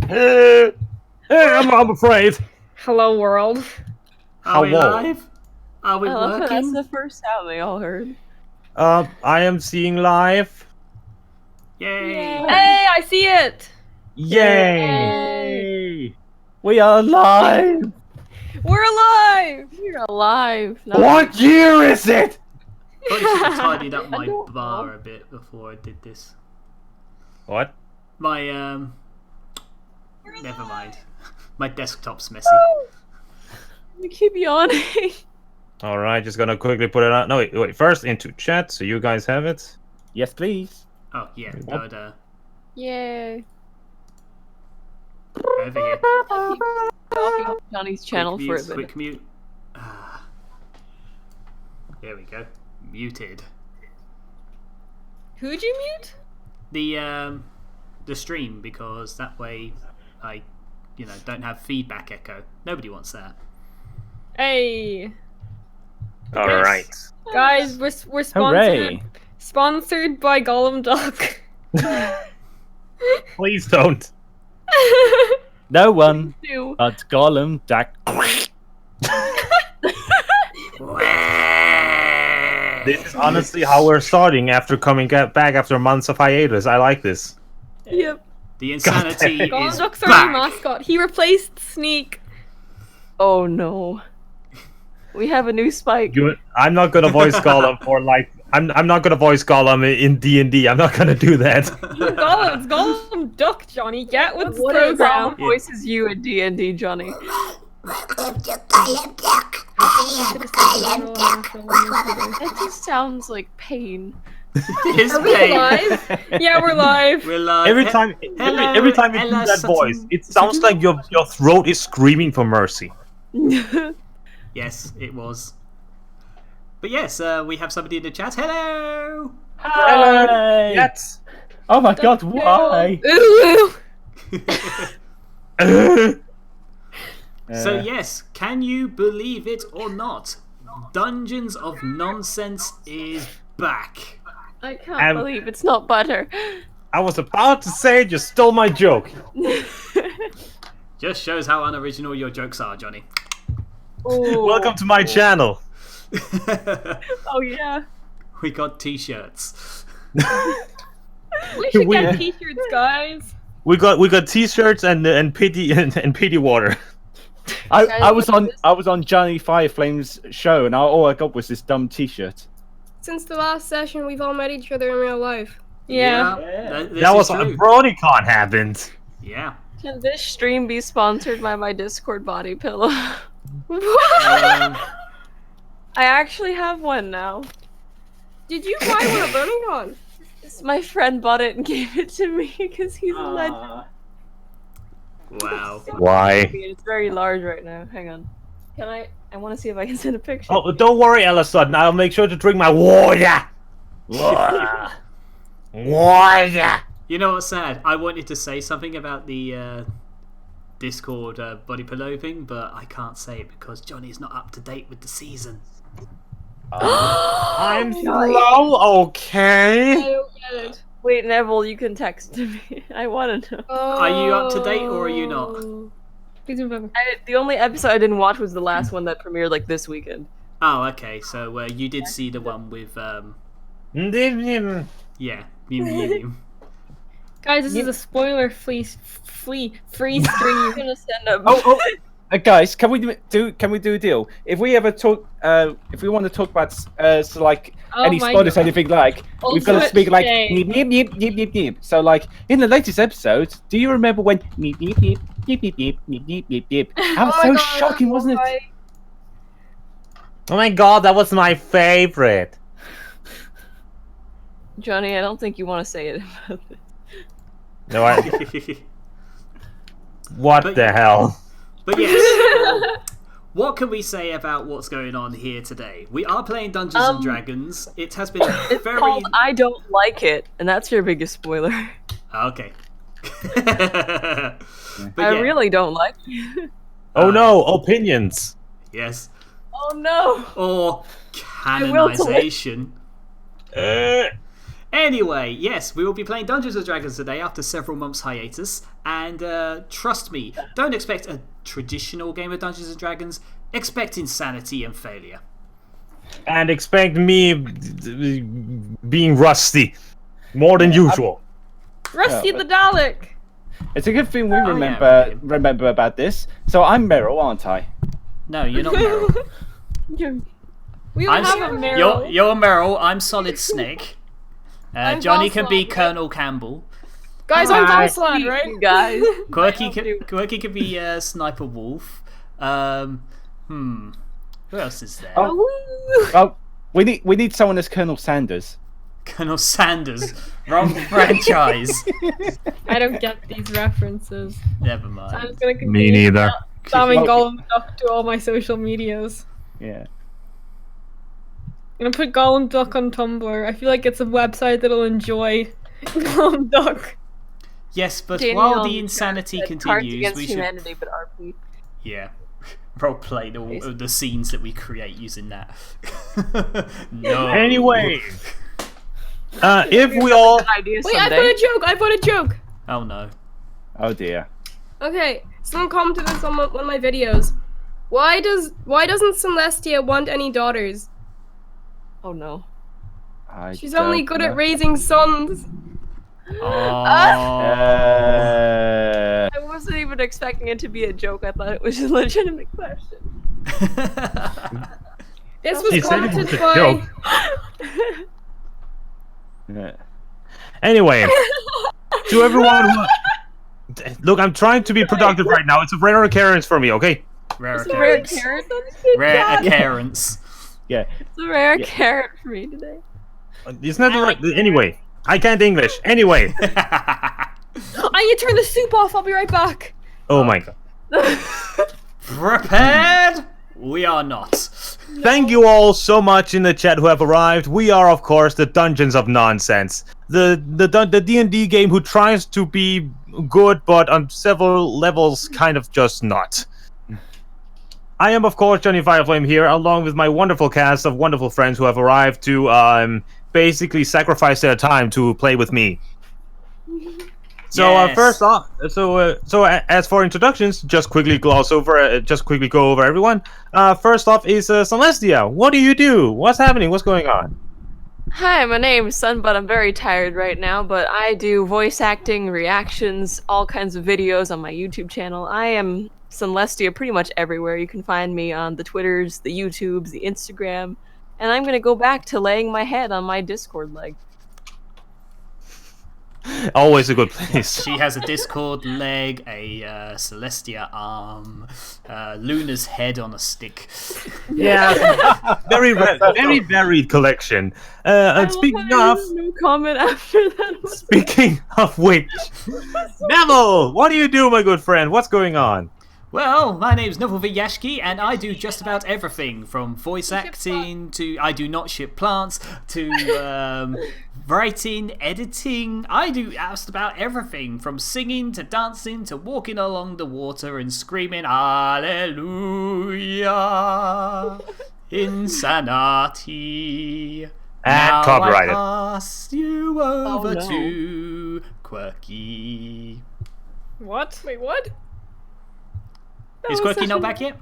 I'm afraid. Hello, world. Are we Hello. live? Are we I love how that's working? the first sound they all heard. I am seeing live. Yay! Hey, I see it. Yay! We are live! We're alive. You're alive. Now What year is it? Probably should have tidied up my don't bar know. a bit before I did this. What? My never mind. My desktop's messy. You keep yawning. All right, just gonna quickly put it on. No, wait. First into chat, so you guys have it. Yes, please. Oh yeah, Yep. but Yay. over here. Talking on Johnny's channel Quick for a mute, bit. quick mute. There we go. Muted. Who'd you mute? The stream, because that way I, don't have feedback echo. Nobody wants that. Hey, All right. guys, we're Hooray! sponsored by Gollum Duck. Please don't. No one Ew. but Gollum Duck. This is honestly how we're starting after coming back after months of hiatus. I like this. Yep. The insanity Gollum is Duck's our new back. mascot. He replaced Sneak. Oh no. We have a new Spike. I'm not gonna voice Gollum for like. I'm not gonna voice Gollum in D&D. I'm not gonna do that. Gollum's Gollum Duck, Johnny. Get with the What if program. Gollum voices you at D&D, Johnny? That just sounds like pain. It Are we live? Yeah, we're live. We're live. Every time you do Ella that Sutton. voice, it sounds like your throat is screaming for mercy. Yes, it was. But yes, we have somebody in the chat. Hello. Hello! Yes. Oh my god, why? Ooh, ooh. So yes, can you believe it or not? Dungeons of Nonsense is back. I can't believe it's not butter. I was about to say it, you stole my joke. Just shows how unoriginal your jokes are, Johnny. Ooh. Welcome to my channel. Oh yeah. We got t-shirts. We should get t-shirts, guys. We got t-shirts and pity water. I was on Johnny Fireflame's show and all I got was this dumb T-shirt. Since the last session, we've all met each other in real life. Yeah. This That is was true. a BronyCon happened. Yeah. Can this stream be sponsored by my Discord body pillow? Um, I actually have one now. Did you buy one at BronyCon? My friend bought it and gave it to me because he's a legend. wow. Why? It's very large right now. Hang on. Can I? I want to see if I can send a picture. Oh, don't worry, Ella Sutton. I'll make sure to drink my water. Water. Water. You know what's sad? I wanted to say something about the Discord body pillow thing, but I can't say it because Johnny's not up to date with the season. I'm slow, okay? I don't get it. Wait, Neville, you can text to me. I want to know. Are you up to date or are you not? Please remember. The only episode I didn't watch was the last one that premiered like this weekend. Oh, okay. So you did see the one with yeah. Guys, this is a spoiler-free stream. I'm gonna send a. Guys, can we do a deal? If we ever talk, if we want to talk about any my spoilers, God. anything like, we've got to Ultimate speak like shame. meep meep meep meep meep meep. So like in the latest episode, do you remember when meep meep meep meep meep meep meep meep meep meep? That was Oh my so God, shocking, wasn't it? Oh my god, that was my favorite. Johnny, I don't think you want to say it about this. No, what But- the hell? But yes, what can we say about what's going on here today? We are playing Dungeons and Dragons. It has been It's very called I Don't Like It, and that's your biggest spoiler. okay. But I yeah, really don't like it. Oh no, opinions. yes, Oh no! or will to canonization. Anyway, yes, we will be playing Dungeons & Dragons today after several months hiatus. And trust me, don't expect a traditional game of Dungeons & Dragons. Expect insanity and failure. And expect me being rusty. More than usual. Rusty the Dalek. It's a good thing we yeah, remember about this. So I'm Meryl, aren't I? No, you're not Meryl. We don't have a Meryl. You're Meryl, I'm Solid Snake. I'm Johnny can be Valslad, Colonel Campbell. Guys, I'm Hi. Valslad, right? You guys. Quirky can be Sniper Wolf. Who else is there? Oh, we need someone as Colonel Sanders. Colonel Sanders. Wrong franchise. I don't get these references. Never I'm mind. just gonna continue Me neither. spamming Well- Gollum Duck to all my social medias. Yeah. I'm gonna put Gollum Duck on Tumblr. I feel like it's a website that'll enjoy Gollum Duck. Yes, but Daniel while the insanity Cards continues, Against we should Humanity, but RP. roleplay the scenes that we create using that. No. Anyway, if we all... Idea Wait, someday. I've got a joke! Oh no. Oh dear. Okay, someone commented this on one of my videos. Why doesn't Sunlestia want any daughters? Oh no. She's only good at raising sons. Oh. Uh, I wasn't even expecting it to be a joke. I thought it was a legitimate question. This was She said it was commented a by. joke. yeah. Anyway, to everyone who... Look, I'm trying to be productive right now. It's a rare occurrence for me, okay? Rare It's a rare occurrence. carrot. Rare occurrence. Yeah. It's a rare carrot for me today. Isn't that the right... Anyway, I can't English. Anyway. I need to turn the soup off, I'll be right back. Oh my god. Prepared? We are not. Thank you all so much in the chat who have arrived. We are, of course, the Dungeons of Nonsense. The D&D game who tries to be good, but on several levels, kind of just not. I am, of course, Johnny Fireflame here, along with my wonderful cast of wonderful friends who have arrived to basically sacrifice their time to play with me. So Yes. first off, as for introductions, just quickly go over everyone. First off is Sunlestia. What do you do? What's happening? What's going on? Hi, my name's Sunbud. I'm very tired right now, but I do voice acting, reactions, all kinds of videos on my YouTube channel. I am Sunlestia pretty much everywhere. You can find me on the Twitters, the YouTubes, the Instagram, and I'm gonna go back to laying my head on my Discord leg. Always a good place. She has a Discord leg, a Celestia arm, Luna's head on a stick. Yeah, very varied collection. And speaking of, No comment after that. speaking of which, Nevel, what do you do, my good friend? What's going on? Well, my name's Nevel V Yashgi, and I do just about everything from voice acting to I do not ship plants to writing, editing. I do just about everything from singing to dancing to walking along the water and screaming Hallelujah, insanity. And Now copyrighted. I pass you over no. to Quirky. What? Wait, what? Is Quirky not back yet?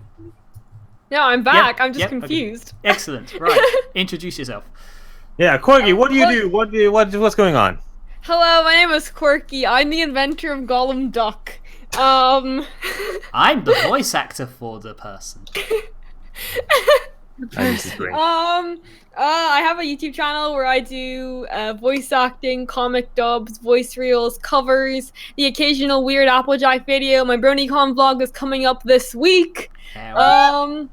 No, I'm back. Yep, I'm just yep, okay. confused. Excellent. Right. Introduce yourself. Yeah, Quirky, what do you do? What's going on? Hello, my name is Quirky. I'm the inventor of Gollum Duck. I'm the voice actor for the person. This is great. I have a YouTube channel where I do voice acting, comic dubs, voice reels, covers, the occasional weird Applejack video. My BronyCon vlog is coming up this week. I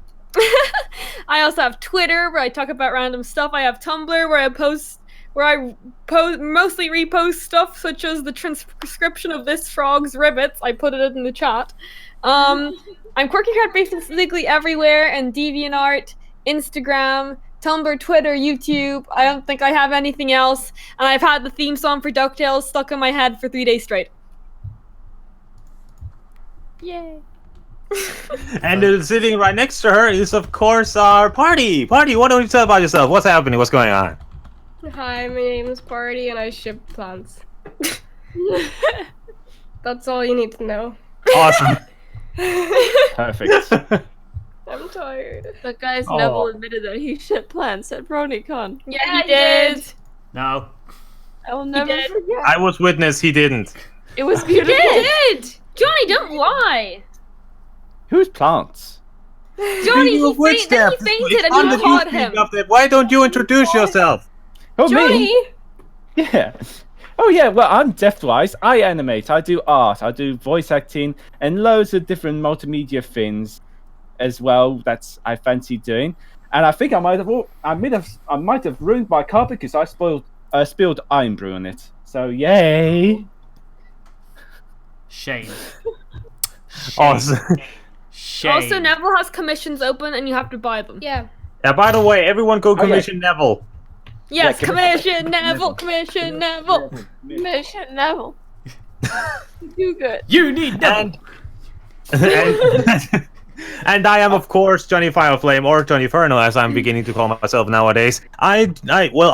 also have Twitter where I talk about random stuff. I have Tumblr where I mostly repost stuff such as the transcription of this frog's ribbits. I put it in the chat. I'm Quirky Craft basically everywhere, and DeviantArt, Instagram, Tumblr, Twitter, YouTube. I don't think I have anything else. And I've had the theme song for DuckTales stuck in my head for 3 days straight. Yay. And sitting right next to her is, of course, our Party. Party, why don't you tell about yourself? What's happening? What's going on? Hi, my name is Party and I ship plants. That's all you need to know. Awesome. Perfect. I'm tired. But guys, Oh. Neville admitted that he shipped plants at BronyCon. Yeah, he did. No. I will never did. forget. I was witness. He didn't. It was beautiful. He did. Johnny, don't lie. Who's plants? Johnny, You he witch fainted step. and It's fun you that caught speak him. of that. Why don't you introduce yourself? Oh, Johnny! me? Yeah. Oh, yeah. Well, I'm DeftWise. I animate. I do art. I do voice acting and loads of different multimedia things as well. That's I fancy doing. And I think I might have ruined my carpet because I spilled iron brew on it. So yay! Shame. Awesome. Shame. Also, Neville has commissions open and you have to buy them. Yeah. Yeah. By the way, everyone go yeah. commission Neville. Yes, Yeah, commission Neville, commission Neville. Mission Neville. You do good. You need Neville. And and I am, of course, Johnny Fireflame, or Johnny Ferno, as I'm beginning to call myself nowadays. I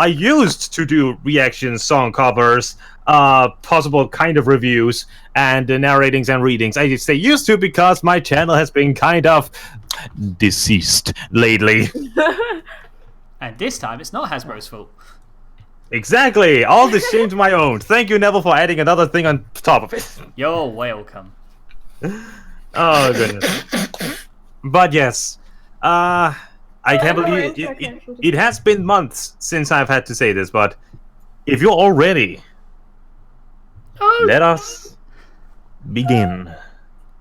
used to do reactions, song covers, possible kind of reviews, and narratings and readings. I say used to because my channel has been kind of deceased lately. And this time, it's not Hasbro's fault. Exactly. All the shame to my own. Thank you, Neville, for adding another thing on top of it. You're welcome. Oh goodness. But yes, I can't believe it has been months since I've had to say this, but if you're all ready, let us begin.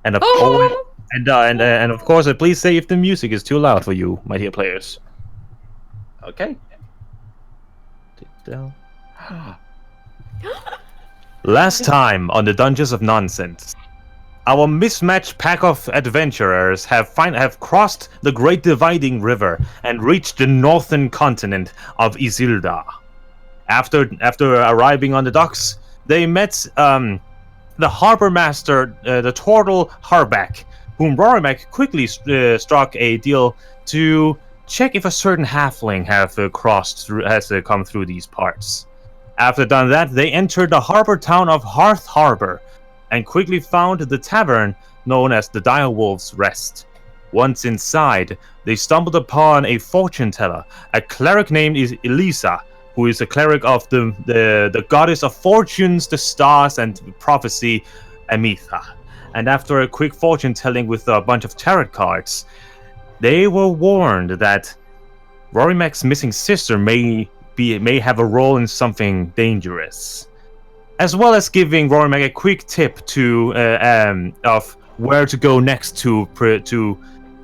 And of course, and of course, please say if the music is too loud for you, my dear players. Okay. Last time on the Dungeons of Nonsense, our mismatched pack of adventurers have crossed the Great Dividing River and reached the northern continent of Isilda. After arriving on the docks, they met the harbor master, the Turtle Harback, whom Rorimak quickly struck a deal to check if a certain halfling has come through these parts. After done that, they entered the harbor town of Hearth Harbor and quickly found the tavern known as the Direwolf's Rest. Once inside, they stumbled upon a fortune teller, a cleric named Elisa, who is a cleric of the goddess of fortunes, the stars, and prophecy, Amitha. And after a quick fortune telling with a bunch of tarot cards, they were warned that Rorimak's missing sister may have a role in something dangerous, as well as giving Rorimak a quick tip of where to go next to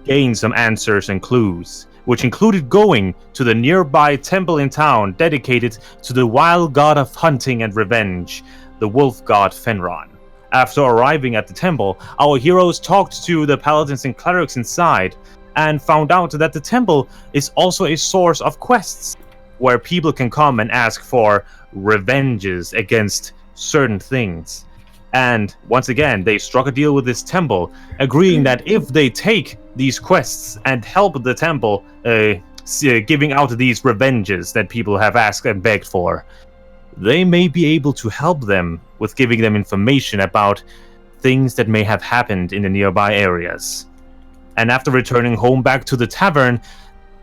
gain some answers and clues, which included going to the nearby temple in town dedicated to the wild god of hunting and revenge, the wolf god Fenron. After arriving at the temple, our heroes talked to the paladins and clerics inside, and found out that the temple is also a source of quests, where people can come and ask for revenges against certain things. And once again, they struck a deal with this temple, agreeing that if they take these quests and help the temple giving out these revenges that people have asked and begged for, they may be able to help them with giving them information about things that may have happened in the nearby areas. And after returning home back to the tavern,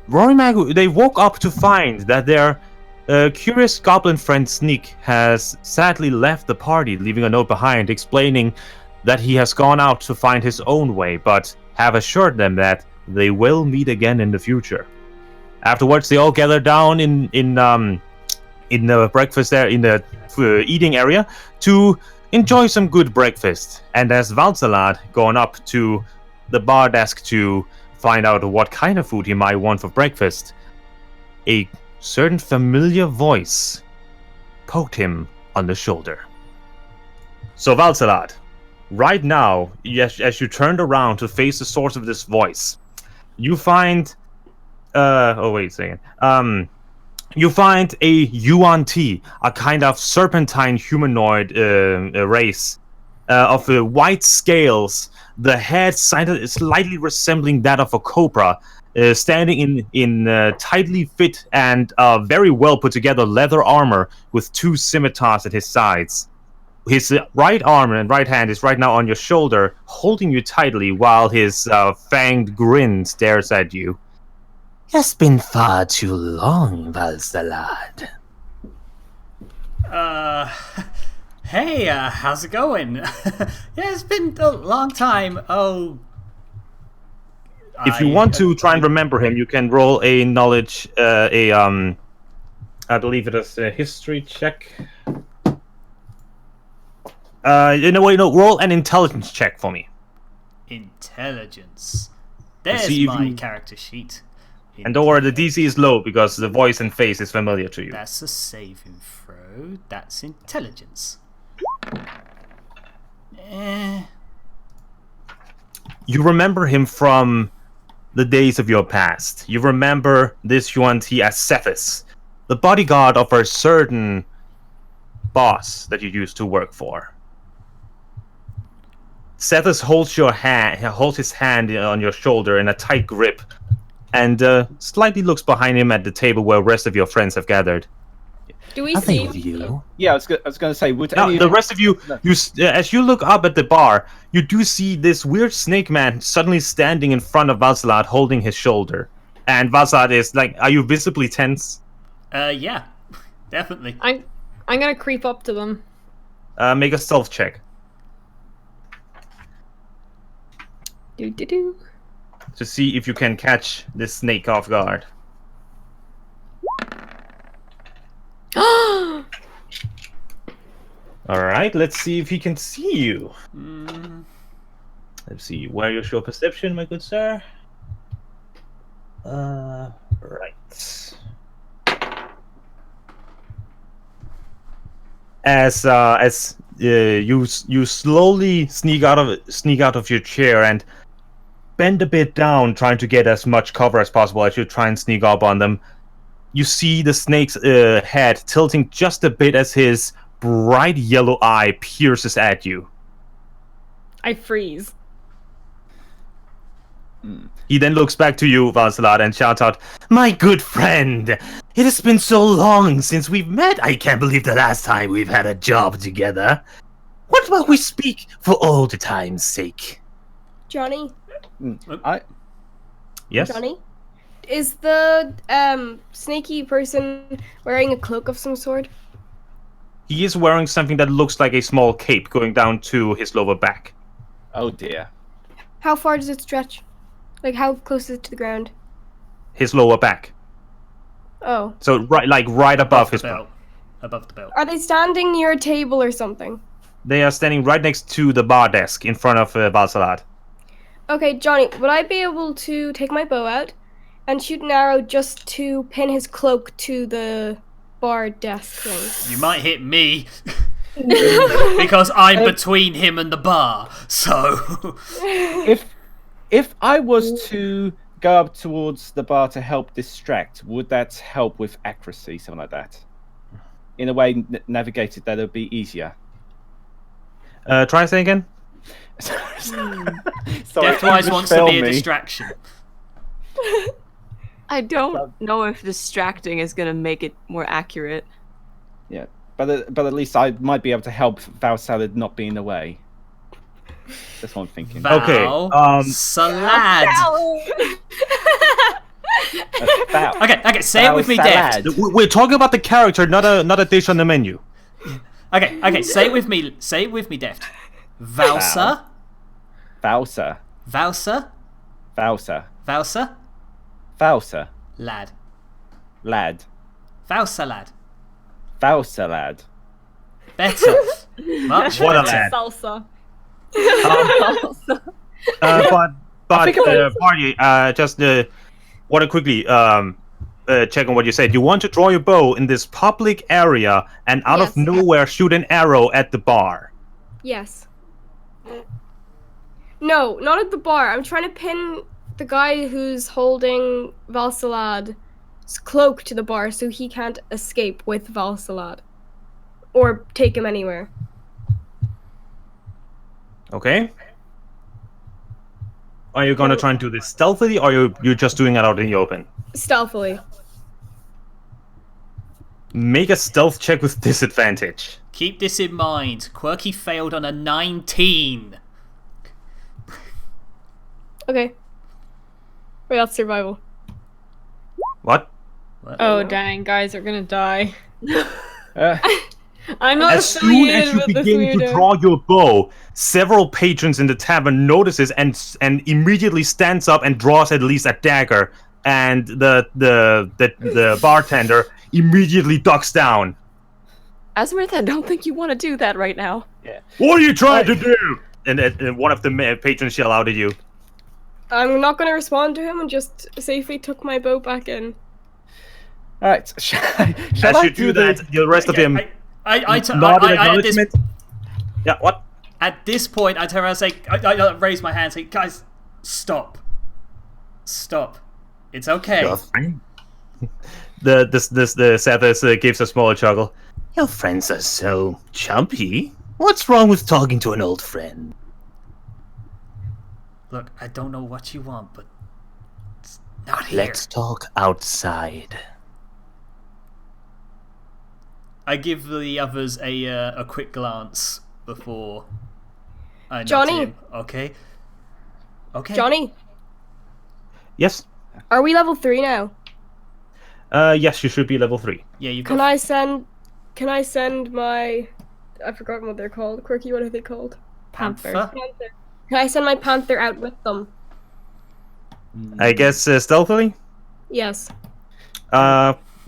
Rorimak, they woke up to find that their curious goblin friend Sneak has sadly left the party, leaving a note behind explaining that he has gone out to find his own way, but have assured them that they will meet again in the future. Afterwards, they all gather down in the breakfast there, in the eating area, to enjoy some good breakfast. And as Valsalad gone up to the bar desk to find out what kind of food he might want for breakfast, a certain familiar voice poked him on the shoulder. So Valsalad, right now, as you turned around to face the source of this voice, you find you find a Yuan-Ti, a kind of serpentine humanoid race, of white scales, the head slightly resembling that of a cobra, standing in tightly fit and very well put together leather armor with 2 scimitars at his sides. His right arm and right hand is right now on your shoulder, holding you tightly while his fanged grin stares at you. It's been far too long, Valsalad. Hey, how's it going? Yeah, it's been a long time. Oh. If you want to try and remember him, you can roll a knowledge, I believe it is a history check. Roll an intelligence check for me. Intelligence. There's see if my you- character sheet. And don't worry, the DC is low because the voice and face is familiar to you. That's a saving throw. That's intelligence. You remember him from the days of your past. You remember this Yuan-Ti as Cephas, the bodyguard of a certain boss that you used to work for. Cephas holds his hand on your shoulder in a tight grip, and slightly looks behind him at the table where the rest of your friends have gathered. Do we see? you. Yeah, I was going to say, would Now, any the rest of you, as you look up at the bar, you do see this weird snake man suddenly standing in front of Valsalad, holding his shoulder. And Valsalad is like, are you visibly tense? Yeah, definitely. I'm gonna creep up to them. Make a stealth check Do. to see if you can catch this snake off guard. Alright, let's see if he can see you. Let's see, where is your perception, my good sir? Right. As you slowly sneak out of your chair and bend a bit down, trying to get as much cover as possible as you try and sneak up on them, you see the snake's head tilting just a bit as his bright yellow eye pierces at you. I freeze. He then looks back to you, Valsalad, and shouts out, "My good friend! It has been so long since we've met. I can't believe the last time we've had a job together. What about we speak for old time's sake?" Johnny, Yes? Johnny, is the snaky person wearing a cloak of some sort? He is wearing something that looks like a small cape going down to his lower back. Oh dear. How far does it stretch? Like, how close is it to the ground? His lower back. Oh. So right above his belt. Above the belt. Are they standing near a table or something? They are standing right next to the bar desk in front of Valsalad. Okay, Johnny, would I be able to take my bow out and shoot an arrow just to pin his cloak to the bar desk thing? You might hit me. Because I'm between him and the bar, so... If I was to go up towards the bar to help distract, would that help with accuracy, something like that? In a way, navigated that would be easier. Try saying again? Sorry, DeftWise wants to be a distraction. I don't know if distracting is going to make it more accurate. Yeah, but at least I might be able to help Valsalad not be in the way. That's what I'm thinking. Salad. Val. Okay, say it with me, Deft. We're talking about the character, not a dish on the menu. Okay, say it with me. Say it with me, Deft. Valsa. Valsa. Valsa. Valsa. Valsa. Valsa. Lad. Lad. Valsalad. Valsalad. Better. Much What a better. lad. Salsa. But Barney, just want to quickly check on what you said. You want to draw your bow in this public area and out of Yes. nowhere shoot an arrow at the bar. Yes. No, not at the bar. I'm trying to pin the guy who's holding Valsalad's cloak to the bar so he can't escape with Valsalad. Or take him anywhere. Okay. Are you gonna try and do this stealthily, or you're just doing it out in the open? Stealthily. Make a stealth check with disadvantage. Keep this in mind. Quirky failed on a 19. Okay. Wait, that's survival. What? Oh dang, guys are gonna die. Uh, I'm not As soon as affiliated you with this begin to weirdo. draw your bow, several patrons in the tavern notices and immediately stands up and draws at least a dagger, and the bartender immediately ducks down. Azimuth, I don't think you want to do that right now. What are you trying to do? And one of the patrons yell out at you. I'm not gonna respond to him and just safely tuck my bow back in. all right. Shall As I you do that, the rest of him nod at at acknowledgement. Yeah, what? this point, I turn around and say, I raise my hand and say, guys, stop. Stop. It's okay. You're fine. The Sethus gives a small chuckle. Your friends are so chumpy. What's wrong with talking to an old friend? Look, I don't know what you want, but it's not here. Let's talk outside. I give the others a quick glance before I nod to Johnny. him. Okay. Okay. Johnny, Yes. are we level 3 now? Yes, you should be level 3. Yeah, you've Can got. I send my... I've forgotten what they're called. Quirky, what are they called? Panther. Panther. Can I send my panther out with them? I guess stealthily. Yes.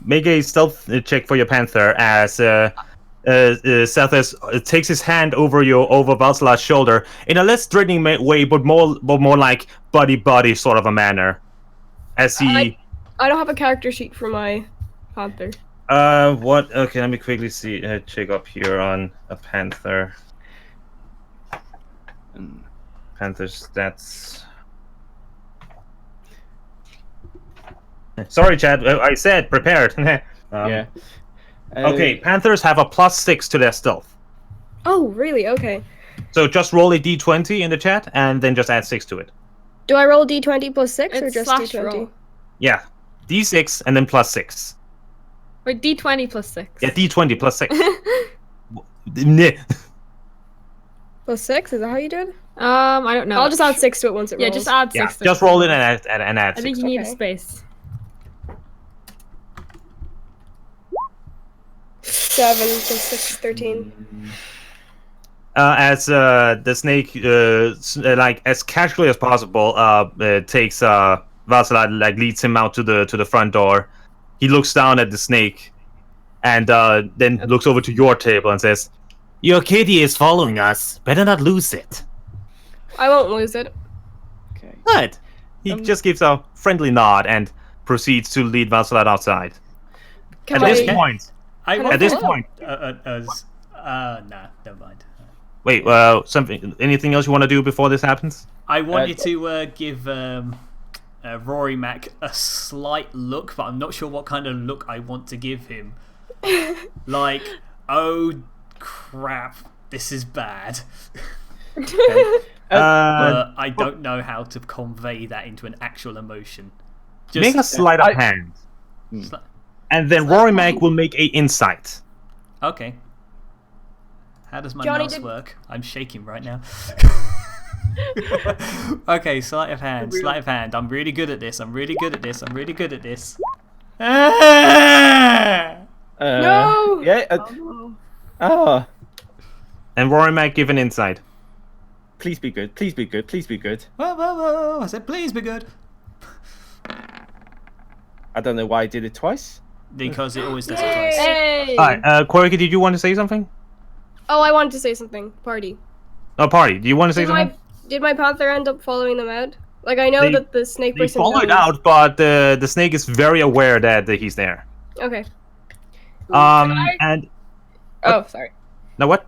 Make a stealth check for your panther as Sethus takes his hand over Valsalar's shoulder in a less threatening way, but more like buddy sort of a manner. As he. I don't have a character sheet for my panther. What? Okay, let me quickly see. Check up here on a panther. Panther stats. Sorry, Chad. I said prepared. Yeah. Okay, panthers have a +6 to their stealth. Oh, really? Okay. So just roll a d20 in the chat, and then just add 6 to it. Do I roll d20 plus 6 or It's just slash d20? roll. Yeah, d6 and then +6. Wait, D20 plus 6. Yeah, d20 +6. Meh. Plus 6? Is that how you do it? I don't know. I'll just add 6 to it once it rolls. Yeah, just add 6. Yeah, to just it. roll it and add I think 6. you need a Okay. space. 7 plus 6, 13. As the snake, like as casually as possible, takes Valsalar, like leads him out to the front door. He looks down at the snake, and then looks over to your table and says, "Your kitty is following us. Better not lose it." I won't lose it. Okay. Good. He just gives a friendly nod and proceeds to lead Valsalar outside. Can At this I- point, Can I at this follow? point, Nah, never mind. wait, something, anything else you want to do before this happens? I want you to give Rory Mac a slight look, but I'm not sure what kind of look I want to give him. Like, oh crap, this is bad. But I don't know how to convey that into an actual emotion. Just Make a sleight of hand. Sli- And then Rory Mac will make a insight. Okay. How does my Johnny, mouse did- work? I'm shaking right now. Okay, sleight of hand, sleight of hand. I'm really good at this. I'm really good at this. I'm really good at this. No! Yeah. Oh. And Rory Mac give an insight. Please be good. Please be good. Please be good. Whoa. I said, please be good. I don't know why I did it twice. Because it always does it Yay! twice. Hey! Alright, Quirky, did you want to say something? Oh, I wanted to say something. Party. Oh, Party, do you want to say something? Did my panther end up following them out? Like, I know They- that the snake They person followed knows. out, but the snake is very aware that he's there. Okay. And Oh, sorry. now what?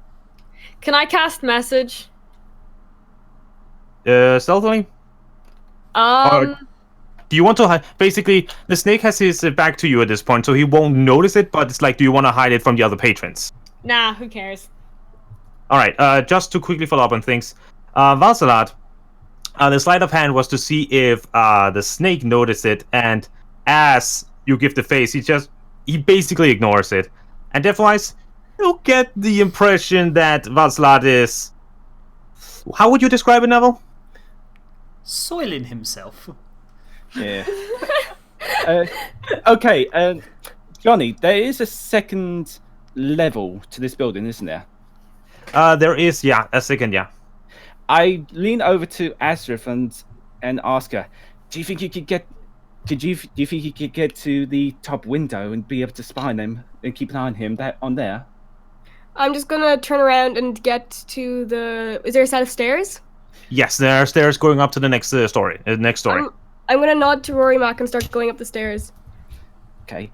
Can I cast message? Stealthily? Um, Do you want to hide? Basically, the snake has his back to you at this point, so he won't notice it. But it's like, do you want to hide it from the other patrons? nah, who cares? All right. Just to quickly follow up on things, Valsalat, the sleight of hand was to see if the snake noticed it, and as you give the face, he basically ignores it. And DeftWise, you get the impression that Valsalat is... How would you describe it, Nevel? Soiling himself. Yeah. Okay, Johnny, there is a second level to this building, isn't there? There is, yeah, a second, yeah. I lean over to Azrith and ask her, "Do you think you could get? Do you think you could get to the top window and be able to spy him and keep an eye on him on there?" I'm just gonna turn around and get to the. Is there a set of stairs? Yes, there are stairs going up to the next story. Next story. I'm gonna nod to Rory Mac and start going up the stairs. Okay.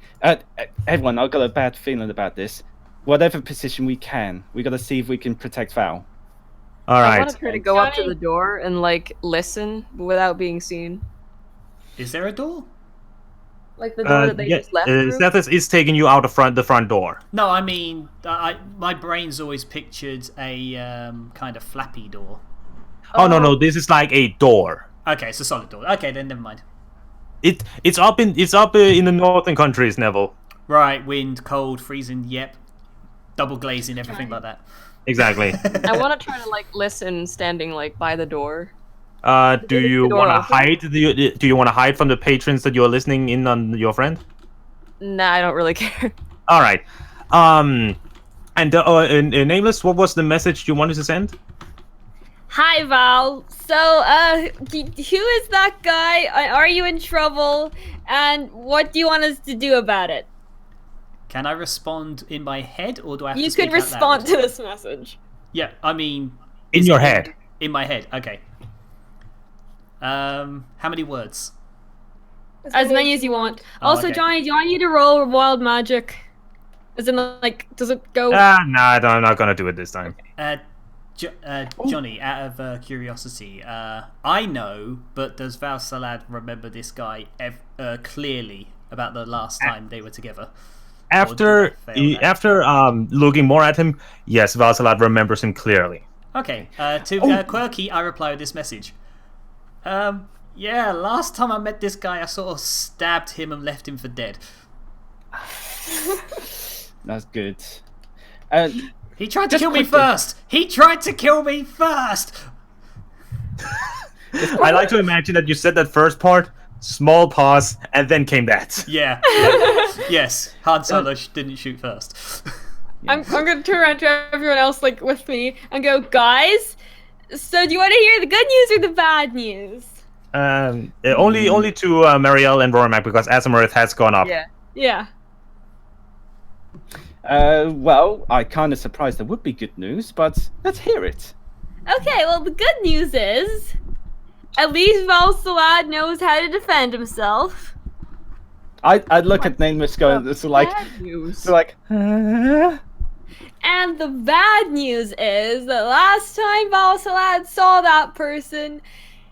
Everyone, I've got a bad feeling about this. Whatever position we got to see if we can protect Val. All I right. want to try to go up to the door and like listen without being seen. Is there a door? Like the door that they just left through? Seth is taking you out of the front door. No, I mean, my brain's always pictured a kind of flappy door. Oh no, this is like a door. Okay, it's a solid door. Okay, then never mind. It's up in the northern countries, Nevel. Right, wind, cold, freezing. Yep, double glazing, everything like that. Exactly. I want to try to like listen standing like by the door. Do you door want to open? hide? Do you want to hide from the patrons that you're listening in on your friend? Nah, I don't really care. All right. And Nameless, what was the message you wanted to send? Hi, Val. So, who is that guy? Are you in trouble? And what do you want us to do about it? Can I respond in my head, or do I have to You speak could out respond loud? to this message. Yeah, I mean... In is your it head. In my head, okay. How many words? As many as you want. Oh, Also, okay. Johnny, do you want you to roll wild magic? As in, like, does it go? No, I'm not gonna do it this time. Johnny, out of curiosity, I know, but does Val Salad remember this guy clearly about the last time they were together? After looking more at him, yes, Valsalat remembers him clearly. Okay, to Quirky, I reply with this message. Yeah, last time I met this guy, I sort of stabbed him and left him for dead. That's good. He tried to Just kill me quickly. first! He tried to kill me first! I like to imagine that you said that first part, small pause, and then came that. Yeah. Yes, Han Solo didn't shoot first. I'm gonna turn around to everyone else, like, with me, and go, guys, so do you want to hear the good news or the bad news? Only to Marielle and Rormac, because Asimurith has gone up. Yeah. Yeah. Well, I kind of surprised there would be good news, but let's hear it. Okay, well, the good news is, at least Val Salad knows how to defend himself. I'd look at Nameless going, so like, Bad news. And the bad news is that last time Val Salad saw that person,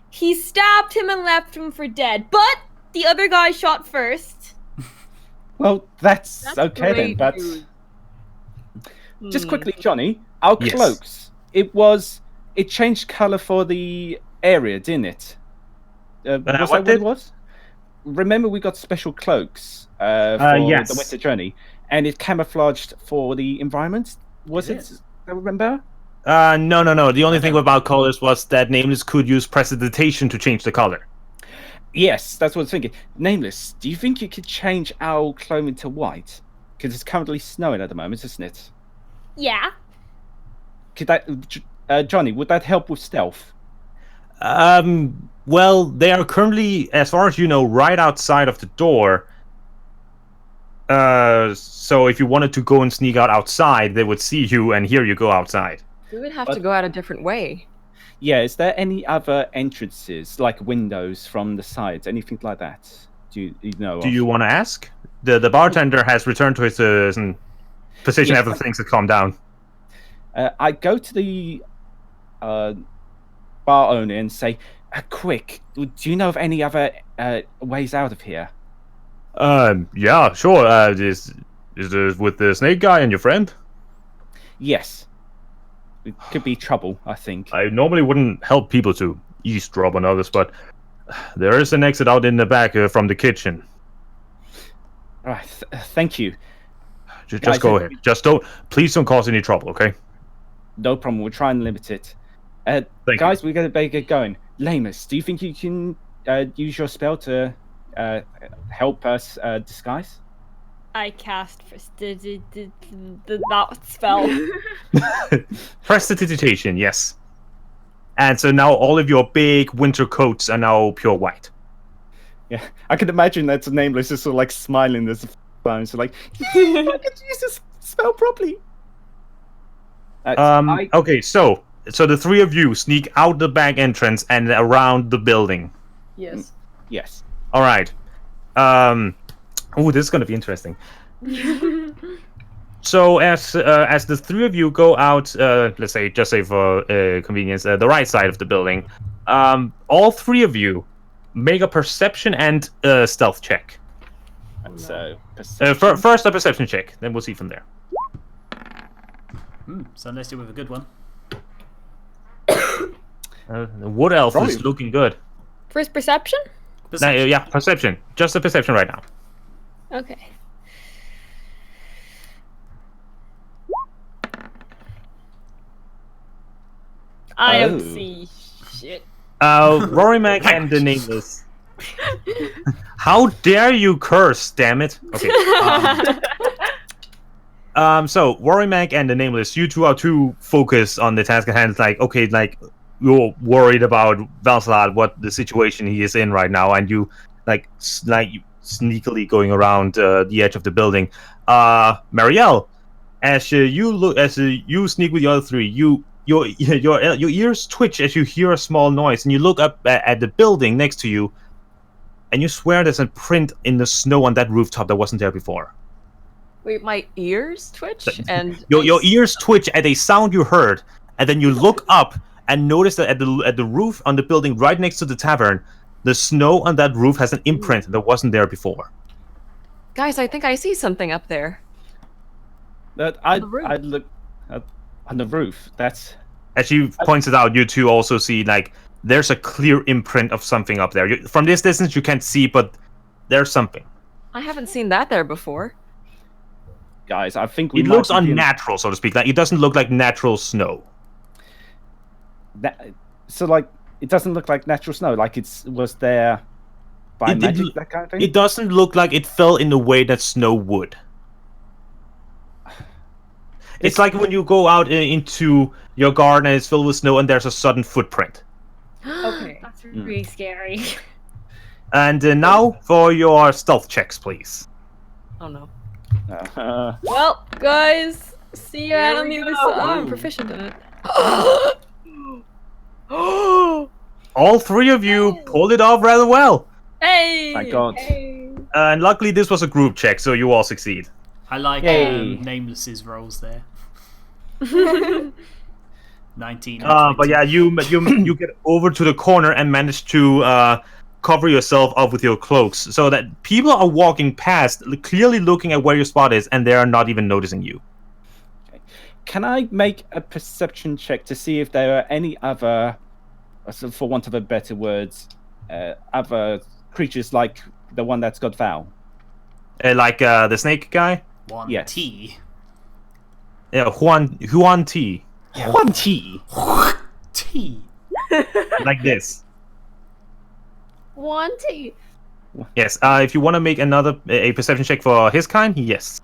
he stabbed him and left him for dead. But the other guy shot first. well, that's That's okay then, great but news. just quickly, Johnny, our Yes. cloaks, it changed color for the area, didn't it? Was that what what did? it was? Remember we got special cloaks for yes. the winter journey, and it camouflaged for the environment. Was Is it? I remember. No. The only thing about colors was that Nameless could use prestidigitation to change the color. Yes, that's what I was thinking. Nameless, do you think you could change our clothing to white? Because it's currently snowing at the moment, isn't it? Yeah. Could that, Johnny? Would that help with stealth? Well, they are currently, as far as you know, right outside of the door. So if you wanted to go and sneak out outside, they would see you and hear you go outside. We would have to go out a different way. Yeah. Is there any other entrances, like windows from the sides, anything like that? Do you know? Do you want to ask? The bartender has returned to his position Yes. after things have calmed down. I go to the bar owner and say, "Quick, do you know of any other ways out of here?" Yeah, sure. Is this with the snake guy and your friend? Yes. it could be trouble, I think. I normally wouldn't help people to eavesdrop on others, but there is an exit out in the back from the kitchen. All right, thank you. Just Guys, go ahead. Please don't cause any trouble, okay? No problem. We'll try and limit it. Thank Guys, we're going to get going. Lamus, do you think you can use your spell to help us disguise? I cast that spell. Prestidigitation, yes. And so now all of your big winter coats are now pure white. Yeah, I can imagine that's Nameless just sort of like smiling as a phone. So like, I could use this spell properly. Okay, so the three of you sneak out the back entrance and around the building. Yes. Yes. All right. Oh, this is going to be interesting. So as the three of you go out, let's say, just say for convenience, the right side of the building, all three of you make a perception and stealth check. So first a perception check, then we'll see from there. Sunlestia with a good one. The wood elf is looking good. First perception? Yeah, perception. Just a perception right now. Okay. I don't see shit. Rory Mac and the Nameless. How dare you curse, damn it. Okay. So Rory Mac and the Nameless, you two are too focused on the task at hand. It's like, okay, like you're worried about Valsalad, what the situation he is in right now, and you like sneakily going around the edge of the building. Marielle, as you sneak with the other three, your ears twitch as you hear a small noise, and you look up at the building next to you, and you swear there's a print in the snow on that rooftop that wasn't there before. Wait, my ears twitch and your ears twitch at a sound you heard, and then you look up and notice that at the roof on the building right next to the tavern, the snow on that roof has an imprint that wasn't there before. Guys, I think I see something up there. I'd look on the roof. That's as she points it out. You two also see like there's a clear imprint of something up there. From this distance, you can't see, but there's something. I haven't seen that there before. Guys, I think it looks unnatural, so to speak. Like it doesn't look like natural snow. So like it doesn't look like natural snow. Like was there by magic, that kind of thing. It doesn't look like it fell in the way that snow would. It's like when you go out into your garden and it's filled with snow and there's a sudden footprint. Okay. That's really scary. And now for your stealth checks, please. Oh no. Well, guys, see you out on the other side. Oh, I'm proficient in it. All three of you pulled it off rather well. Hey! Thank God. Hey. And luckily this was a group check, so you all succeed. I like Nameless's rolls there. 19. But yeah, you get over to the corner and manage to cover yourself up with your cloaks, so that people are walking past, clearly looking at where your spot is, and they are not even noticing you. Okay. Can I make a perception check to see if there are any other, for want of a better words, other creatures like the one that's got Val? Like the snake guy? One Yes. T. Yeah, Huan T. Yeah. One T. T. Like this. One T. Yes. If you want to make a perception check for his kind, yes.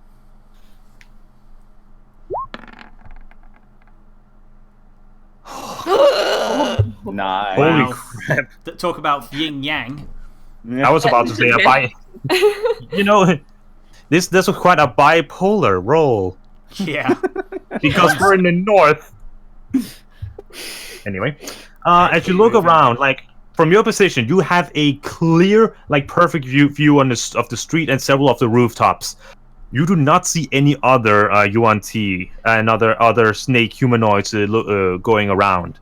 Nice. Holy Wow. crap! Talk about yin yang. I was about to say you know, this was quite a bipolar roll Yeah. because we're in the north. Anyway, as you look around, like from your position, you have a clear, like perfect view of the street and several of the rooftops. You do not see any other UNT and other snake humanoids going around.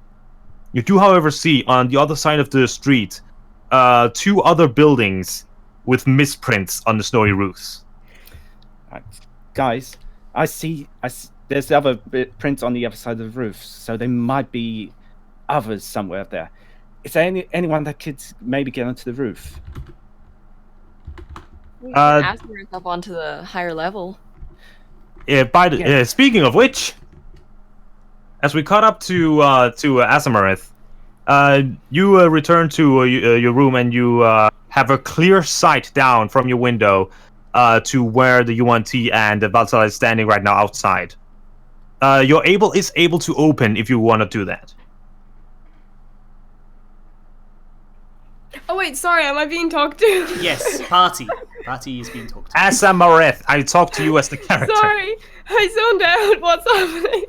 You do, however, see on the other side of the street two other buildings with misprints on the snowy roofs. Guys, I see there's the other prints on the other side of the roof, so there might be others somewhere up there. Is there anyone that could maybe get onto the roof? We can ask her up onto the higher level. Speaking of which, as we caught up to Asamarith, you return to your room and you have a clear sight down from your window to where the UNT and the Valsala is standing right now outside. Is able to open if you want to do that. Oh wait, sorry, am I being talked to? Yes, Party. Party is being talked to. Asamarith, I talk to you as the character. Sorry, I zoned out. What's happening?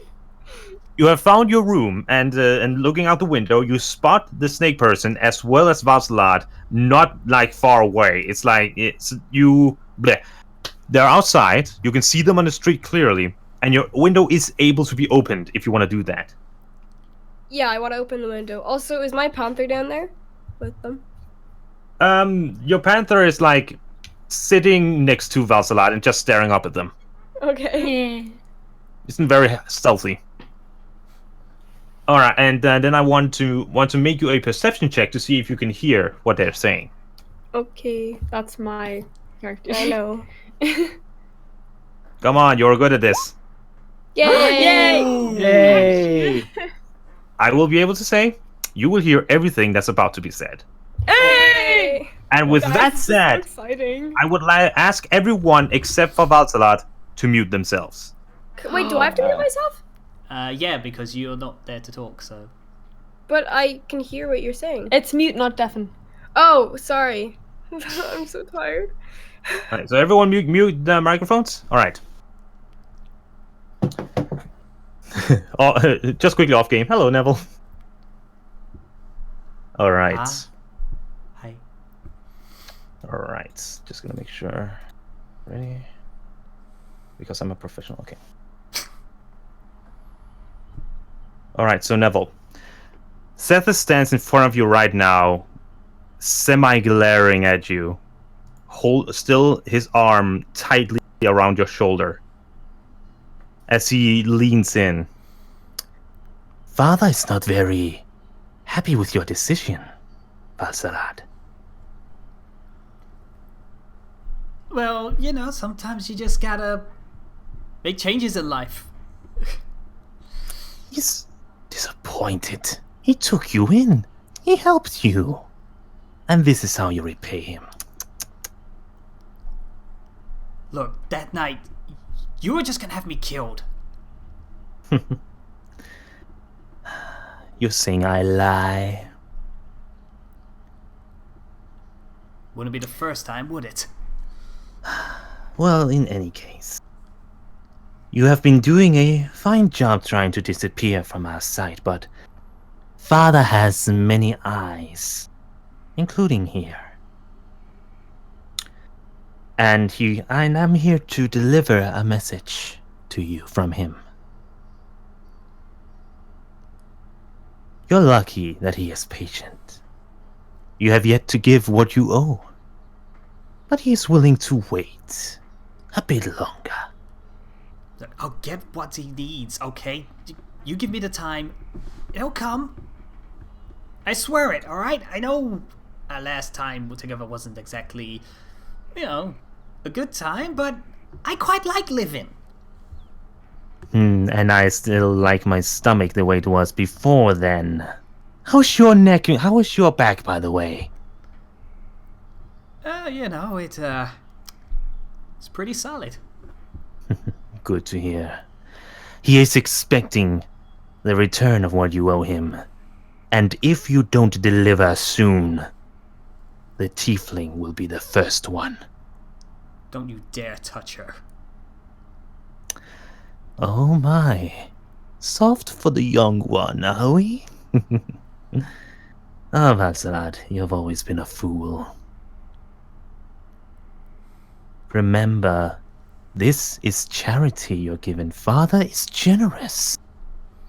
You have found your room, and looking out the window, you spot the snake person as well as Valsalad, not like far away. It's like they're outside. You can see them on the street clearly, and your window is able to be opened if you want to do that. Yeah, I want to open the window. Also, is my panther down there with them? Your panther is like sitting next to Valsalad and just staring up at them. Okay. Isn't very stealthy. All right, and then I want to make you a perception check to see if you can hear what they're saying. Okay. That's my character. I know. Come on, you're good at this. Yay! Yay! I will be able to say you will hear everything that's about to be said. Hey! And with Guys, that this is so said, exciting. I would ask everyone except for Valsalad to mute themselves. Wait, do I have to mute myself? Yeah, because you're not there to talk, so... But I can hear what you're saying. It's mute, not deafen. Oh, sorry. I'm so tired. All right, so everyone mute the microphones. All right. Just quickly off game. Hello, Nevel. All right. Hi. All right. Just gonna make sure. Ready? Because I'm a professional. Okay. All right. So Nevel, Seth stands in front of you right now, semi-glaring at you. Hold still his arm tightly around your shoulder as he leans in. Father is not very happy with your decision, Valsalad. Well, you know, sometimes you just gotta make changes in life. He's disappointed. He took you in. He helped you. And this is how you repay him. Look, that night, you were just gonna have me killed. You're saying I lie. Wouldn't be the first time, would it? Well, in any case, you have been doing a fine job trying to disappear from our sight, but Father has many eyes, including here. And I'm here to deliver a message to you from him. You're lucky that he is patient. You have yet to give what you owe. But he is willing to wait a bit longer. Look, I'll get what he needs, okay? You give me the time. It'll come. I swear it, alright? I know our last time together wasn't exactly, you know, a good time, but I quite like living. And I still like my stomach the way it was before then. How's your neck? How is your back, by the way? You know, it's pretty solid. Good to hear. He is expecting the return of what you owe him. And if you don't deliver soon, the tiefling will be the first one. Don't you dare touch her. Oh my. Soft for the young one, are we? Ah, Valsalad, you've always been a fool. Remember, this is charity you're given. Father is generous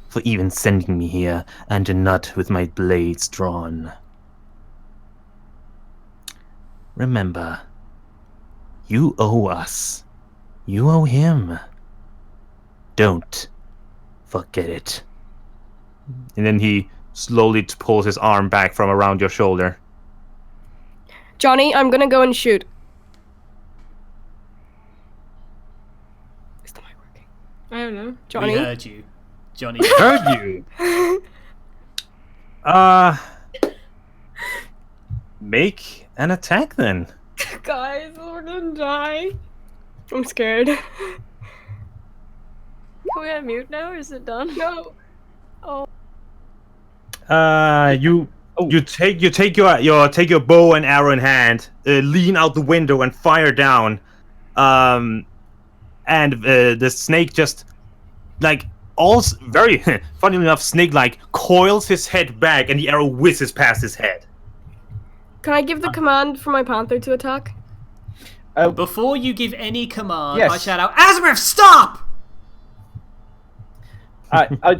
for even sending me here and not with my blades drawn. Remember, you owe us. You owe him. Don't forget it. And then he slowly pulls his arm back from around your shoulder. Johnny, I'm gonna go and shoot. Is the mic working? I don't know. Johnny? We heard you. Johnny. Heard you. Make an attack then. Guys, we're gonna die. I'm scared. Can we unmute now, or is it done? No. Oh. You take your bow and arrow in hand, lean out the window and fire down, and the snake just very funnily enough, snake coils his head back and the arrow whizzes past his head. Can I give the command for my panther to attack? Before you give any command, Yes. I shout out, Asimov, stop! I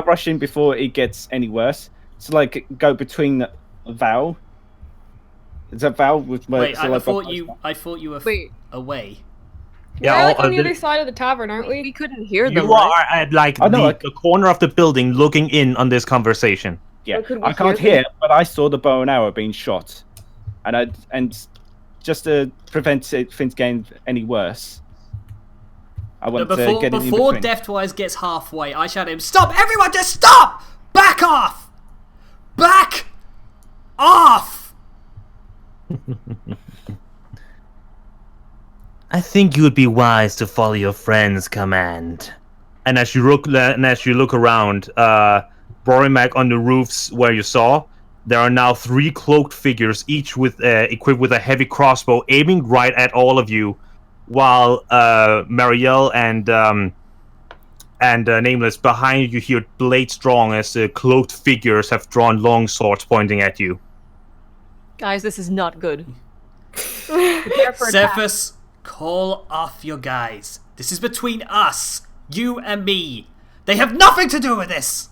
rush in before it gets any worse. So go between Val. Is that Val with my? Wait, so, I thought you were Wait. away. We're on the other side of the tavern, aren't We we? couldn't hear them. You are at the corner of the building, looking in on this conversation. Yeah, But could we I can't hear hear, but I saw the bow and arrow being shot, and just to prevent things getting any worse, I want to get in Before between. DeftWise gets halfway, I shout at him, stop! Everyone just stop! Back off! Back off! I think you would be wise to follow your friend's command. And as you look around, Borimac on the roofs where you saw, there are now 3 cloaked figures, each with equipped with a heavy crossbow, aiming right at all of you, while Marielle and Nameless behind you hear blade strong as the cloaked figures have drawn long swords pointing at you. Guys, this is not good. Prepare for attack. Cephas, call off your guys. This is between us, you and me. They have nothing to do with this!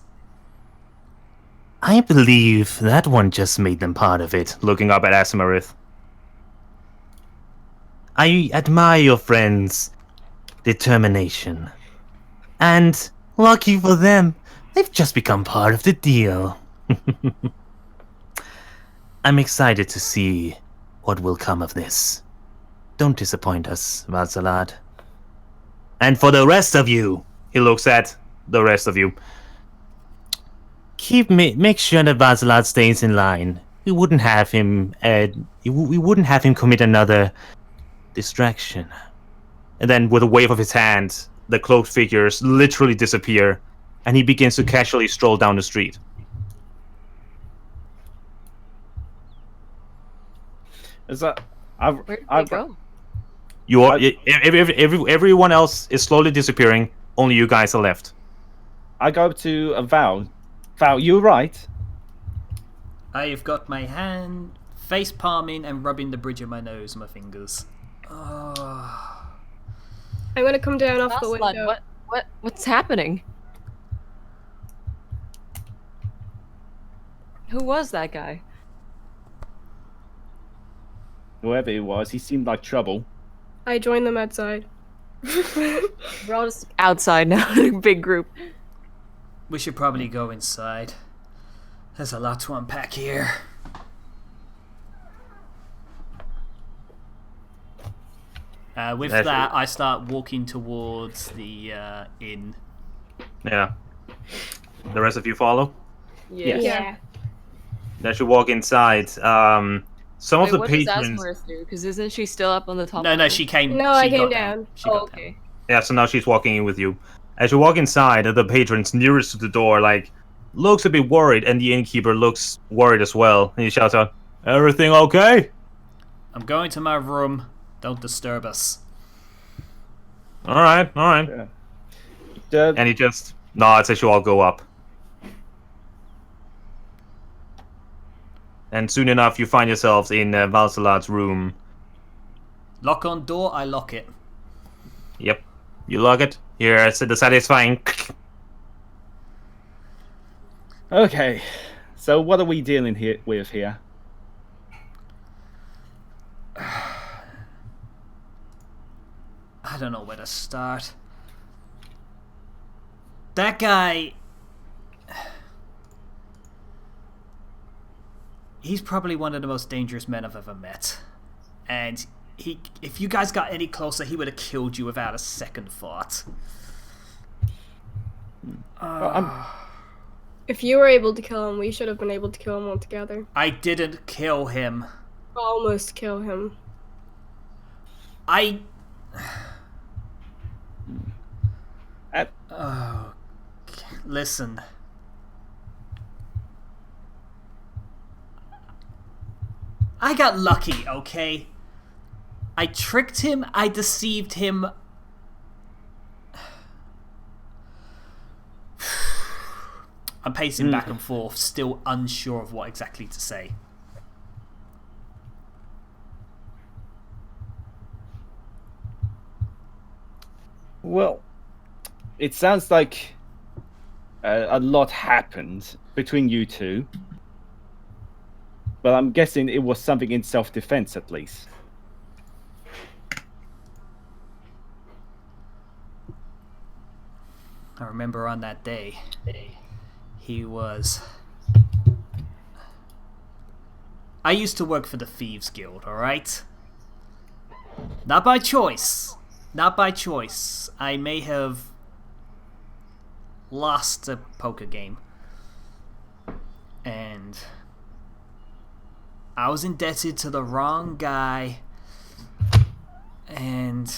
I believe that one just made them part of it, looking up at Asimarith. I admire your friend's determination. And, lucky for them, they've just become part of the deal. I'm excited to see what will come of this. Don't disappoint us, Valsalad. And for the rest of you, he looks at the rest of you. Make sure that Valsalad stays in line. We wouldn't have him commit another distraction. And then with a wave of his hand, the cloaked figures literally disappear, and he begins to casually stroll down the street. Is that? Where did they go? Everyone else is slowly disappearing. Only you guys are left. I go up to Val. Val, you right? I've got my hand face palming and rubbing the bridge of my nose with my fingers. Oh. I'm gonna come down off the Valsalad, window. what's happening? Who was that guy? Whoever it was, he seemed like trouble. I joined them outside. We're all just outside now in a big group. We should probably go inside. There's a lot to unpack here. With that, I start walking towards the inn. Yeah. The rest of you follow? Yeah. Yeah. As you walk inside, some of the what patrons. does Asmarith do? Because isn't she still up on the top? No, floor? she came. No, she I came got down. She Oh, got okay. down. Yeah, so now she's walking in with you. As you walk inside, the patrons nearest to the door, looks a bit worried, and the innkeeper looks worried as well. And he shouts out, "Everything okay?" I'm going to my room. Don't disturb us. All right. Yeah. And he just nods as you all go up. And soon enough, you find yourselves in Valsalad's room. Lock on door, I lock it. Yep. You lock it. Here, it's the satisfying. Okay, so what are we dealing with here? I don't know where to start. That guy... He's probably one of the most dangerous men I've ever met. And if you guys got any closer, he would have killed you without a second thought. If you were able to kill him, we should have been able to kill him all together. I didn't kill him. Almost kill him. Listen. I got lucky, okay? I tricked him, I deceived him. I'm pacing back and forth, still unsure of what exactly to say. Well, it sounds like a lot happened between you two. But I'm guessing it was something in self-defense, at least. I remember on that day, he was... I used to work for the Thieves Guild, alright? Not by choice. Not by choice. I may have lost a poker game. And I was indebted to the wrong guy. And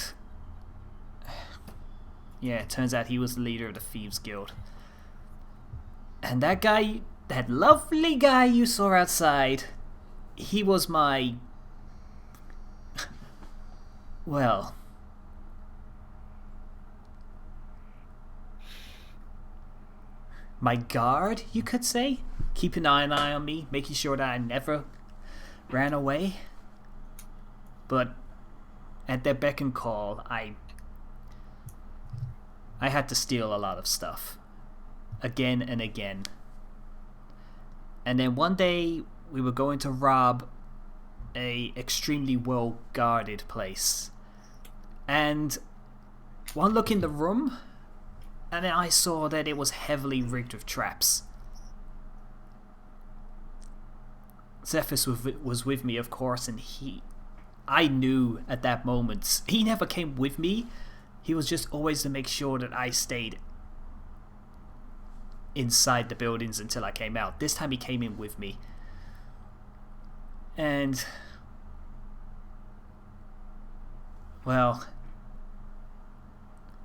yeah, it turns out he was the leader of the Thieves Guild. And that guy, that lovely guy you saw outside, he was my... well... my guard, you could say? Keep an eye on me, making sure that I never ran away. But at their beck and call, I had to steal a lot of stuff. Again and again. And then one day, we were going to rob a extremely well guarded place. And one look in the room, and then I saw that it was heavily rigged with traps. Zephyrus was with me, of course, and I knew at that moment, he never came with me. He was just always to make sure that I stayed inside the buildings until I came out. This time he came in with me. And, well,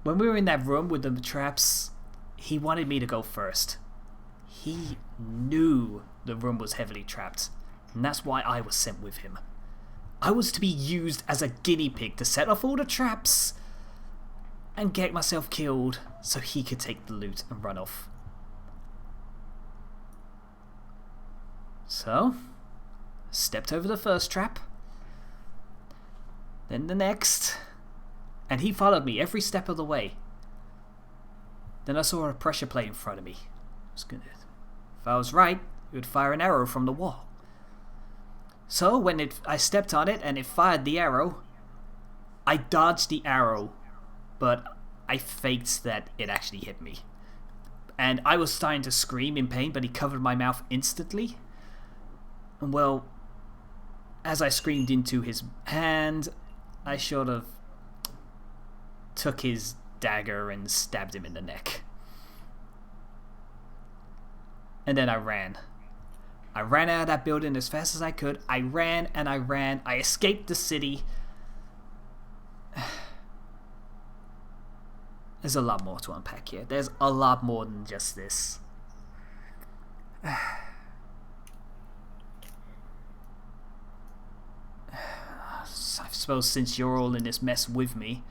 when we were in that room with the traps, he wanted me to go first. He knew the room was heavily trapped, and that's why I was sent with him. I was to be used as a guinea pig to set off all the traps and get myself killed so he could take the loot and run off. So, stepped over the first trap, then the next, and he followed me every step of the way. Then I saw a pressure plate in front of me. If I was right, it would fire an arrow from the wall. So when I stepped on it and it fired the arrow, I dodged the arrow, but I faked that it actually hit me. And I was starting to scream in pain, but he covered my mouth instantly. And well, as I screamed into his hand, I sort of took his dagger and stabbed him in the neck. And then I ran. I ran out of that building as fast as I could. I ran and I ran. I escaped the city. There's a lot more to unpack here. There's a lot more than just this. I suppose since you're all in this mess with me.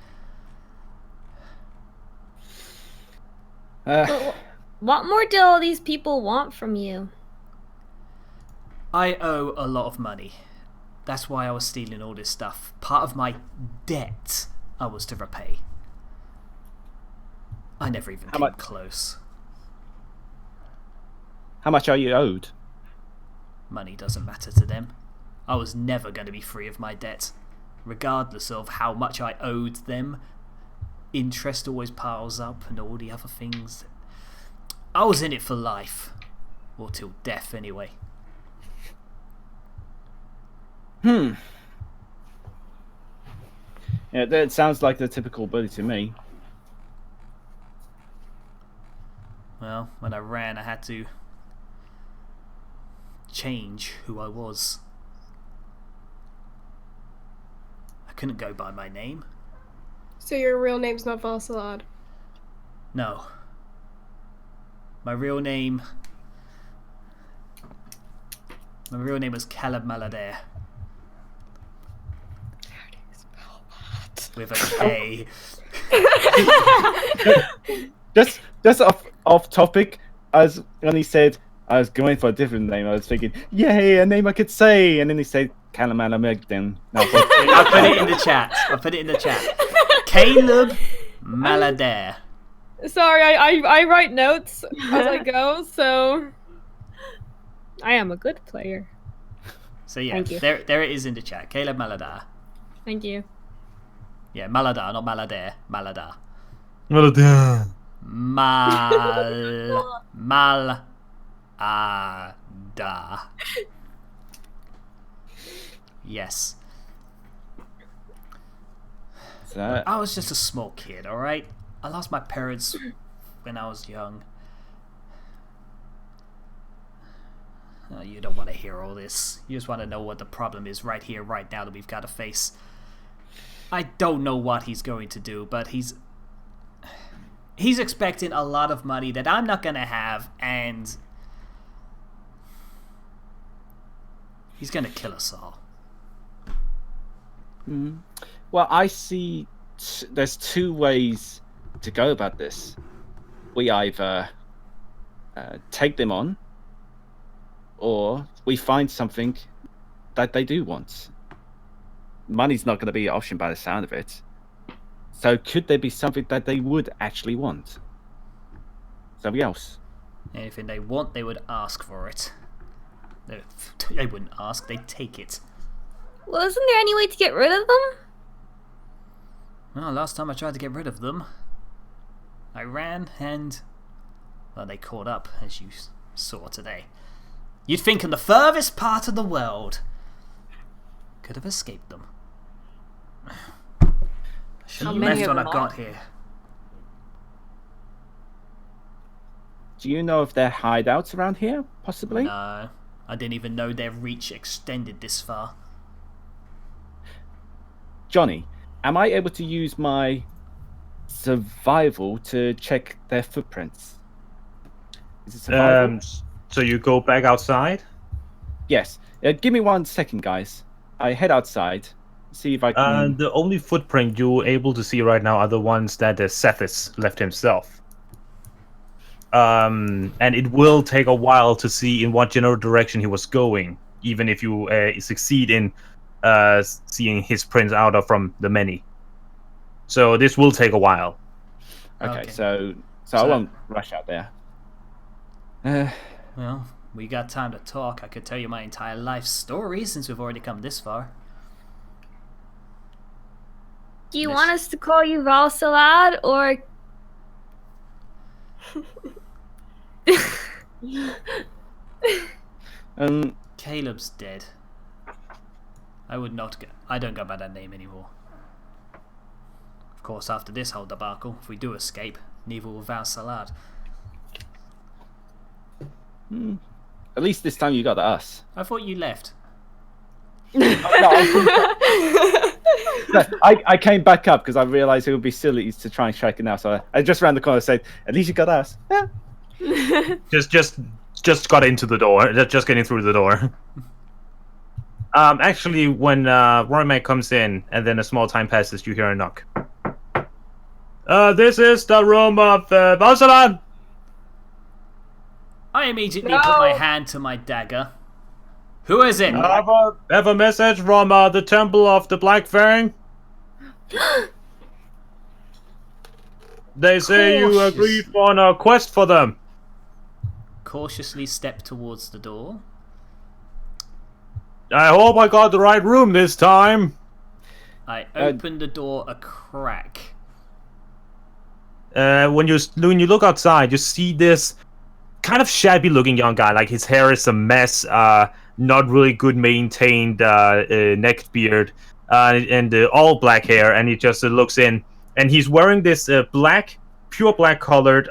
What more do all these people want from you? I owe a lot of money. That's why I was stealing all this stuff. Part of my debt I was to repay. I never even came close. How much are you owed? Money doesn't matter to them. I was never going to be free of my debt. Regardless of how much I owed them, interest always piles up and all the other things. I was in it for life. Or till death, anyway. Yeah, that sounds like the typical bully to me. Well, when I ran, I had to change who I was. I couldn't go by my name. So your real name's not Valsalad. No. My real name was Caleb Maladair. With a K. Just off topic, as when he said I was going for a different name, I was thinking, yay, a name I could say, and then he said Calamala. I put it in the chat. Caleb Maladair. Sorry, I write notes as I go, so I am a good player. So yeah, Thank you. there it is in the chat. Caleb Maladair. Thank you. Yeah, Maladar, not Maladair. Maladar. Malada. Yes. So, I was just a small kid, alright? I lost my parents when I was young. Oh, you don't want to hear all this. You just want to know what the problem is right here, right now that we've got to face. I don't know what he's going to do, but he's expecting a lot of money that I'm not going to have, and he's going to kill us all. well, I see there's two ways to go about this. We either take them on, or we find something that they do want. Money's not going to be an option by the sound of it. So could there be something that they would actually want? Something else? Anything they want, they would ask for it. They wouldn't ask, they'd take it. Well, isn't there any way to get rid of them? Well, last time I tried to get rid of them, I ran and, well, they caught up, as you saw today. You'd think in the furthest part of the world could have escaped them. Should have many left of when I them got are? here. Do you know if there are hideouts around here, possibly? No, I didn't even know their reach extended this far. Johnny, am I able to use my survival to check their footprints? Is it survival? So you go back outside? Yes. Give me 1 second, guys. I head outside, see if I can... The only footprint you're able to see right now are the ones that Sethis left himself. And it will take a while to see in what general direction he was going, even if you succeed in seeing his prints out of from the many. So this will take a while. Okay, Okay. so I won't rush out there. Well, we got time to talk. I could tell you my entire life story since we've already come this far. Do you want us to call you Valsalad or... Caleb's dead. I don't go by that name anymore. Of course, after this whole debacle, if we do escape, Nevel will vow Salad. At least this time you got us. I thought you left. I came back up because I realised it would be silly to try and strike it now. So I just ran the corner and said, "At least you got us." Yeah. Just got into the door. Just getting through the door. Actually, when Roy comes in, and then a small time passes, you hear a knock. This is the room of Valsalan. I immediately put my hand to my dagger. Who is it? Have a message from the Temple of the Black Fang. They say you agreed on a quest for them. Cautiously step towards the door. I hope I got the right room this time. I open the door a crack. When you look outside, you see this kind of shabby-looking young guy. Like his hair is a mess, not really good maintained neck beard, and all black hair. And he just looks in, and he's wearing this pure black colored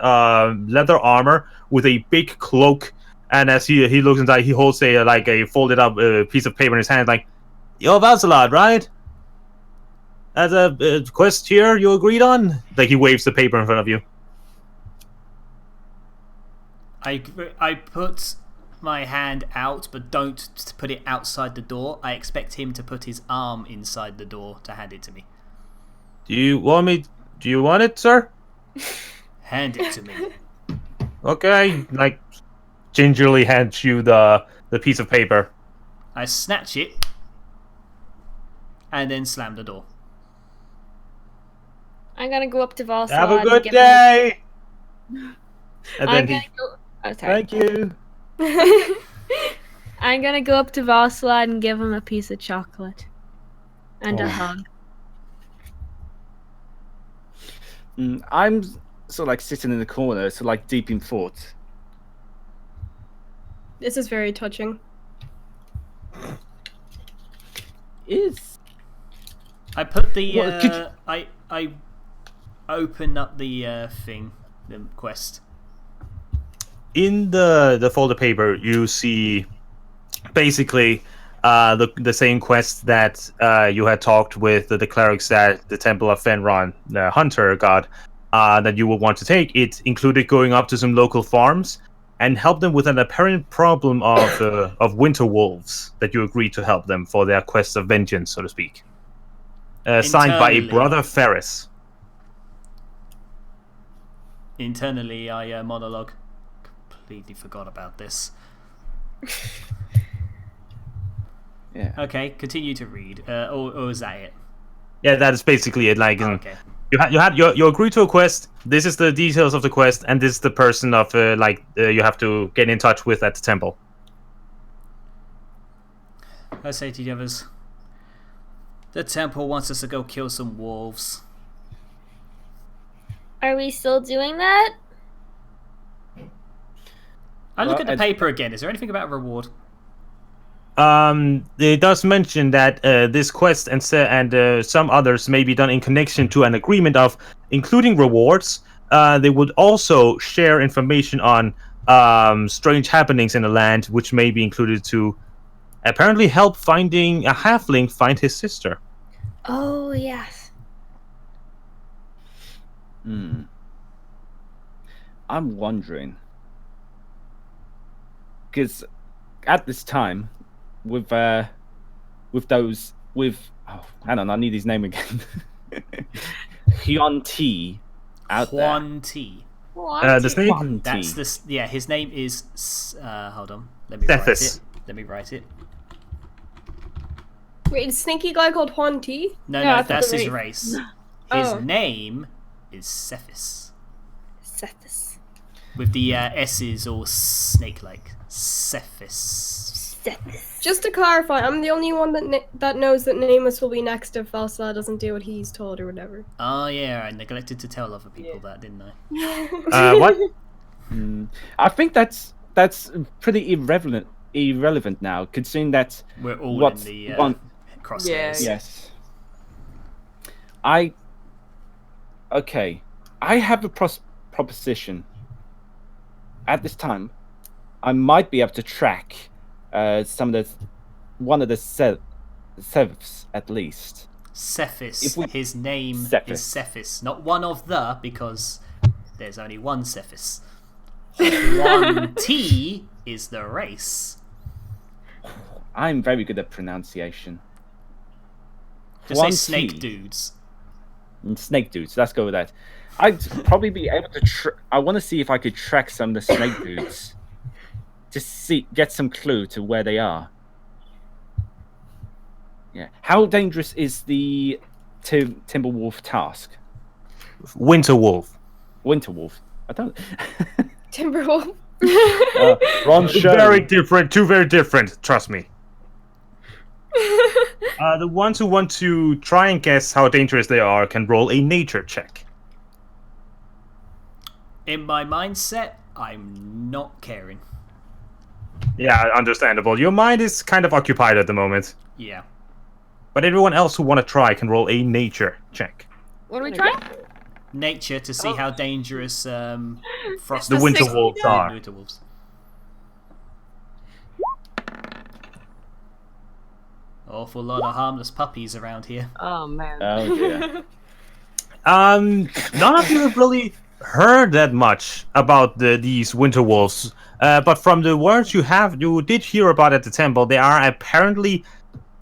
leather armor with a big cloak. And as he looks inside, he holds a folded up piece of paper in his hand, like, "You're Vasilad, right? As a quest here you agreed on?" Like he waves the paper in front of you. I put my hand out, but don't put it outside the door. I expect him to put his arm inside the door to hand it to me. Do you want it, sir? Hand it to me. Okay. Like, gingerly hands you the piece of paper. I snatch it and then slam the door. I'm gonna go up to Vasilad. Have a and good give day! And I'm then gonna go. Oh, sorry. thank you. I'm gonna go up to Vasilad and give him a piece of chocolate and a hug. I'm sort of like sitting in the corner, so like deep in thought. This is very touching. I put the What, could you- I open up the thing, the quest. In the folder paper, you see basically the same quest that you had talked with the clerics at the Temple of Fenron, the hunter god, that you would want to take. It included going up to some local farms and help them with an apparent problem of winter wolves that you agreed to help them for their quest of vengeance, so to speak. Signed by a Internally. brother Ferris. Internally, I monologue. Completely forgot about this. Yeah. Okay, continue to read. Or is that it? Yeah, that is basically it. Like, Okay. you agreed to a quest. This is the details of the quest, and this is the person of you have to get in touch with at the temple. I say to the others, the temple wants us to go kill some wolves. Are we still doing that? I look Well, at the and- paper again. Is there anything about reward? It does mention that this quest and some others may be done in connection to an agreement of including rewards. They would also share information on strange happenings in the land, which may be included to apparently help finding a halfling find his sister. Oh yes. I'm wondering, because at this time, with I need his name again. Hyun T out there. Juan T. The snake. Hyun T. That's this. Yeah, his name is. Hold on. Let me write Cephas. it. Let me write it. Wait, a sneaky guy called Juan T? No, No, I no, thought that's the his race. race. His Oh. name is Cephas. Cephas. With the S's all snake-like. Cephas. Cephas. Just to clarify, I'm the only one that knows that Namus will be next if Valsala doesn't do what he's told or whatever. Oh yeah, I neglected to tell other people that, didn't I? What? I think that's pretty irrelevant now, considering that. We're all What's in the one- crosshairs. Yes. Okay. I have a proposition. At this time, I might be able to track one of the Sevs at least. Cephas. If we- His name Cephas. is Cephas, not one of the, because there's only one Cephas. One T is the race. I'm very good at pronunciation. Just say One snake T. dudes. Snake dudes. Let's go with that. I'd probably be able to. I want to see if I could track some of the snake dudes. Just get some clue to where they are. Yeah. How dangerous is the Timberwolf task? Winter wolf. Winterwolf. I don't. Timberwolf. Wrong show. Very different. Two very different. Trust me. The ones who want to try and guess how dangerous they are can roll a nature check. In my mindset, I'm not caring. Yeah, understandable. Your mind is kind of occupied at the moment. Yeah. But everyone else who want to try can roll a nature check. What are we trying? Nature to see how dangerous frost The winter six wolves are. winter wolves. Awful lot of harmless puppies around here. Oh man. Oh dear. None of you have really heard that much about these winter wolves. But from the words you did hear about at the temple, they are apparently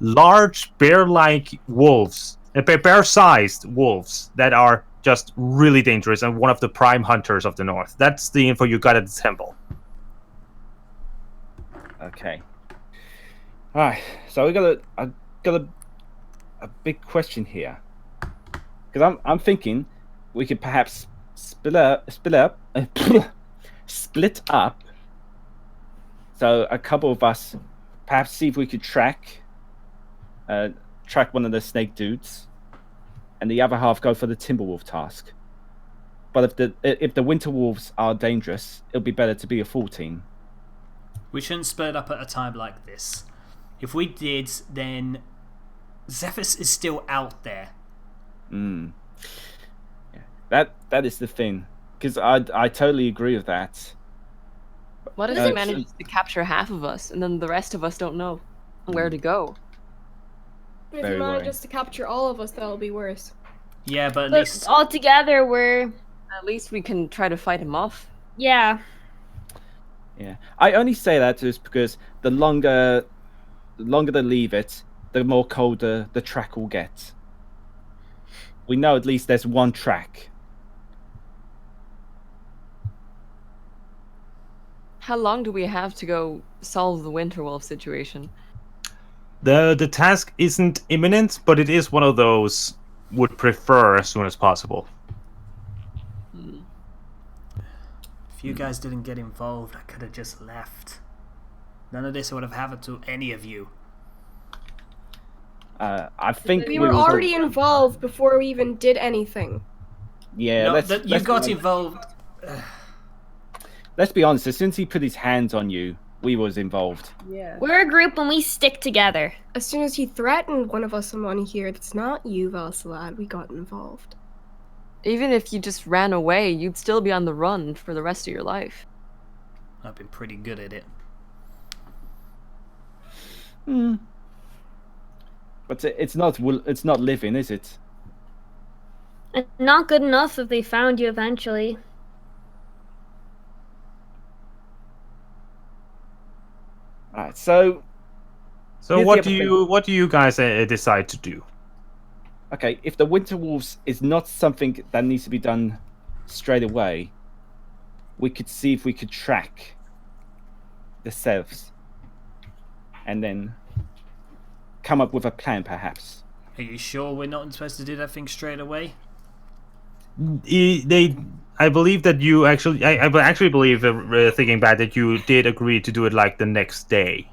large bear-like wolves, bear-sized wolves that are just really dangerous and one of the prime hunters of the north. That's the info you got at the temple. Okay. All right. So I got a big question here, because I'm thinking we could perhaps split up. So a couple of us perhaps see if we could track one of the snake dudes, and the other half go for the Timberwolf task. But if the winter wolves are dangerous, it'll be better to be a full team. We shouldn't split up at a time like this. If we did, then Zephyrus is still out there. Yeah. That is the thing, because I totally agree with that. What if he manages to capture half of us, and then the rest of us don't know where to go? If Very he worrying. manages to capture all of us, that'll be worse. Yeah, but at But least all together, we're At least we can try to fight him off. yeah. Yeah, I only say that just because the longer they leave it, the more colder the track will get. We know at least there's one track. How long do we have to go solve the Winterwolf situation? The task isn't imminent, but it is one of those would prefer as soon as possible. if you guys didn't get involved, I could have just left. None of this would have happened to any of you. I think We were already involved before we even did anything. Yeah, No, let's you got be, involved. let's be honest. As soon as he put his hands on you, we was involved. Yeah. We're a group and we stick together. As soon as he threatened one of us someone here that's not you, Valsalad, we got involved. Even if you just ran away, you'd still be on the run for the rest of your life. I've been pretty good at it. But it's not living, is it? And not good enough if they found you eventually. Alright, so So Here's what the do you guys decide to do? okay, if the Winter Wolves is not something that needs to be done straight away, we could see if we could track the selves and then come up with a plan, perhaps. Are you sure we're not supposed to do that thing straight away? I believe that you actually. I actually believe, thinking back, that you did agree to do it like the next day.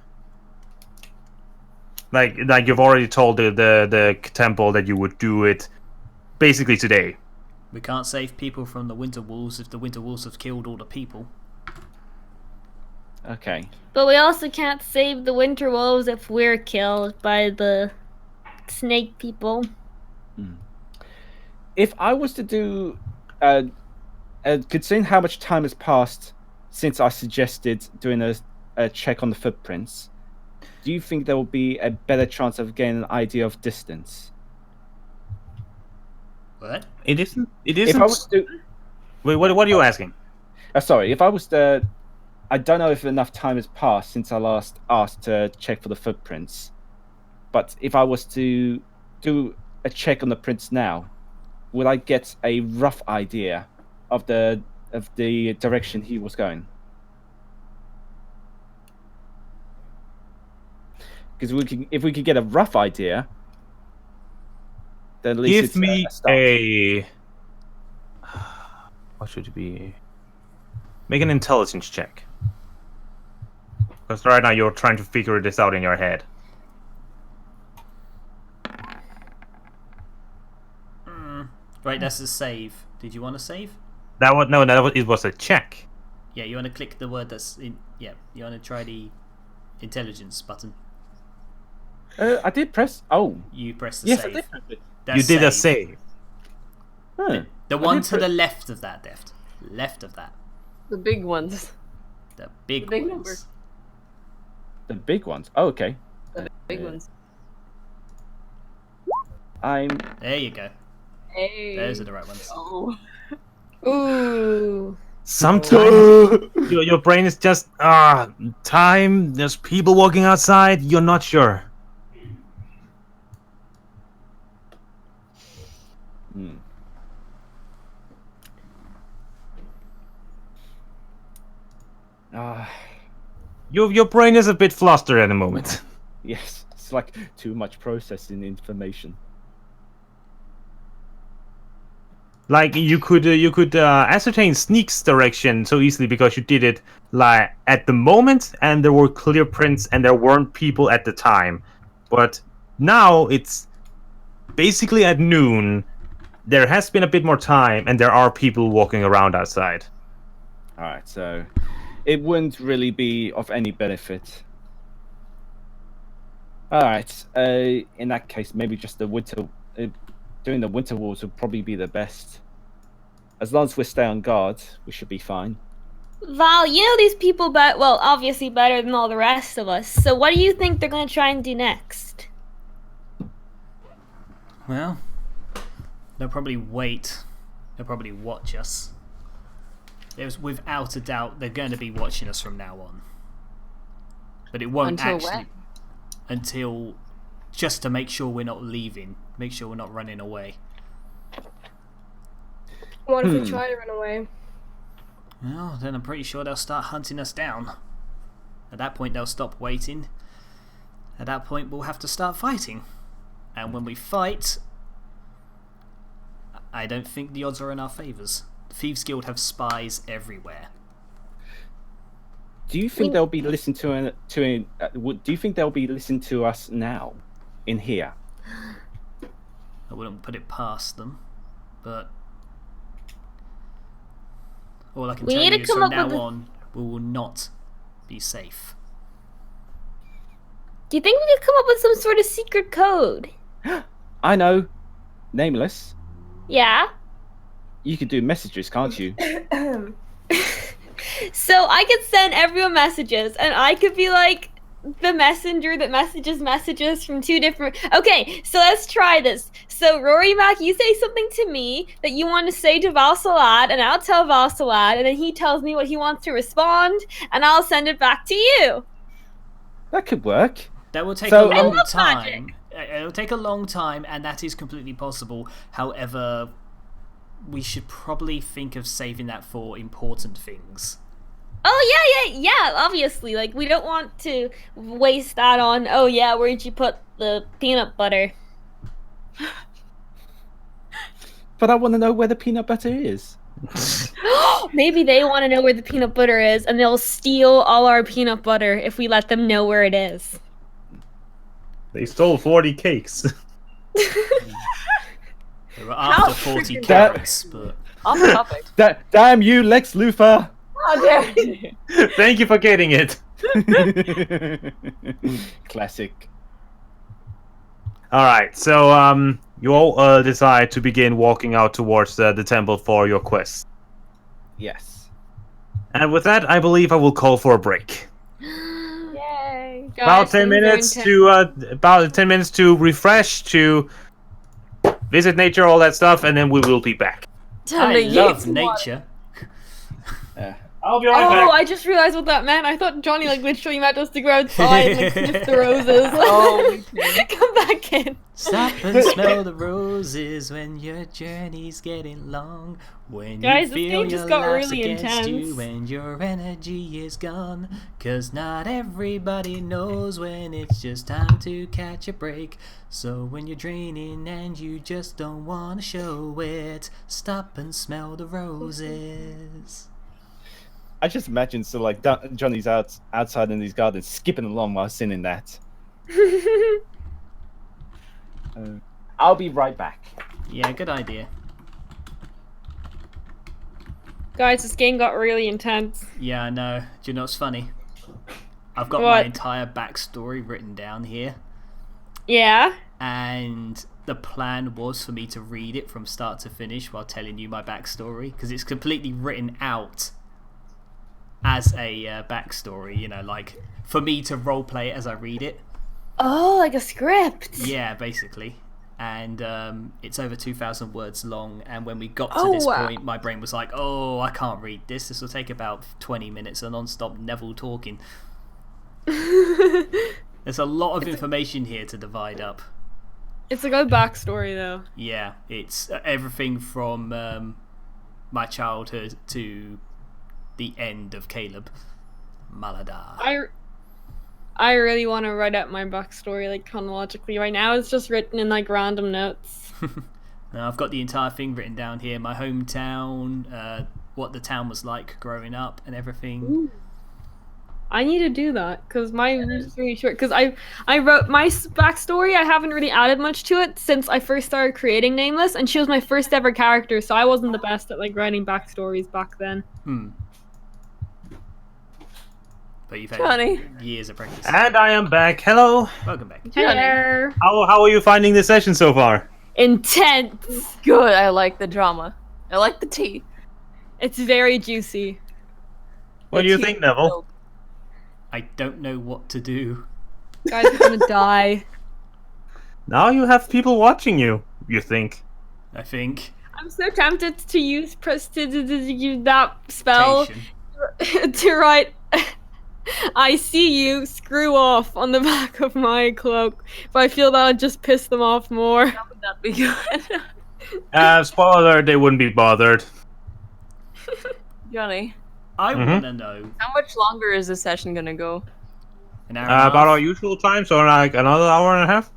Like you've already told the temple that you would do it, basically today. We can't save people from the Winter Wolves if the Winter Wolves have killed all the people. Okay. But we also can't save the winter wolves if we're killed by the snake people. If I was to do, considering how much time has passed since I suggested doing a check on the footprints, do you think there will be a better chance of getting an idea of distance? What? It isn't. If I was to, Wait, what are you asking? sorry, if I was to, I don't know if enough time has passed since I last asked to check for the footprints, but if I was to do a check on the prints now, would I get a rough idea of the direction he was going? Because if we could get a rough idea, then at least Give it's me a start. a. What should it be? Make an intelligence check. Because right now you're trying to figure this out in your head. Right, that's a save. Did you want to save? It was a check. Yeah, you want to click the word that's in. Yeah, you want to try the intelligence button. I did press. Oh, You press the yes, save. I did press it. That's You did a save. save. Huh. The I one did to the left of that, Deft. Left of that. The big ones. The big, The big ones. number. The big ones. Oh, okay. The big ones. There you go. Hey. Those are the right ones. Oh. Ooh. Sometimes your brain is just time. There's people walking outside. You're not sure. Hmm. Your brain is a bit flustered at the moment. Yes, it's like too much processing information. Like you could ascertain Sneak's direction so easily because you did it like at the moment, and there were clear prints, and there weren't people at the time. But now it's basically at noon. There has been a bit more time, and there are people walking around outside. All right, so it wouldn't really be of any benefit. All right, in that case, maybe just the winter. Doing the winter wars would probably be the best. As long as we stay on guard, we should be fine. Val, you know these people well, obviously better than all the rest of us. So what do you think they're gonna try and do next? Well, they'll probably wait. They'll probably watch us. There's without a doubt they're going to be watching us from now on. But it won't Until actually when? until just to make sure we're not leaving, make sure we're not running away. What if we try to run away? Well, then I'm pretty sure they'll start hunting us down. At that point, they'll stop waiting. At that point, we'll have to start fighting. And when we fight, I don't think the odds are in our favours. The Thieves Guild have spies everywhere. Do you think they'll be listening do you think they'll be listening to us now, in here? I wouldn't put it past them, but all I can We tell need you to is come from up now with a- on, we will not be safe. Do you think we could come up with some sort of secret code? I know. Nameless. Yeah. You could do messages, can't you? So I could send everyone messages, and I could be like the messenger that messages from two different. Okay, so let's try this. So Rory Mac, you say something to me that you want to say to Valsalad, and I'll tell Valsalad, and then he tells me what he wants to respond, and I'll send it back to you. That could work. That will take So, a I long love time. It'll take a long time, and that is completely possible. However, we should probably think of saving that for important things. Oh yeah, obviously. Like, we don't want to waste that on, oh yeah, where'd you put the peanut butter? But I want to know where the peanut butter is. Maybe they want to know where the peanut butter is, and they'll steal all our peanut butter if we let them know where it is. They stole 40 cakes. They were after How 40 freaking- carrots, but Off topic. Damn you, Lex Luthor! How dare you? Thank you for getting it. Classic. All right, so you all decide to begin walking out towards the temple for your quest. Yes. And with that, I believe I will call for a break. Yay. About 10 minutes to refresh, to visit nature, all that stuff, and then we will be back. I love nature. I'll be right Oh, back. I just realized what that meant. I thought Johnny like literally meant us to go outside and like sniff the roses. Oh, Come back in. Stop and smell the roses when your journey's getting long. When Guys, you this feel game just your got life's really against you intense. and your energy is gone. 'Cause not everybody knows when it's just time to catch a break. So when you're draining and you just don't want to show it, stop and smell the roses. I just imagine Johnny's outside in his garden skipping along while singing that. I'll be right back. Yeah, good idea. Guys, this game got really intense. Yeah, I know. Do you know what's funny? I've got my What? entire backstory written down here, Yeah? and the plan was for me to read it from start to finish while telling you my backstory, because it's completely written out as a backstory, you know, like for me to roleplay it as I read it. Oh, like a script. Yeah, basically. And it's over 2,000 words long, and when we got to Oh, this wow. point, my brain was like, oh, I can't read this. This will take about 20 minutes of non-stop Neville talking. There's a lot of information here to divide up. It's a good backstory, though. Yeah, it's everything from my childhood to the end of Caleb Maladar. I really want to write out my backstory, like, chronologically. Right now, it's just written in, like, random notes. Now, I've got the entire thing written down here. My hometown, what the town was like growing up and everything. Ooh. I need to do that, because mine is really short. Because I wrote my backstory, I haven't really added much to it since I first started creating Nameless, and she was my first ever character, so I wasn't the best at, like, writing backstories back then. But you've Johnny. had years of practice. And I am back. Hello. Welcome back. Hello. How are you finding this session so far? Intense. Good. I like the drama. I like the tea. It's very juicy. What do you think, Neville? I don't know what to do. Guys are gonna die. Now you have people watching you. You think? I think. I'm so tempted to use that spell Tation. to write I see you, screw off on the back of my cloak, but I feel that would just piss them off more. How would that be good? Spoiler, they wouldn't be bothered. Johnny, I want to know. how much longer is this session gonna go? An hour and a half? About our usual time, so like another hour and a half?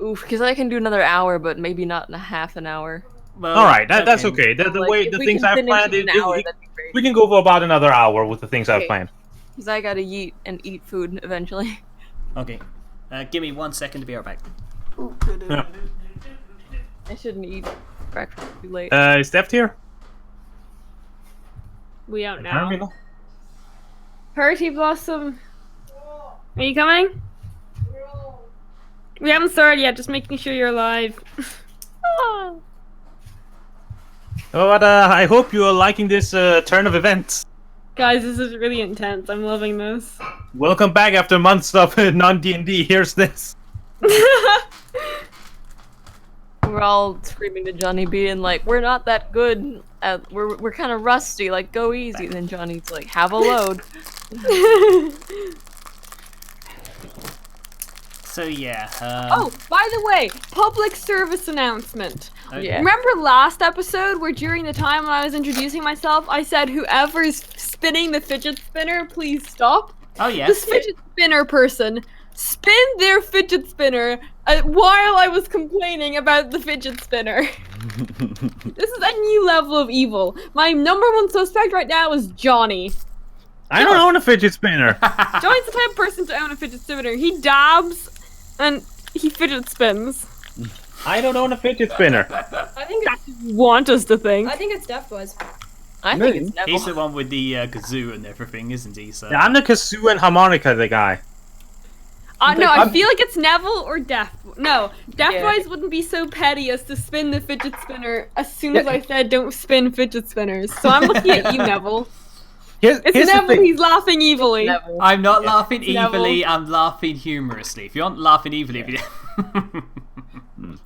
Oof, because I can do another hour, but maybe not in a half an hour. Well, Alright, that's okay. The Like, way if the we things can I've finish planned, in an hour, that'd be great. we can go for about another hour with the things I've Okay. planned. Because I gotta eat and eat food eventually. Okay. Give me 1 second to be right back. Yeah. I shouldn't eat breakfast too late. Is Deft here? We out Apparently now. not. Party Blossom, are you coming? We haven't started yet, just making sure you're alive. Ah. Oh, but I hope you are liking this turn of events. Guys, this is really intense. I'm loving this. Welcome back after months of non-D&D. Here's this. We're all screaming to Johnny being like, we're not that good at, we're kind of rusty, like go easy. And then Johnny's like, have a load. So yeah. Oh, by the way, public service announcement. Yeah. Remember last episode where during the time when I was introducing myself, I said whoever's spinning the fidget spinner, please stop? Oh yeah. This fidget spinner person spin their fidget spinner while I was complaining about the fidget spinner. This is a new level of evil. My number one suspect right now is Johnny. I don't own a fidget spinner. Johnny's the type of person to own a fidget spinner. He dabs and he fidget spins. I don't own a fidget spinner. I think Want us to think. it's DeftWise. I think it's Neville. He's the one with the kazoo and everything, isn't he? So. Yeah, I'm the kazoo and harmonica the guy. No, I feel like it's Neville or No, DeftWise Yeah. wouldn't be so petty as to spin the fidget spinner as soon as I said don't spin fidget spinners. So I'm looking at you, Neville. Here's It's the Neville, thing. he's laughing evilly. Neville. I'm not laughing Neville. evilly, I'm laughing humorously. If you aren't laughing evilly, if you... Right,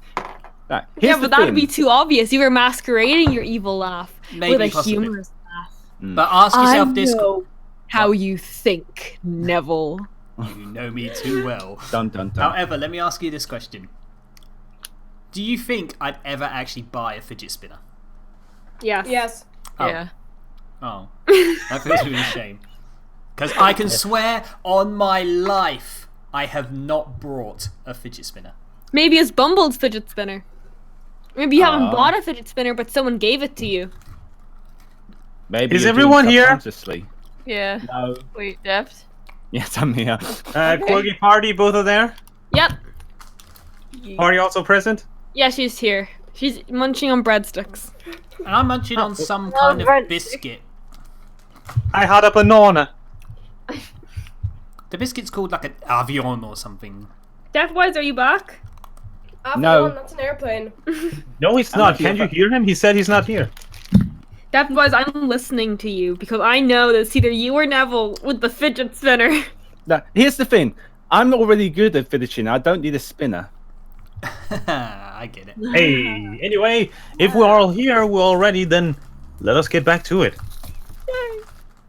Yeah, here's but the that'd thing. be too obvious. You were masquerading your evil laugh Maybe, with a possibly. humorous laugh. But ask yourself I this... know how you think, Neville. You know me too well. Dun dun dun. However, let me ask you this question. Do you think I'd ever actually buy a fidget spinner? Yes. Yes. Oh. Yeah. Oh. That feels really shame. Because I can swear on my life I have not brought a fidget spinner. Maybe it's Bumble's fidget spinner. Maybe you haven't Oh. bought a fidget spinner, but someone gave it to you. Maybe Is you're doing everyone here? subconsciously. Yeah. No. Wait, Deft? Yes, I'm here. Quirky Party, both are there? Yep. Party also present? Yeah, she's here. She's munching on breadsticks. And I'm munching on some kind of biscuit. I had a banana. The biscuit's called like an avion or something. DeftWise, are you back? No. That's an airplane. No, he's not. Can you hear him? He said he's not here. DeftWise, I'm listening to you because I know that it's either you or Neville with the fidget spinner. Now, here's the thing. I'm already good at fidgeting. I don't need a spinner. I get it. Hey, anyway, if we're all here, we're all ready, then let us get back to it.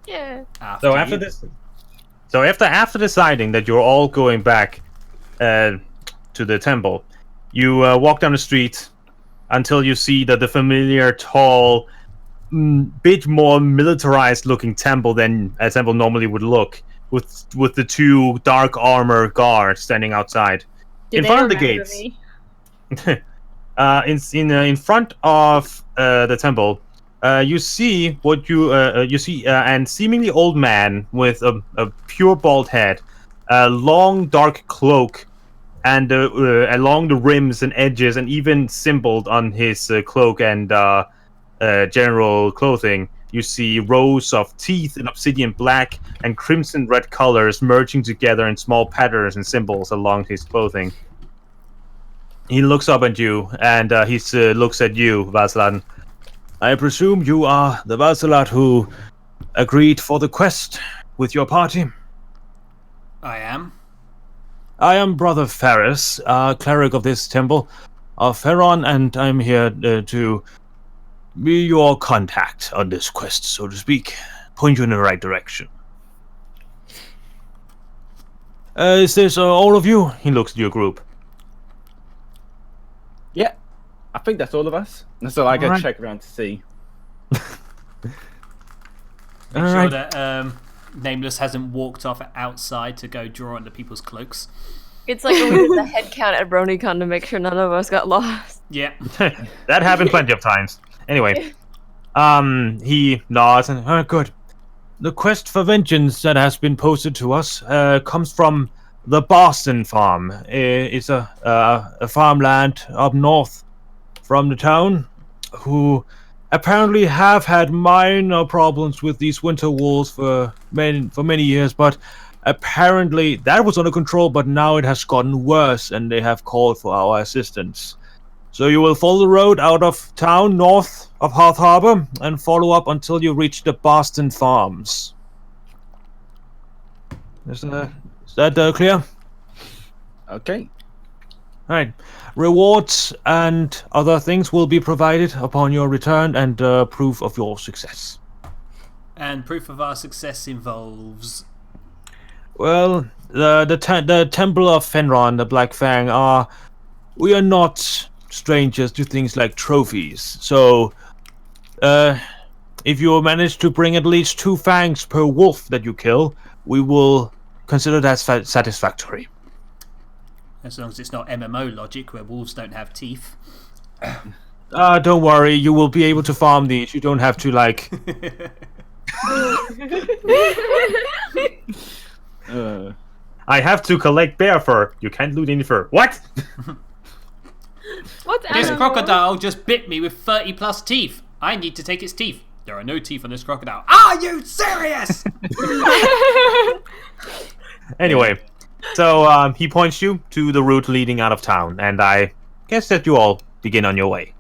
Yeah. After deciding that you're all going back to the temple, you walk down the street until you see that the familiar, tall, bit more militarized-looking temple than a temple normally would look, with the two dark armor guards standing outside in front of the gates. In front of the temple, you see what you see an seemingly old man with a pure bald head, a long dark cloak, and along the rims and edges, and even symboled on his cloak and general clothing, you see rows of teeth in obsidian black and crimson red colors merging together in small patterns and symbols along his clothing. He looks up at you, and he looks at you, Vasilan. I presume you are the Vasilat who agreed for the quest with your party? I am. I am Brother Ferris, cleric of this temple of Ferron, and I'm here to be your contact on this quest, so to speak. Point you in the right direction. Is this all of you? He looks at your group. Yeah, I think that's all of us. So I go Alright. check around to see. Make sure that Nameless hasn't walked off outside to go draw under people's cloaks. It's like when we did the head count at BronyCon to make sure none of us got lost. Yeah. That happened plenty of times. Anyway, he nods and, good. The quest for vengeance that has been posted to us comes from the Boston Farm. It's a farmland up north from the town, who apparently have had minor problems with these winter wolves for many years, but apparently that was under control, but now it has gotten worse, and they have called for our assistance. So you will follow the road out of town, north of Hearth Harbor, and follow up until you reach the Boston Farms. Is that clear? Okay. Alright. Rewards and other things will be provided upon your return, and proof of your success. And proof of our success involves... Well, the Temple of Fenron, the Black Fang, we are not strangers to things like trophies. So, if you manage to bring at least 2 fangs per wolf that you kill, we will consider that satisfactory. As long as it's not MMO logic where wolves don't have teeth. Don't worry, you will be able to farm these. You don't have to, like... I have to collect bear fur. You can't loot any fur. What? What's This animal? crocodile just bit me with 30 plus teeth. I need to take its teeth. There are no teeth on this crocodile. Are you serious? Anyway, so he points you to the route leading out of town, and I guess that you all begin on your way.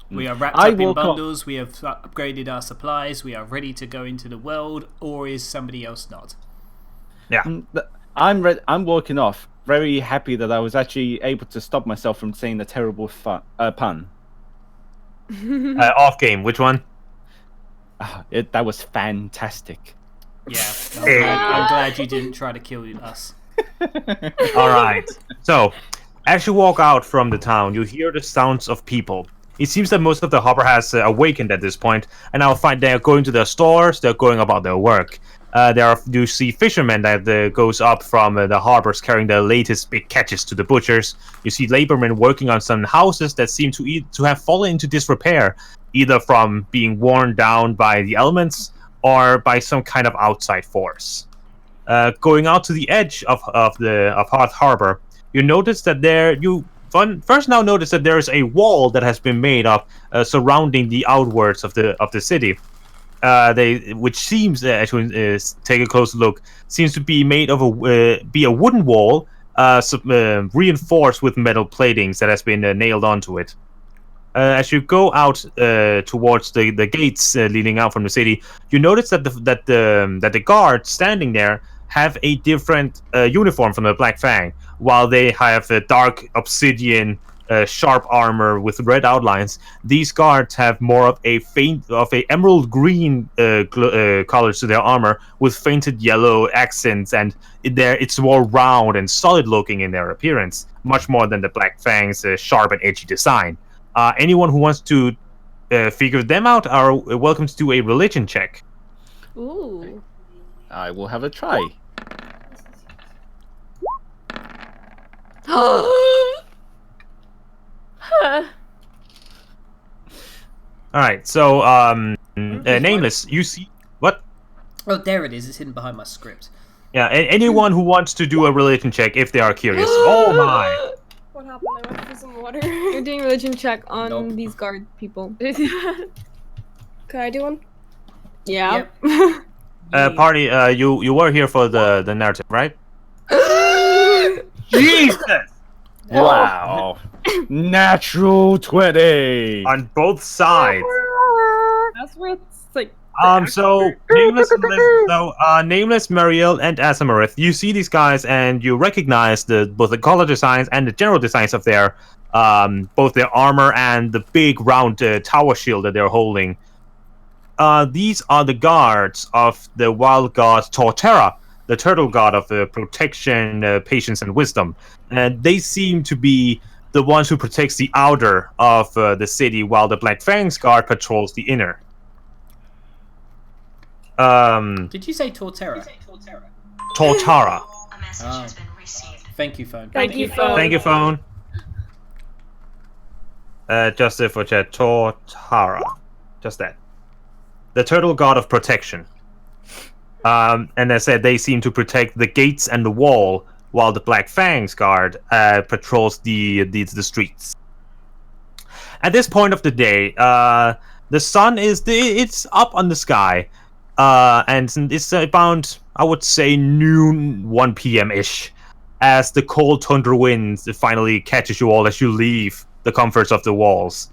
We are wrapped I up in will bundles. We have upgraded our supplies. We are ready to go into the world. Or is somebody else not? Yeah. I'm walking off, very happy that I was actually able to stop myself from saying a terrible pun. Off game, which one? That was fantastic. Yeah. I'm glad you didn't try to kill us. Alright. So, as you walk out from the town, you hear the sounds of people. It seems that most of the harbor has awakened at this point, and now they're going to their stores, they're going about their work. You see fishermen that goes up from the harbors carrying the latest big catches to the butchers. You see labormen working on some houses that seem to have fallen into disrepair, either from being worn down by the elements or by some kind of outside force. Going out to the edge of Hearth Harbor, you notice that first now notice that there is a wall that has been made up surrounding the outwards of the city. Which seems, actually, take a closer look, seems to be made of a wooden wall, reinforced with metal platings that has been nailed onto it. As you go out towards the gates leading out from the city, you notice that the guards standing there have a different uniform from the Black Fang, while they have a dark obsidian sharp armor with red outlines. These guards have more of a emerald green colors to their armor with fainted yellow accents, and it's more round and solid looking in their appearance, much more than the Black Fang's sharp and edgy design. Anyone who wants to figure them out are welcome to do a religion check. Ooh. I will have a try. Alright, so, Nameless, you see... What? Oh, there it is. It's hidden behind my script. Yeah, anyone who wants to do a religion check if they are curious. Oh my! What happened? I went for some water. You're doing a religion check on Nope. these guard people. Can I do one? Yeah. Party, you were here for the narrative, right? Jesus! Wow. Natural 20. On both sides. That's where it's like. So Nameless, Mariel, and Asamarith, you see these guys and you recognize both the color designs and the general designs of their both their armor and the big round tower shield that they're holding. These are the guards of the wild god Torterra, the turtle god of protection, patience, and wisdom. And they seem to be the ones who protects the outer of the city, while the Black Fang's guard patrols the inner. Did you say Torterra? Tortara. A message has been received. Thank you, phone. Thank you, phone. Thank you, phone. Just for chat, Tortara. Just that. The turtle god of protection. And I said they seem to protect the gates and the wall, while the Black Fang's guard patrols the streets. At this point of the day, the sun it's up on the sky, and it's about, I would say, noon, 1 p.m.-ish, as the cold tundra winds finally catches you all as you leave the comforts of the walls.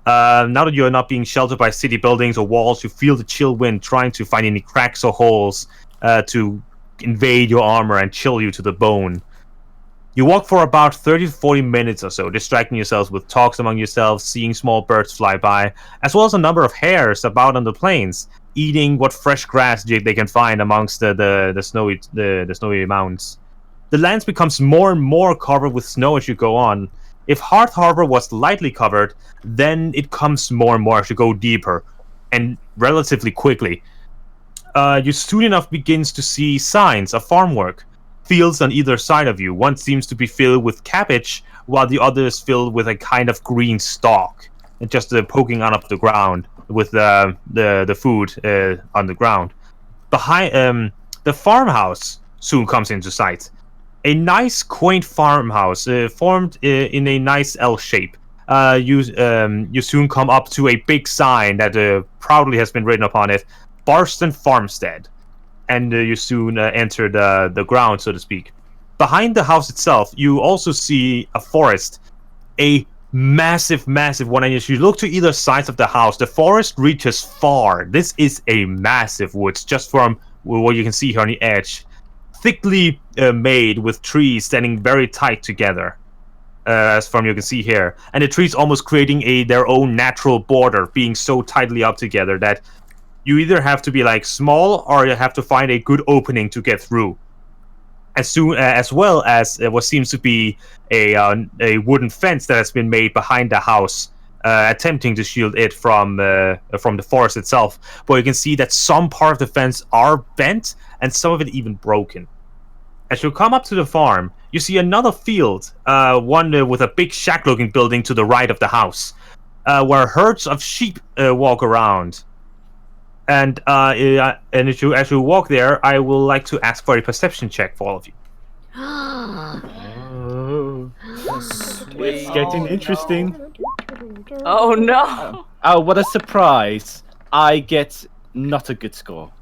Now that you're not being sheltered by city buildings or walls, you feel the chill wind trying to find any cracks or holes to invade your armor and chill you to the bone. You walk for about 30 to 40 minutes or so, distracting yourselves with talks among yourselves, seeing small birds fly by, as well as a number of hares about on the plains, eating what fresh grass they can find amongst the snowy mountains. The lands becomes more and more covered with snow as you go on. If Hearth Harbor was lightly covered, then it comes more and more as you go deeper, and relatively quickly. You soon enough begins to see signs of farm work. Fields on either side of you. One seems to be filled with cabbage, while the other is filled with a kind of green stalk, and just poking out of the ground with the food on the ground. Behind the farmhouse soon comes into sight. A nice, quaint farmhouse formed in a nice L shape. You soon come up to a big sign that proudly has been written upon it, Barston Farmstead. And you soon enter the ground, so to speak. Behind the house itself, you also see a forest. A massive, massive one. And as you look to either sides of the house, the forest reaches far. This is a massive woods, just from what you can see here on the edge. Thickly made with trees standing very tight together, as from you can see here. And the trees almost creating their own natural border, being so tightly up together that you either have to be like small or you have to find a good opening to get through. As well as what seems to be a wooden fence that has been made behind the house, attempting to shield it from the forest itself. But you can see that some part of the fence are bent and some of it even broken. As you come up to the farm, you see another field, one with a big shack-looking building to the right of the house, where herds of sheep walk around. And as you walk there, I will like to ask for a perception check for all of you. It's getting interesting. Oh no! Oh, what a surprise! I get not a good score.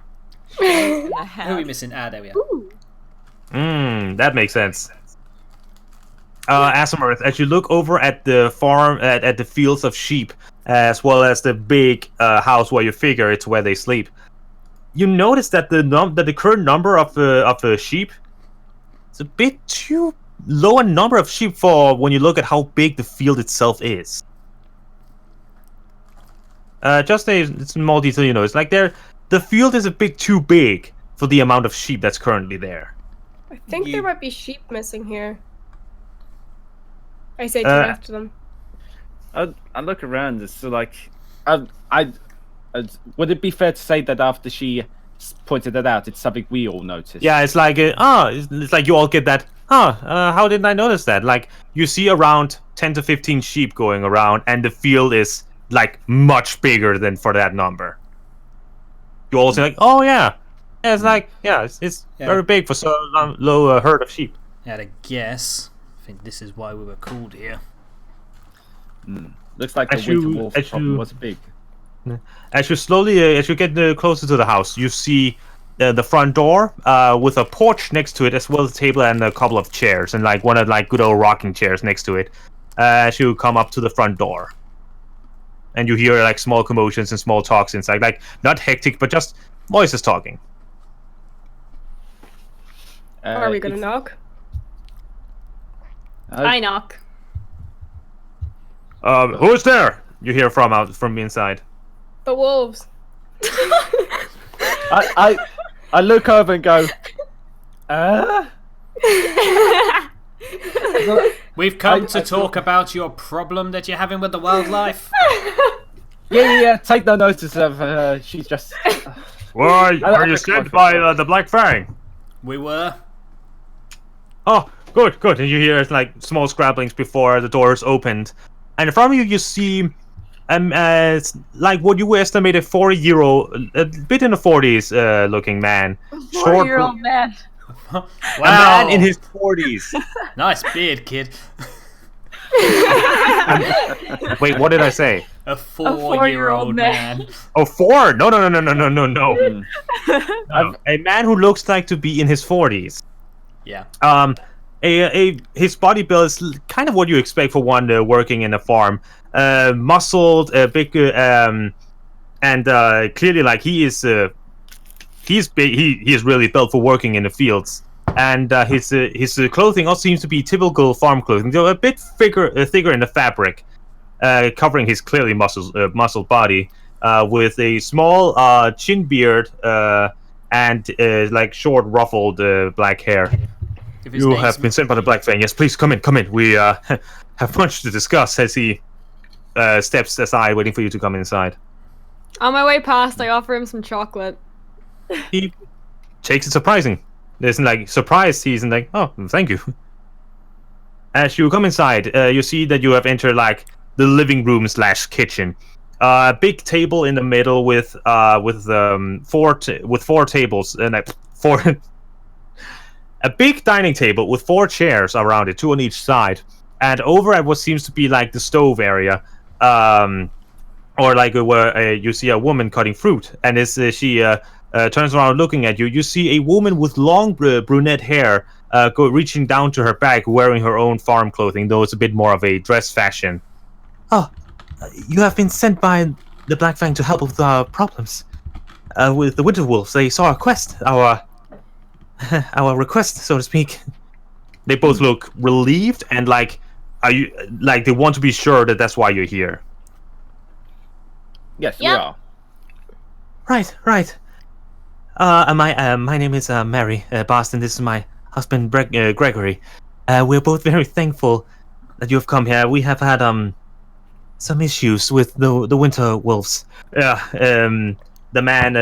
Who are we missing? Ah, there we are. That makes sense. Asimurth, as you look over at the farm, at the fields of sheep, as well as the big house where you figure it's where they sleep, you notice that the current number of sheep is a bit too low a number of sheep for when you look at how big the field itself is. Just a small detail, you know, it's like the field is a bit too big for the amount of sheep that's currently there. I think there might be sheep missing here. I say to after them. I look around. It's like, would it be fair to say that after she pointed it out, it's something we all noticed? Yeah, it's like, it's like you all get that. How didn't I notice that? Like, you see around 10 to 15 sheep going around, and the field is like much bigger than for that number. You all say like, oh yeah, it's like, yeah, it's very big for so low a herd of sheep. I had a guess. I think this is why we were called here. Looks like the winter wolf problem was big. As you get closer to the house, you see the front door with a porch next to it, as well as a table and a couple of chairs, and like one of like good old rocking chairs next to it. As you come up to the front door, and you hear like small commotions and small talks inside, like not hectic, but just voices talking. Are we gonna knock? I knock. Who's there? You hear from inside. The wolves. I look over and go, We've come to talk about your problem that you're having with the wildlife. Yeah. Take no notice of her. She's just. Why are you sent by the Black Fang? We were. Oh, good. And you hear like small scrabblings before the doors opened, and from you see, like what you estimate a 40-year-old, a bit in the 40s, looking man. 40-year-old man. Wow. A man in his 40s. Nice beard, kid. Wait, what did I say? A 4-year-old man. Oh, 4? No. A man who looks like to be in his 40s. Yeah. His body build is kind of what you expect for one working in a farm. Muscled, big, and clearly, like he's big. He is really built for working in the fields. And his clothing also seems to be typical farm clothing, though a bit thicker in the fabric, covering his clearly muscled body, with a small chin beard and like short ruffled black hair. You have been sent by the Black Fang. Yes, please come in. We have much to discuss. As he steps aside, waiting for you to come inside. On my way past, I offer him some chocolate. He takes it surprising. There's like surprised. He's like, oh, thank you. As you come inside, you see that you have entered like the living room / kitchen. A big table in the middle with four tables and four. A big dining table with 4 chairs around it, 2 on each side, and over at what seems to be like the stove area, or like where you see a woman cutting fruit, and as she turns around looking at you, you see a woman with long brunette hair reaching down to her back, wearing her own farm clothing, though it's a bit more of a dress fashion. Oh, you have been sent by the Black Fang to help with our problems with the winter wolves. They saw our quest, our request, so to speak. They both look relieved and like, are you like they want to be sure that that's why you're here. Yes, we are. Right. My name is Mary Boston. This is my husband Gregory. We're both very thankful that you have come here. We have had some issues with the winter wolves. The man,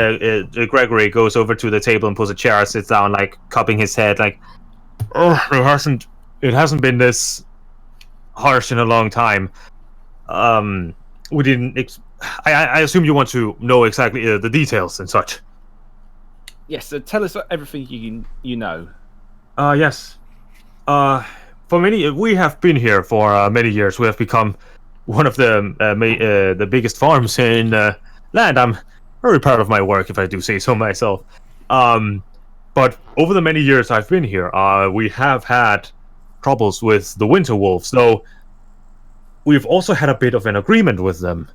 Gregory, goes over to the table and pulls a chair, sits down, like cupping his head, like, oh, it hasn't been this harsh in a long time. We didn't. I assume you want to know exactly the details and such. Yes, tell us everything you know. Yes. we have been here for many years. We have become one of the biggest farms in land. I'm very proud of my work, if I do say so myself. But over the many years I've been here, we have had troubles with the winter wolves. So we've also had a bit of an agreement with them,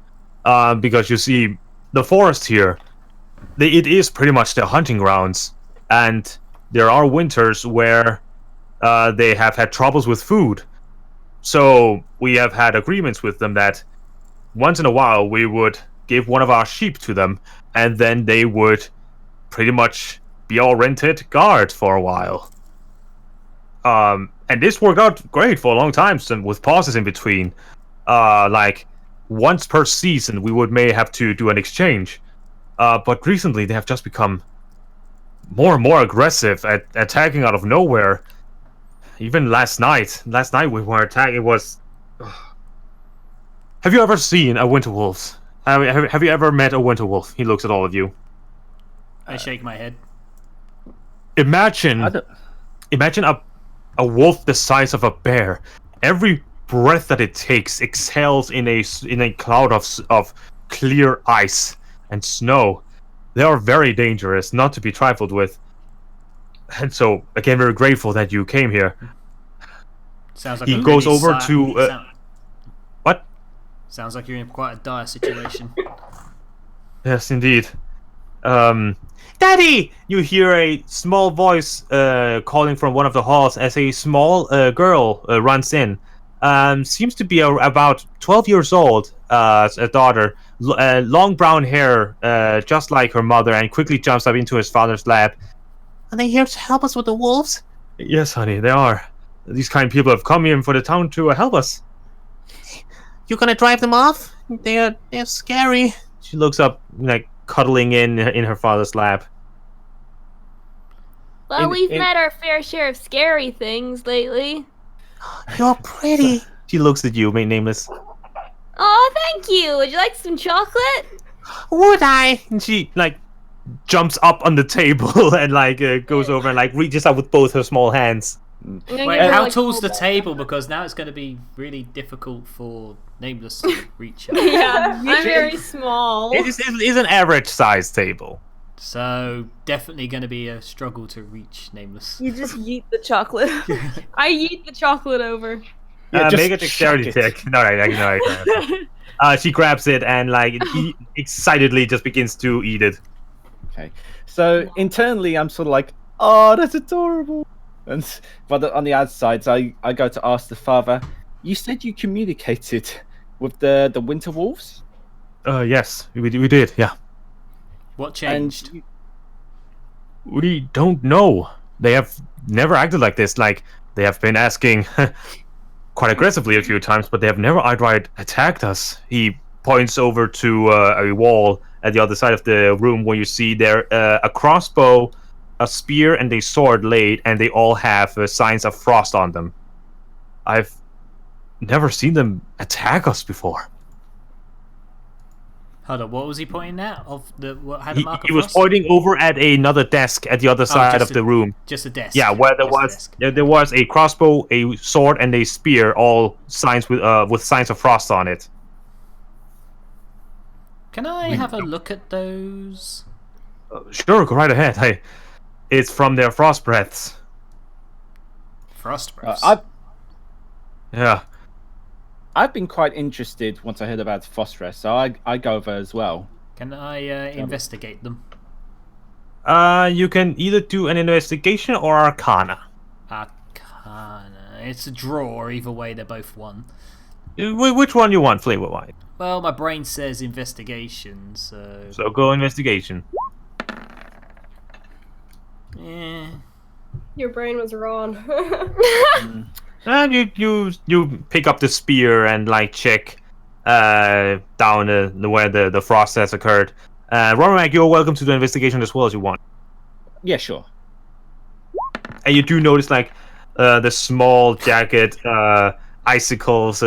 because you see, the forest here, it is pretty much their hunting grounds, and there are winters where they have had troubles with food. So we have had agreements with them that once in a while we would give one of our sheep to them, and then they would pretty much be our rented guard for a while. And this worked out great for a long time, with pauses in between. Like once per season we may have to do an exchange. But recently they have just become more and more aggressive at attacking out of nowhere. Even last night we were attacking. It was. Have you ever seen a winter wolf? Have you ever met a winter wolf? He looks at all of you. I shake my head. Imagine a wolf the size of a bear. Every breath that it takes exhales in a cloud of clear ice and snow. They are very dangerous, not to be trifled with. And so, again, we're grateful that you came here. Sounds like he goes over to what? Sounds like you're in quite a dire situation. Yes, indeed. Daddy! You hear a small voice calling from one of the halls as a small girl runs in. Seems to be about 12 years old, a daughter. Long brown hair, just like her mother, and quickly jumps up into his father's lap. Are they here to help us with the wolves? Yes, honey, they are. These kind people have come in for the town to help us. You gonna drive them off? They're scary. She looks up, like, cuddling in her father's lap. Well, we've met our fair share of scary things lately. You're pretty. She looks at you, nameless. Oh, thank you. Would you like some chocolate? Would I? And she, like, jumps up on the table and, like, goes over and, like, reaches out with both her small hands. Wait, how tall's the table? Because now it's going to be really difficult for Nameless to reach out. Yeah, I'm very small. It is an average-sized table. So, definitely going to be a struggle to reach Nameless. You just yeet the chocolate. I yeet the chocolate over. Yeah, make a dexterity check. No. She grabs it and, like, excitedly just begins to eat it. Okay. So, internally, I'm sort of like, oh, that's adorable. But on the outside, I go to ask the father, you said you communicated with the winter wolves? Yes, we did, yeah. What changed? We don't know. They have never acted like this. Like, they have been asking quite aggressively a few times, but they have never outright attacked us. He points over to a wall at the other side of the room where you see there a crossbow, a spear, and a sword laid, and they all have signs of frost on them. I've never seen them attack us before. Hold on, what was he pointing at? What had a mark of he was frost? pointing over at another desk at the other side of the room. Just a desk. Yeah, where there was a crossbow, a sword, and a spear, all signs with signs of frost on it. Can I have a look at those? Sure, go right ahead. It's from their frost breaths. Frost breaths? Yeah. I've been quite interested once I heard about phosphorus, so I go over as well. Can I investigate them? You can either do an investigation or arcana. Arcana. It's a draw. Either way, they're both one. Which one you want, flavor-wise? Well, my brain says investigation, so... So go investigation. Yeah. Your brain was wrong. And you pick up the spear and, like, check down where the frost has occurred. Romac, you're welcome to do investigation as well as you want. Yeah, sure. And you do notice, like, the small jacket, icicles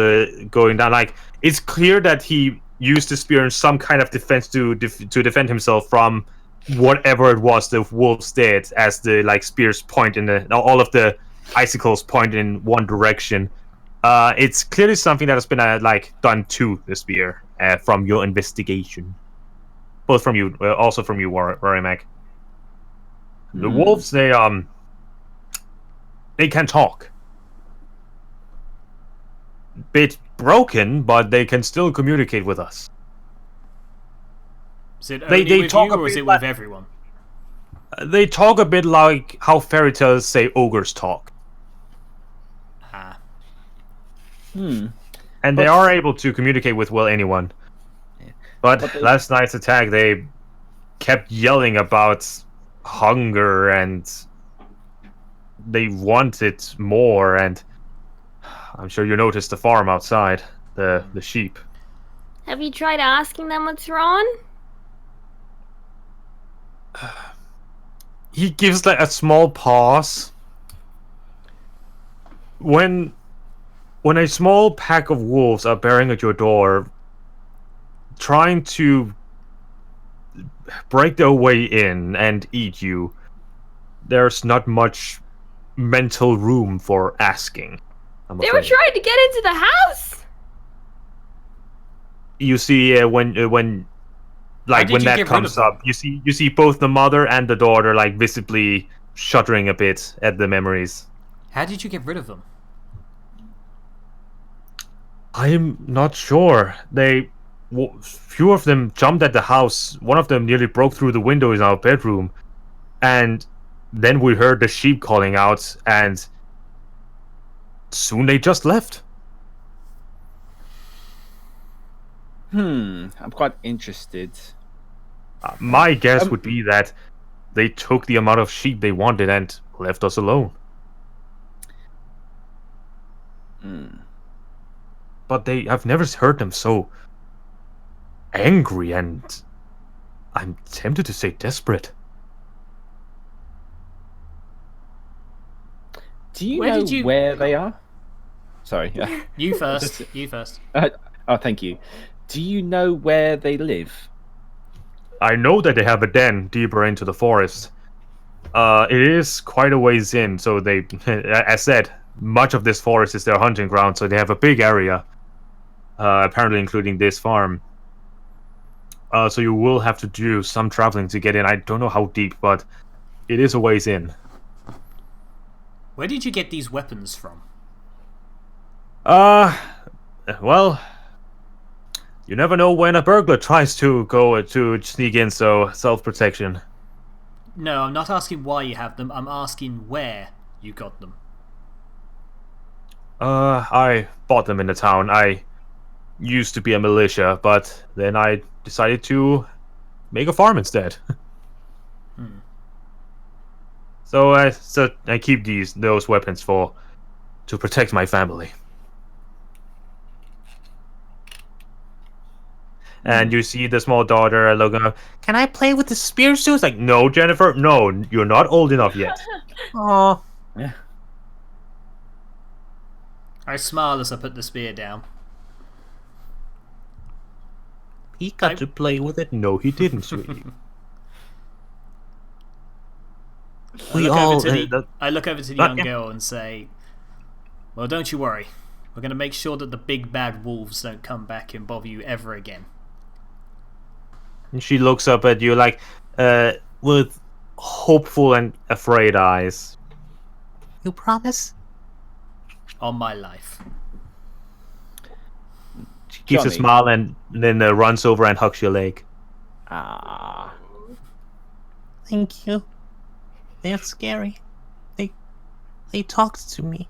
going down. Like, it's clear that he used the spear in some kind of defense to defend himself from whatever it was the wolves did, as the, like, spears point in all of the icicles pointed in one direction. It's clearly something that has been done to the spear from your investigation. Both from you, also from you, Warimak. The wolves, they can talk. Bit broken, but they can still communicate with us. Is it only with you, or is it with everyone? They talk a bit like how fairy tales say ogres talk. Ah. And they are able to communicate with, well, anyone. But last night's attack, they kept yelling about hunger and they wanted more, and I'm sure you noticed the farm outside, the sheep. Have you tried asking them what's wrong? He gives like a small pause. When a small pack of wolves are bearing at your door, trying to break their way in and eat you, there's not much mental room for asking. They were trying to get into the house. You see, when that comes up, you see both the mother and the daughter like visibly shuddering a bit at the memories. How did you get rid of them? I'm not sure. Few of them jumped at the house. One of them nearly broke through the window in our bedroom, and then we heard the sheep calling out, and soon they just left. I'm quite interested. My guess would be that they took the amount of sheep they wanted and left us alone. But I've never heard them so angry, and I'm tempted to say desperate. Do you know where they are? Sorry. You first. You first. Oh, thank you. Do you know where they live? I know that they have a den deeper into the forest. It is quite a ways in, so they, as said, much of this forest is their hunting ground, so they have a big area, apparently including this farm. So you will have to do some traveling to get in. I don't know how deep, but it is a ways in. Where did you get these weapons from? Well, you never know when a burglar tries to go to sneak in, so self-protection. No, I'm not asking why you have them. I'm asking where you got them. I bought them in the town. I used to be a militia, but then I decided to make a farm instead. So I keep those weapons to protect my family. And you see the small daughter looking up. Can I play with the spear too? It's like, no, Jennifer, no, you're not old enough yet. Aww. Yeah. I smile as I put the spear down. He got to play with it. No, he didn't, sweetie. I look over to the young girl and say, well, don't you worry. We're going to make sure that the big bad wolves don't come back and bother you ever again. And she looks up at you like, with hopeful and afraid eyes. You promise? On my life. She gives a smile and then runs over and hugs your leg. Ah. Thank you. They're scary. They talked to me.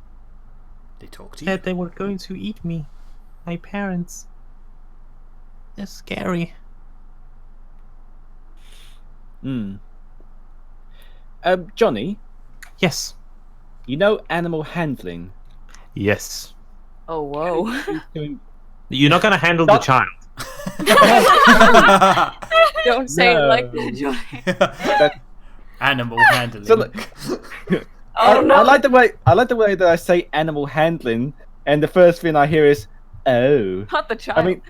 They talked to you? Said they were going to eat me. My parents. They're scary. Johnny? Yes. You know animal handling? Yes. Oh, whoa. You're not going to handle the child. Don't say it like that, Johnny. Animal handling. So, I like the way that I say animal handling, and the first thing I hear is, oh. Not the child. I mean,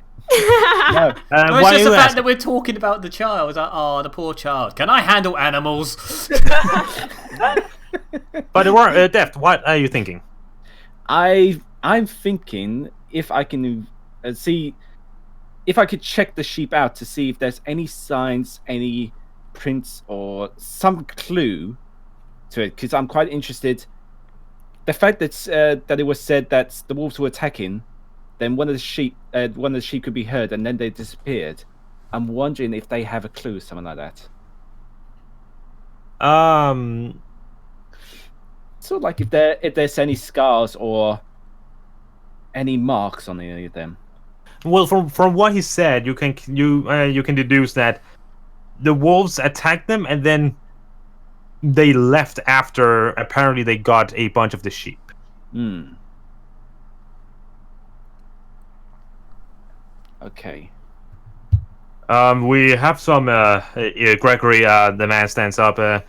no. No, it's just the fact that we're talking about the child. It's like, oh, the poor child. Can I handle animals? But Deft, what are you thinking? I'm thinking if I can see if I could check the sheep out to see if there's any signs, any prints, or some clue to it, because I'm quite interested. The fact that it was said that the wolves were attacking, then one of the sheep could be heard, and then they disappeared. I'm wondering if they have a clue, something like that. Sort of like if there's any scars or any marks on any of them. Well, from what he said, you can deduce that the wolves attacked them and then they left after apparently they got a bunch of the sheep. Okay. We have some. Gregory, the man stands up.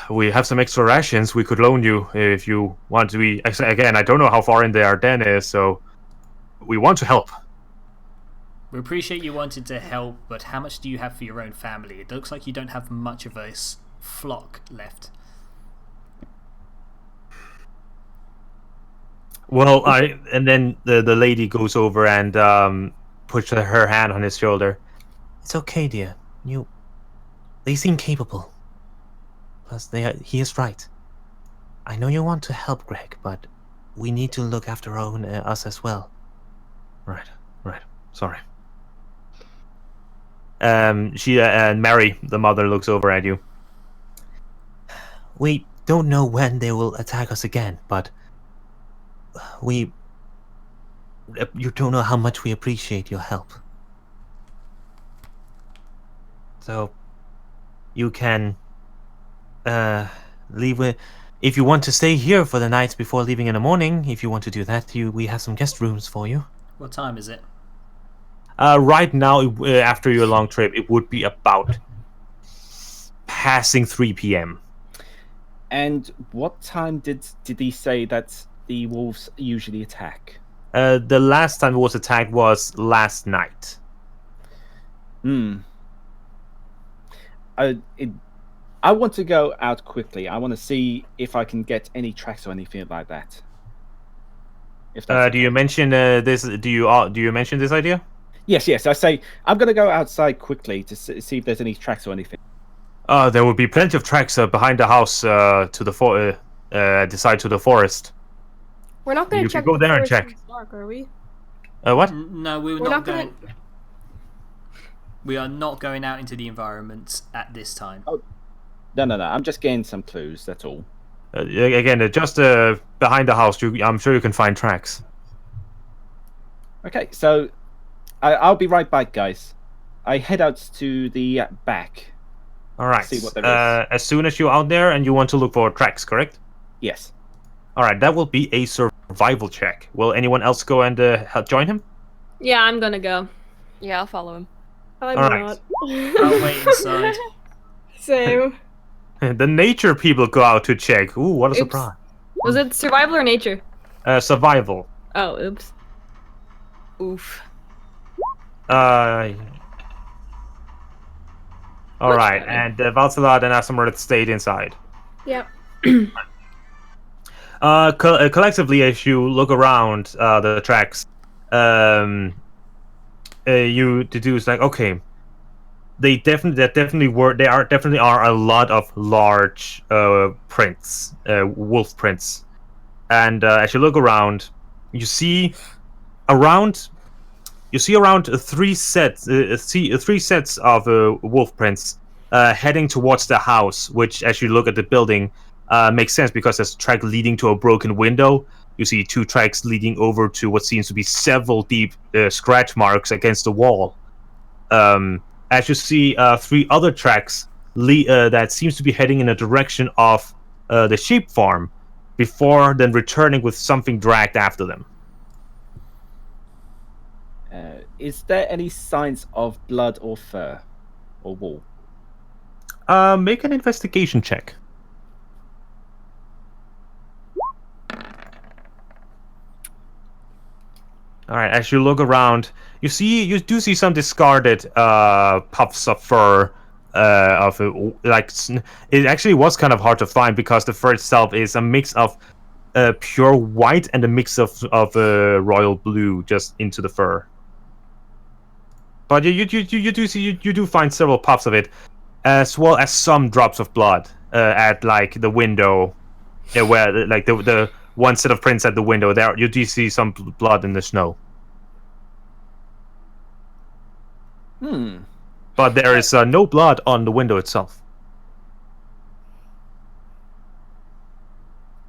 We have some extra rations we could loan you if you want to be. Again, I don't know how far in the Ardennes is, so we want to help. We appreciate you wanting to help, but how much do you have for your own family? It looks like you don't have much of a flock left. Well, and then the lady goes over and puts her hand on his shoulder. It's okay, dear. They seem capable. Plus, he is right. I know you want to help Greg, but we need to look after us as well. Right. Sorry. Mary, the mother, looks over at you. We don't know when they will attack us again, but you don't know how much we appreciate your help. So, you can leave if you want to stay here for the night before leaving in the morning. If you want to do that, we have some guest rooms for you. What time is it? Right now, after your long trip, it would be about passing 3 p.m. And what time did he say that the wolves usually attack? The last time it was attacked was last night. I want to go out quickly. I want to see if I can get any tracks or anything like that. If that's do you mention this? Do you mention this idea? Yes. I say I'm going to go outside quickly to see if there's any tracks or anything. There will be plenty of tracks behind the house to the side to the forest. We're not going to check. Go there and check. Dark, are we? What? No, we're not going. We are not going out into the environment at this time. Oh, no. I'm just getting some clues. That's all. Again, just behind the house. I'm sure you can find tracks. Okay, so I'll be right back, guys. I head out to the back. All right. See what there is. As soon as you're out there and you want to look for tracks, correct? Yes. All right. That will be a survival check. Will anyone else go and join him? Yeah, I'm gonna go. Yeah, I'll follow him. I'm All not. I'll wait inside. Same. The nature people go out to check. Ooh, what a surprise. Was it survival or nature? Survival. Oh, oops. Oof. All right, and Valsalad and Asamurat stayed inside. Yep. Collectively, as you look around the tracks, you deduce like, okay, there definitely are a lot of large prints, wolf prints, and as you look around, you see around 3 sets of wolf prints heading towards the house, which, as you look at the building, makes sense because there's a track leading to a broken window. You see 2 tracks leading over to what seems to be several deep scratch marks against the wall. As you see 3 other tracks that seems to be heading in a direction of the sheep farm, before then returning with something dragged after them. Is there any signs of blood or fur or wool? Make an investigation check. All right. As you look around, you do see some discarded puffs of fur it actually was kind of hard to find because the fur itself is a mix of pure white and a mix of royal blue just into the fur. But you do find several puffs of it, as well as some drops of blood at like the window, where like the one set of prints at the window. There you do see some blood in the snow. But there is no blood on the window itself.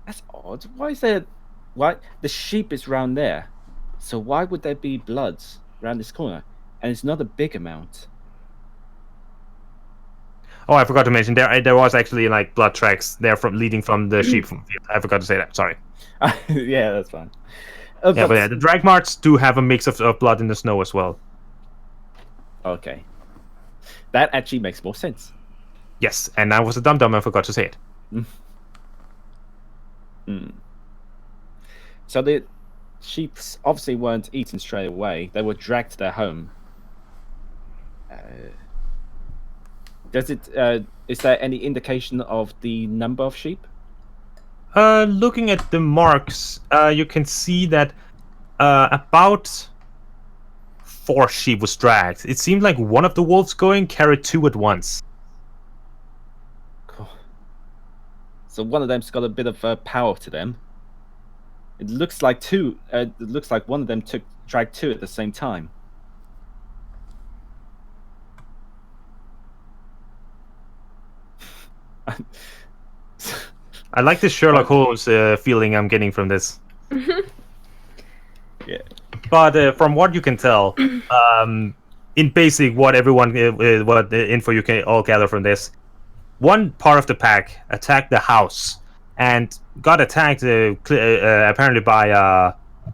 That's odd. Why is there? Why the sheep is round there? So why would there be blood around this corner? And it's not a big amount. Oh, I forgot to mention there was actually like blood tracks there leading from the sheep field. I forgot to say that. Sorry. Yeah, that's fine. Yeah, but the drag marts do have a mix of blood in the snow as well. Okay. That actually makes more sense. Yes, and I was a dum and forgot to say it. So the sheep obviously weren't eaten straight away. They were dragged to their home. Is there any indication of the number of sheep? Looking at the marks, you can see that about 4 sheep was dragged. It seemed like one of the wolves carried 2 at once. Cool. So one of them's got a bit of power to them. It looks like two. It looks like one of them dragged 2 at the same time. I like the Sherlock Holmes feeling I'm getting from this. Yeah. But from what you can tell, in basic, what info you can all gather from this, one part of the pack attacked the house and got attacked apparently by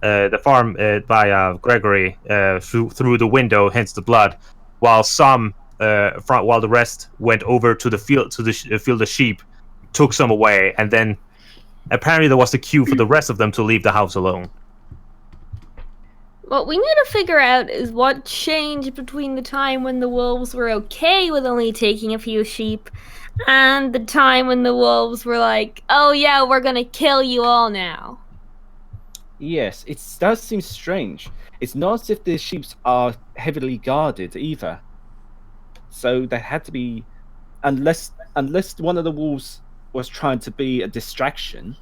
the farm by Gregory through the window, hence the blood, while while the rest went over to the field field of sheep, took some away, and then apparently there was a queue for the rest of them to leave the house alone. What we need to figure out is what changed between the time when the wolves were okay with only taking a few sheep and the time when the wolves were like, oh yeah, we're gonna kill you all now. Yes, it does seem strange. It's not as if the sheep are heavily guarded either. So there had to be, unless one of the wolves was trying to be a distraction,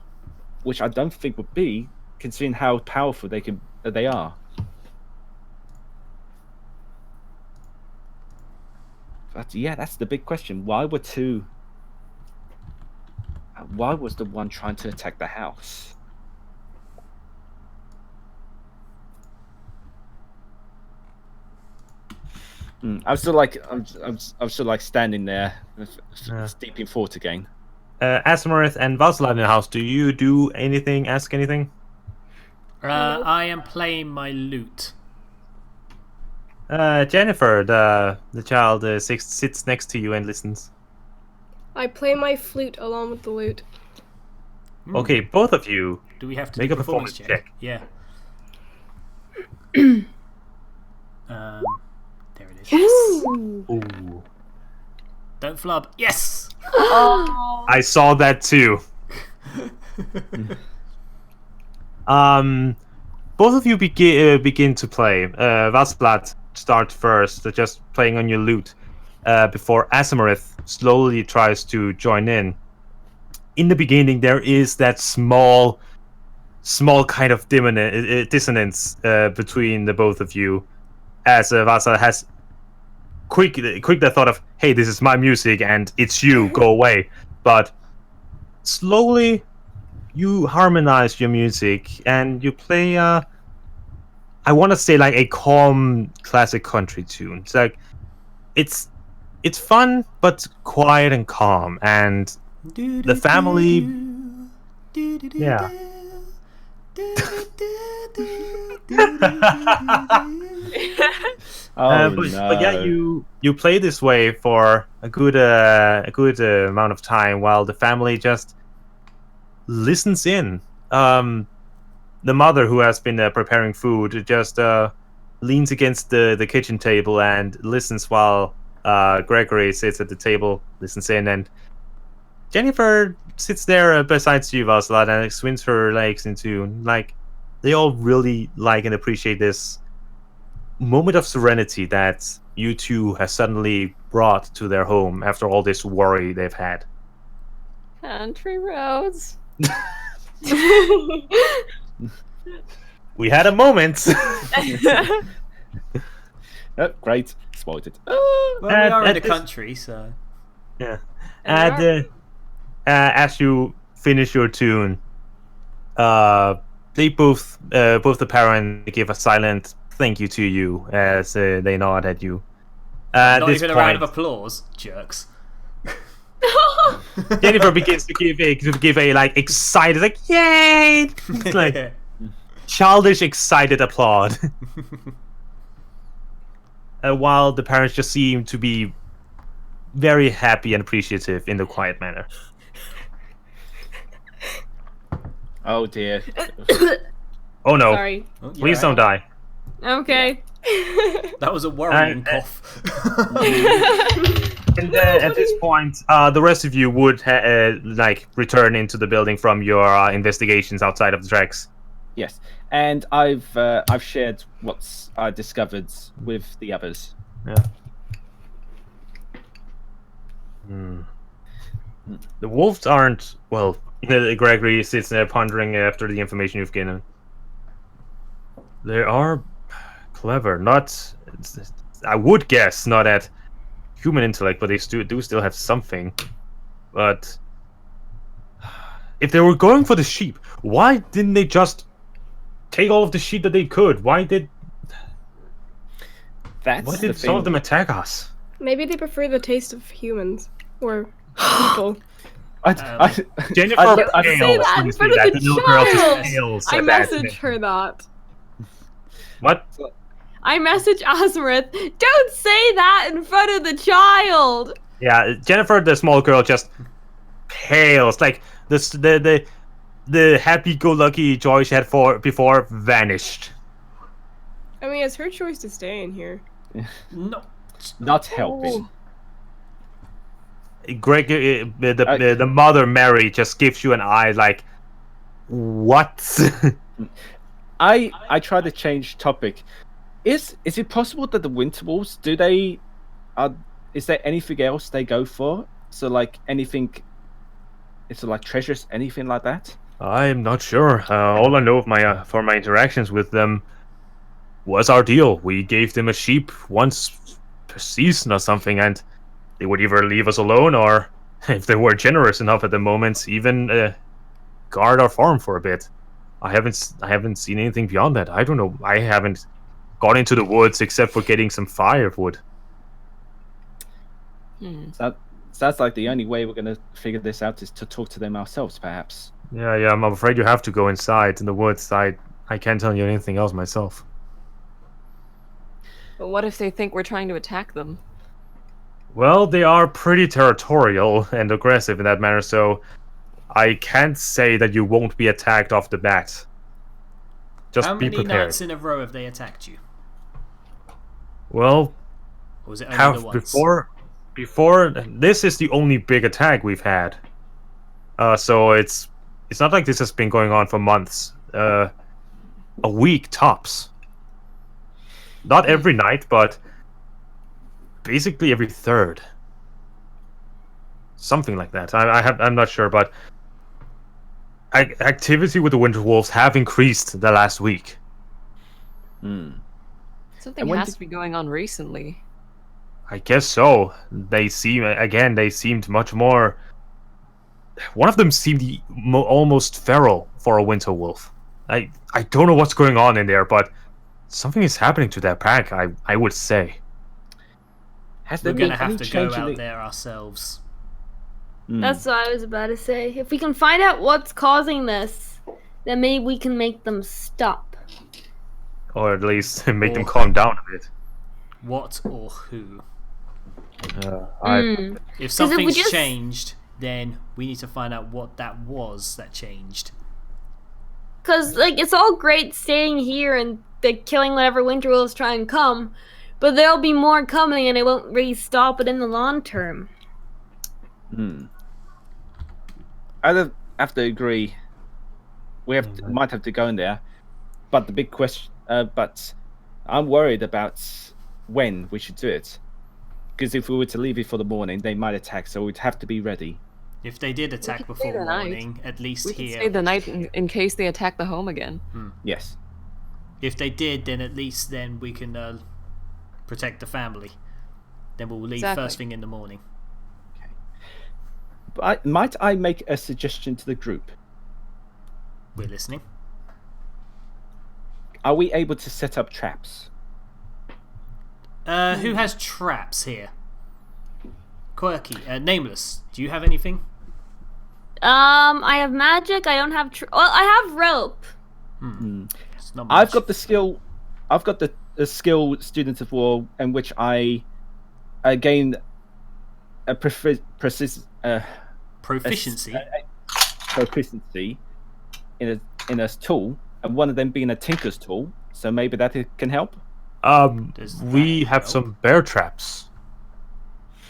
which I don't think would be, considering how powerful they are. But yeah, that's the big question. Why was the one trying to attack the house? I'm still like standing there, deep in thought again. Asimorith and Valsalad in the house. Do you do anything? Ask anything? I am playing my lute. Jennifer, the child, sits next to you and listens. I play my flute along with the lute. Okay, both of you. Do we have to make do a performance check? Yeah. There it is. Yes! Ooh. Don't flub. Yes! Oh. I saw that too. Both of you begin to play. Valsplat start first, just playing on your lute, before Asimorith slowly tries to join in. In the beginning, there is that small kind of dissonance between the both of you, as Valsplat has quick the thought of, hey, this is my music and it's you, go away. But slowly you harmonize your music and you play I want to say like a calm classic country tune. It's like it's fun but quiet and calm, and the family, yeah. But yeah, you play this way for a good amount of time while the family just listens in. The mother, who has been preparing food, just leans against the kitchen table and listens while Gregory sits at the table, listens in, and Jennifer sits there beside you, Vaslat, and swings her legs into, like, they all really like and appreciate this moment of serenity that you two have suddenly brought to their home after all this worry they've had. Country roads. We had a moment. Oh, great. Spoiled it. Well, we are in at the this- country, so... Yeah. And as you finish your tune, they both the parents give a silent thank you to you as they nod at you. At Not this even a point, round of applause, jerks. Jennifer begins to give a like excited, like yay, it's like childish excited applaud. While the parents just seem to be very happy and appreciative in the quiet manner. Oh dear. Oh no! Sorry. Oh, you're Please don't right. die. Okay. That was a worrying cough. And at this point, the rest of you would like return into the building from your investigations outside of the tracks. Yes, and I've shared what's I discovered with the others. Yeah. The wolves aren't well. Gregory sits there pondering after the information you've given. They are clever. Not, I would guess, not at human intellect, but they do still have something. But if they were going for the sheep, why didn't they just take all of the sheep that they could? Why did some of them attack us? Maybe they prefer the taste of humans or people. Jennifer Don't say that in front of the child. I message her that. What? I message Azareth. Don't say that in front of the child. Yeah, Jennifer, the small girl, just pales. Like the happy-go-lucky joy she had before vanished. I mean, it's her choice to stay in here. No. Not helping. Greg, the mother Mary just gives you an eye like, what? I try to change topic. Is it possible that the Winter Wolves is there anything else they go for? So like anything, is it like treasures, anything like that? I'm not sure. All I know of for my interactions with them was our deal. We gave them a sheep once per season or something, and they would either leave us alone or, if they were generous enough at the moment, even guard our farm for a bit. I haven't seen anything beyond that. I don't know. I haven't gone into the woods except for getting some firewood. Sounds like the only way we're gonna figure this out is to talk to them ourselves, perhaps. Yeah. I'm afraid you have to go inside in the woods. I can't tell you anything else myself. But what if they think we're trying to attack them? Well, they are pretty territorial and aggressive in that manner, so I can't say that you won't be attacked off the bat. Just How be many prepared. nights in a row have they attacked you? Well, Or was it only the once? before this is the only big attack we've had. So it's not like this has been going on for months. A week tops. Not every night, but basically every third. Something like that. I'm not sure, but activity with the Winter Wolves have increased the last week. Something has to be going on recently. I guess so. They seemed much more. One of them seemed almost feral for a winter wolf. I don't know what's going on in there, but something is happening to that pack. I would say. We're gonna have to go out there ourselves. That's what I was about to say. If we can find out what's causing this, then maybe we can make them stop. Or at least make them calm down a bit. What or who? If we something's just- changed, then we need to find out what that was that changed. Because, like, it's all great staying here and killing whatever winter wolves try and come, but there'll be more coming, and it won't really stop it in the long term. I have to agree. We might have to go in there, but the big question. But I'm worried about when we should do it, because if we were to leave it for the morning, they might attack. So we'd have to be ready. If they did attack before morning, at least We could here. stay the night in case they attack the home again. Yes. If they did, then at least then we can protect the family. Then we'll leave first thing in the morning. But might I make a suggestion to the group? We're listening. Are we able to set up traps? Who has traps here? Quirky, Nameless. Do you have anything? I have magic. I don't have. Well, I have rope. It's not I've much. got the skill. I've got the skill Student of War, in which I gained a proficiency in a tool, and one of them being a tinker's tool. So maybe that can help. We have some bear traps.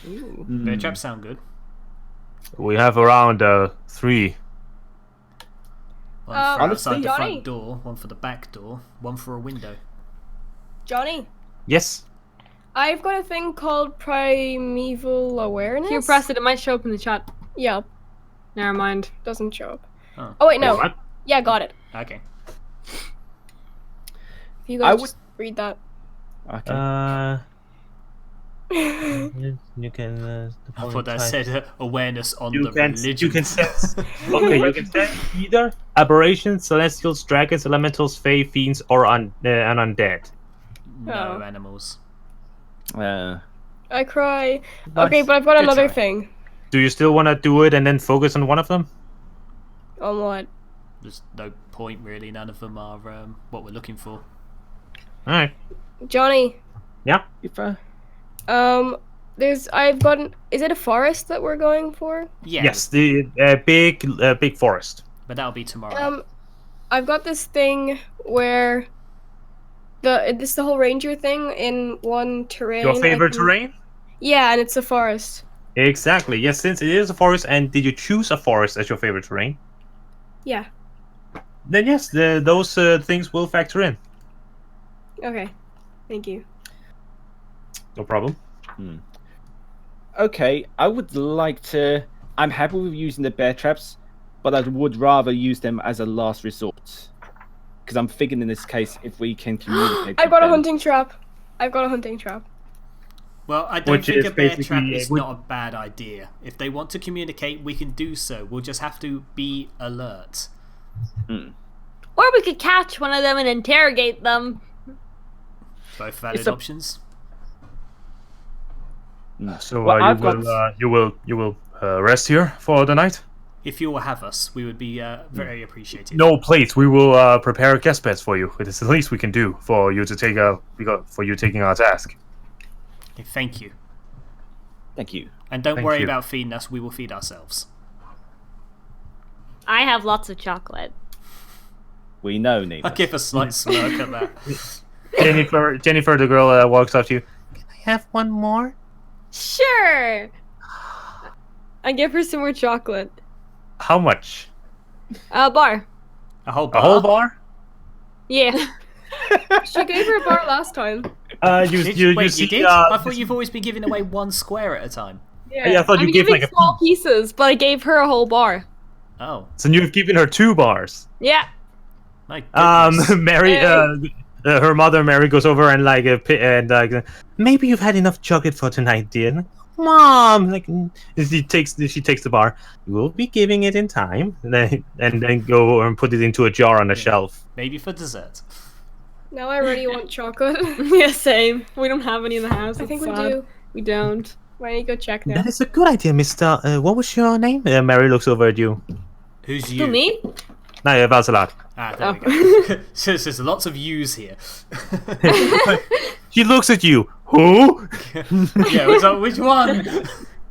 Bear traps sound good. We have around 3. One for outside the Johnny? front door, one for the back door, one for a window. Johnny, Yes. I've got a thing called primeval awareness. If you press it, it might show up in the chat. Yeah, Never mind. doesn't show up. Oh. Oh wait, no. What? Yeah, got it. Okay. If you guys just read that. Okay. You can. I thought that said awareness on You the can religion. you can sense. Okay, you can sense either aberrations, celestials, dragons, elementals, fae, fiends, or an undead. No Oh. animals. I cry. Okay, but I've got Good another try. thing. Do you still want to do it and then focus on one of them? On what? There's no point really. None of them are what we're looking for. All right. Johnny. Yeah. If I've gotten. Is it a forest that we're going for? Yeah. Yes, the big forest. But that'll be tomorrow. I've got this thing where it's the whole ranger thing in one terrain. Your favorite I can- terrain? Yeah, and it's a forest. Exactly. Yes, since it is a forest, and did you choose a forest as your favorite terrain? Yeah. Then yes, those things will factor in. Okay. Thank you. No problem. Okay, I would like to. I'm happy with using the bear traps, but I would rather use them as a last resort. Because I'm thinking in this case, if we can communicate. I've got a with them- hunting trap. I've got a hunting trap. Well, I don't Which think is a bear trap basically- is not a bad idea. If they want to communicate, we can do so. We'll just have to be alert. Or we could catch one of them and interrogate them. Both valid It's a- options. So Well, I've you will rest here for the night. If you will have us, we would be very appreciated. No plates. We will prepare guest beds for you. It is the least we can do for you to taking our task. Okay, thank you. Thank you. And don't Thank worry you. about feeding us. We will feed ourselves. I have lots of chocolate. We know, Neil. I give a slight smirk at that. Jennifer, the girl walks up to you. Can I have one more? Sure. I give her some more chocolate. How much? Bar. A whole bar? A whole bar? Yeah. She gave her a bar last time. You Did you, Wait, you see? you did? I thought you've always been giving away one square at a time. Yeah, I thought I'm you gave giving like a. small pieces, but I gave her a whole bar. Oh, So you've given her 2 bars. Yeah. my goodness. Mary, Hey. her mother Mary goes over and maybe you've had enough chocolate for tonight, dear. Mom, she takes the bar. We'll be giving it in time, and then go and put it into a jar on the shelf. Maybe for dessert. Now I already want chocolate. Yeah, same. We don't have any in the house. I think It's we sad. do. We don't. Why don't you go check now? That is a good idea, Mister. What was your name? Mary looks over at you. Who's you? Who, me? No, Valsalat. Ah, there we go. So there's lots of yous here. She looks at you. Who? Yeah, which one?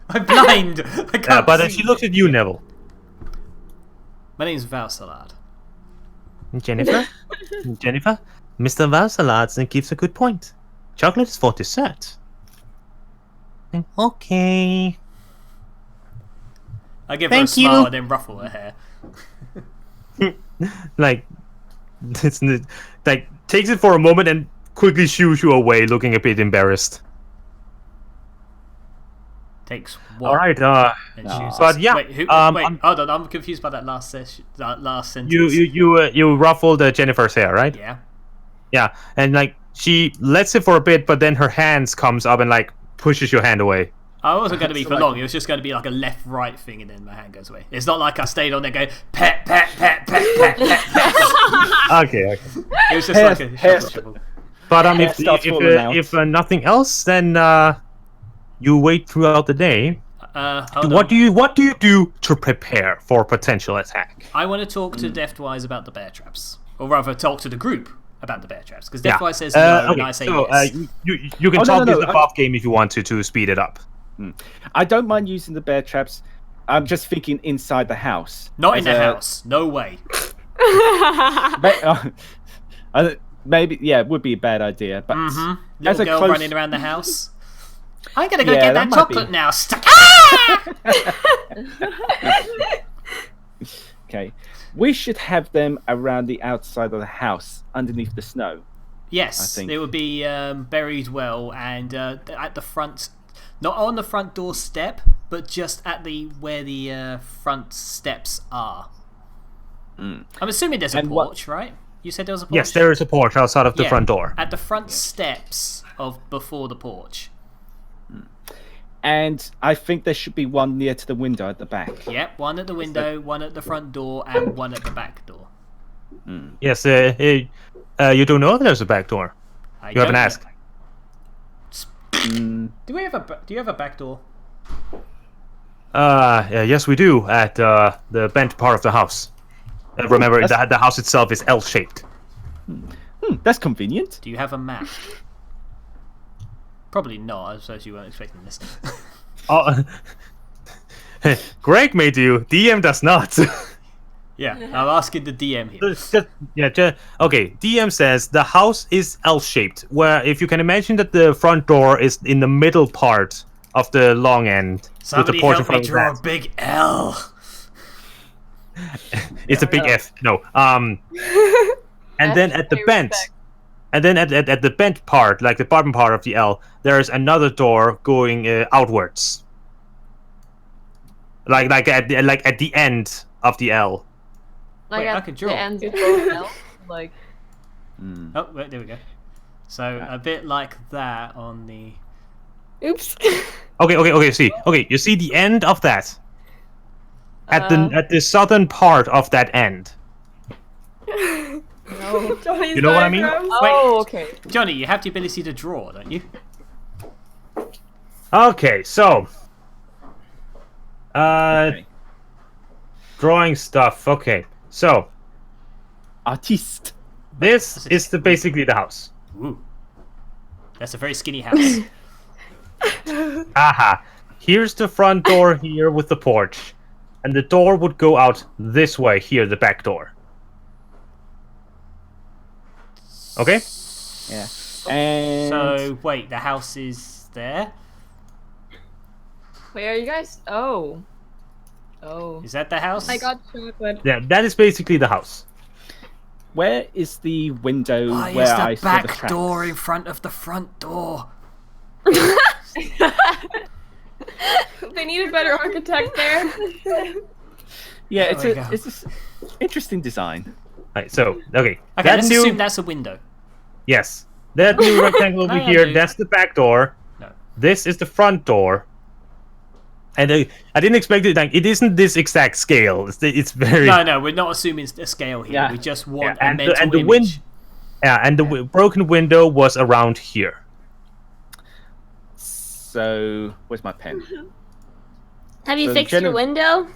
I'm blind. I can't But then see. she looks at you, Neville. My name's Val Salad. Jennifer? Jennifer? Mr. Valsalat gives a good point. chocolate is for dessert. Okay. I give her a Thank smile you. and then ruffle her hair. Like, it's like takes it for a moment and quickly shoos you away, looking a bit embarrassed. Takes what? All right. And shoots but us. yeah, Wait, wait, hold on. I'm confused by that last sentence. You ruffled Jennifer's hair, right? Yeah. Yeah, and like she lets it for a bit, but then her hands comes up and like pushes your hand away. I wasn't going to be for long. It was just going to be like a left-right thing, and then my hand goes away. It's not like I stayed on there going pet, pet, pet, pet, pet, pet, pet. Okay. It was just like a shuffle. But Hair starts falling out. if nothing else, then you wait throughout the day. Hold What on. do you do to prepare for a potential attack? I want to talk to DeftWise about the bear traps, or rather, talk to the group about the bear traps, because DeftWise says no, and I say yes. You can Oh, talk no, this above game if you want to speed it up. I don't mind using the bear traps. I'm just thinking inside the house. Not in As the a- house. No way. Maybe, yeah, it would be a bad idea. But as Little a girl close... running around the house. I'm gonna go Yeah, get that that might chocolate be. now. Okay, we should have them around the outside of the house, underneath the snow. Yes, I think. it would be buried well, and at the front, not on the front door step, but just at the where the front steps are. I'm assuming there's a And what- porch, right? You said there was a porch. Yes, there is a porch outside of the Yeah, front door. At the front steps of before the porch. And I think there should be one near to the window at the back. Yep, one at the window, one at the front door, and one at the back door. Yes, you don't know if there's a back door. You haven't asked. Mm, Do you have a back door? Yes, we do at the bent part of the house. Remember, the house itself is L-shaped. that's convenient. Do you have a map? Probably not. I suppose you weren't expecting this. Greg may do. DM does not. Yeah, I'm asking the DM here. Okay, DM says the house is L-shaped, where if you can imagine that the front door is in the middle part of the long end. Somebody with the porch in help me front of draw a that. big L. It's a big F. No. And then at the bent, and then at the bent part, like the bottom part of the L, there is another door going outwards. Like at the end of the L. Like Wait, I at could draw. the ends of both L, like Oh, wait, there we go. So a bit like that on the. Oops. Okay. See. Okay, you see the end of that. At the southern part of that end. no. Johnny's You know what I mean? diagrams. Oh, okay. Johnny, you have the ability to draw, don't you? Okay, so Okay. drawing stuff. Okay, so Artiste. this is basically the house. Ooh. That's a very skinny house. Aha. Here's the front door here with the porch. And the door would go out this way here, the back door. Okay? Yeah. And So, wait, the house is there? Wait, are you guys? Oh. Oh. Is that the house? I got chocolate. Yeah, that is basically the house. where is the window Oh, where it's I the saw the back tracks? door in front of the front door. They need a better architect there. Yeah, There we go. it's this interesting design. Right, so, okay. Okay, that let's new, assume that's a window. Yes. That new rectangle over No, here, dude. that's the back door. No. This is the front door. And I didn't expect it, like, it isn't this exact scale. It's very... No, we're not assuming a scale here. Yeah. We just want Yeah, a and the- mental and the image. Yeah, and the broken window was around here. So, where's my pen? Have you So fixed your gener- window?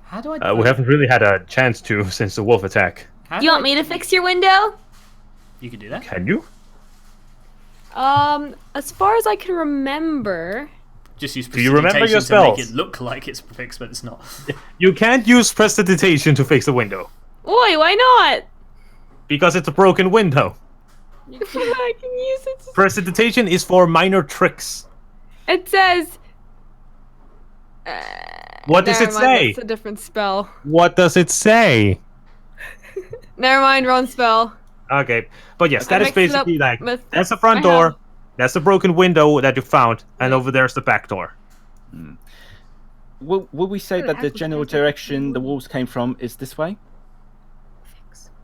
How do I? We haven't really had a chance to since the wolf attack. How Do you want me to fix your window? You can do that. Can you? As far as I can remember, Just use Do you remember your prestidigitation to make spells? it look like it's fixed, but it's not. You can't use prestidigitation to fix the window. oi, why not? Because it's a broken window. I can use it. Prestidigitation is for minor tricks. It says. What does Never it mind, say? It's a different spell. What does it say? Never mind, wrong spell. Okay, but yes, I that is mixed it up basically like with- that's the front I door, have- that's the broken window that you found, and over there's the back door. Will we say that the general direction the wolves came from is this way?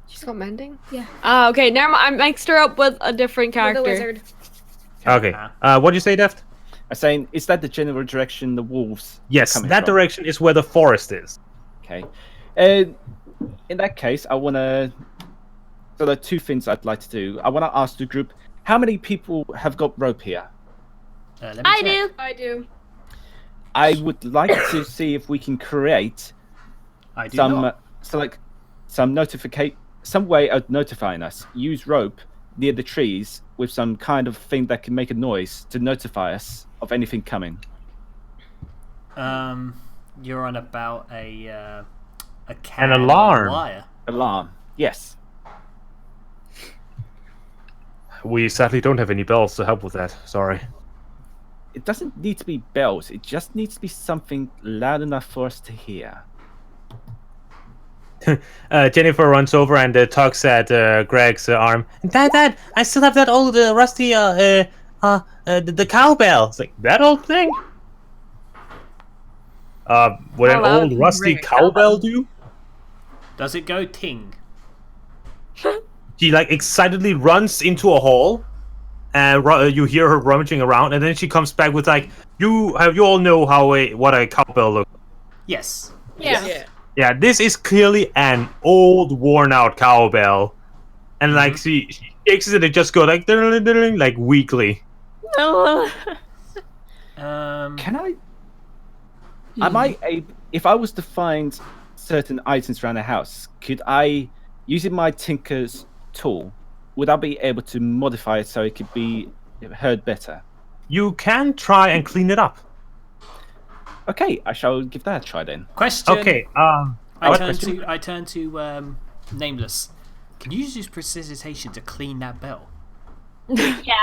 She's got mending? Yeah. Okay, never mind. I mixed her up with a different With character. the wizard. Okay, what do you say, Deft? I'm saying, is that the general direction the wolves? Yes, coming that from? direction is where the forest is. Okay. In that case, I want to. So there are two things I'd like to do. I want to ask the group, how many people have got rope here? Let me I check. do. I do. I would like to see if we can create I do some, not. some way of notifying us. Use rope near the trees with some kind of thing that can make a noise to notify us of anything coming. You're on about a An can of alarm. wire. Alarm. Yes. We sadly don't have any bells to help with that. Sorry. It doesn't need to be bells. It just needs to be something loud enough for us to hear. Jennifer runs over and tugs at Greg's arm. Dad, I still have that old rusty the cowbell. It's like that old thing. Would How an loud old can you rusty ring a cowbell do? Does it go ting? She like excitedly runs into a hall, and you hear her rummaging around, and then she comes back with like, you all know what a cowbell looks. Yes. Yeah. Yeah, this is clearly an old, worn-out cowbell, and like she shakes it and it just goes like diddling, like weakly. Um. Can I? Am I if I was to find certain items around the house, could I, using my tinker's tool, would I be able to modify it so it could be heard better? You can try and clean it up. Okay, I shall give that a try then. Question. Okay. I turn to Nameless. Can you use precipitation to clean that bell? Yeah.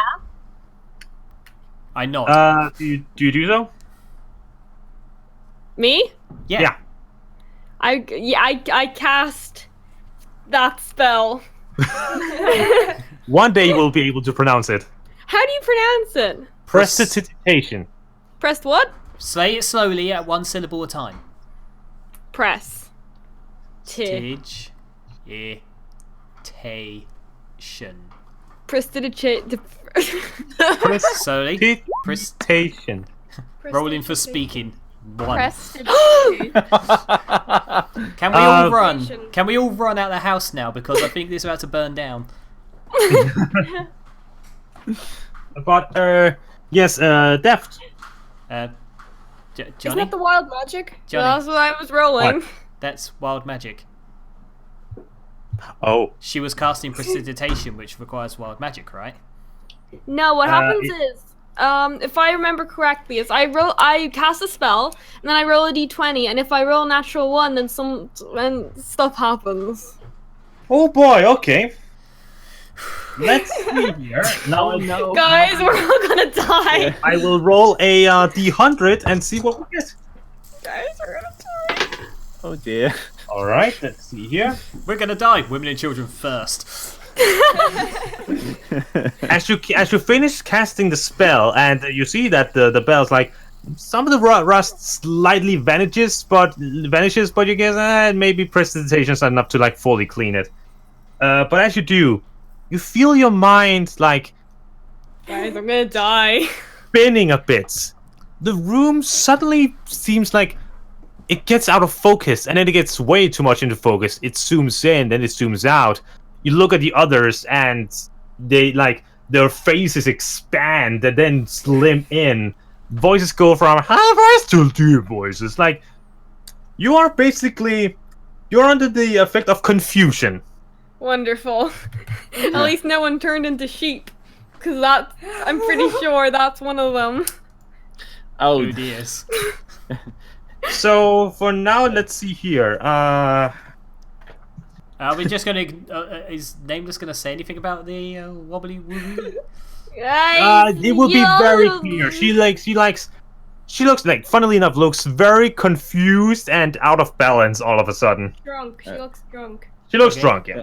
I nod. Do you do so? Me? Yeah. I cast that spell. One day you will be able to pronounce it. How do you pronounce it? Prestidigitation. Pressed what? Say it slowly at one syllable at a time. Press. Prestidigitation. Prestidigitation. Slowly. Prestidigitation. Rolling for speaking. One. Prestidigitation. Can we all run? Can we all run out of the house now? Because I think this is about to burn down. But yes, Deft. Isn't Johnny? that the wild magic? Johnny, That's what I was rolling. What? that's wild magic. Oh. She was casting prestidigitation, which requires wild magic, right? No, what happens is, if I remember correctly, is I cast a spell, and then I roll a d20, and if I roll a natural one, then stuff happens. Oh boy. Okay. Let's see here. Now I know. Guys, we're all gonna die. I will roll a d100 and see what we get. Guys, we're gonna die. Oh dear. All right. Let's see here. We're gonna die. Women and children first. As you finish casting the spell, and you see that the bell's like some of the rust slightly vanishes, but you guess maybe prestidigitation's not enough to like fully clean it. But as you do, you feel your mind like Guys, I'm gonna die. spinning a bit. The room suddenly seems like it gets out of focus, and then it gets way too much into focus. It zooms in, then it zooms out. You look at the others, and they like their faces expand and then slim in. Voices go from "Have I still do voices?" Like you're under the effect of confusion. Wonderful. At least no one turned into sheep. Because I'm pretty sure that's one of them. Oh Oh dears. So for now, let's see here. I Are we just gonna? Is Nameless gonna say anything about the wobbly woo? It will be very clear. She looks like, funnily enough, looks very confused and out of balance all of a sudden. Drunk. She looks drunk. She looks drunk, yeah.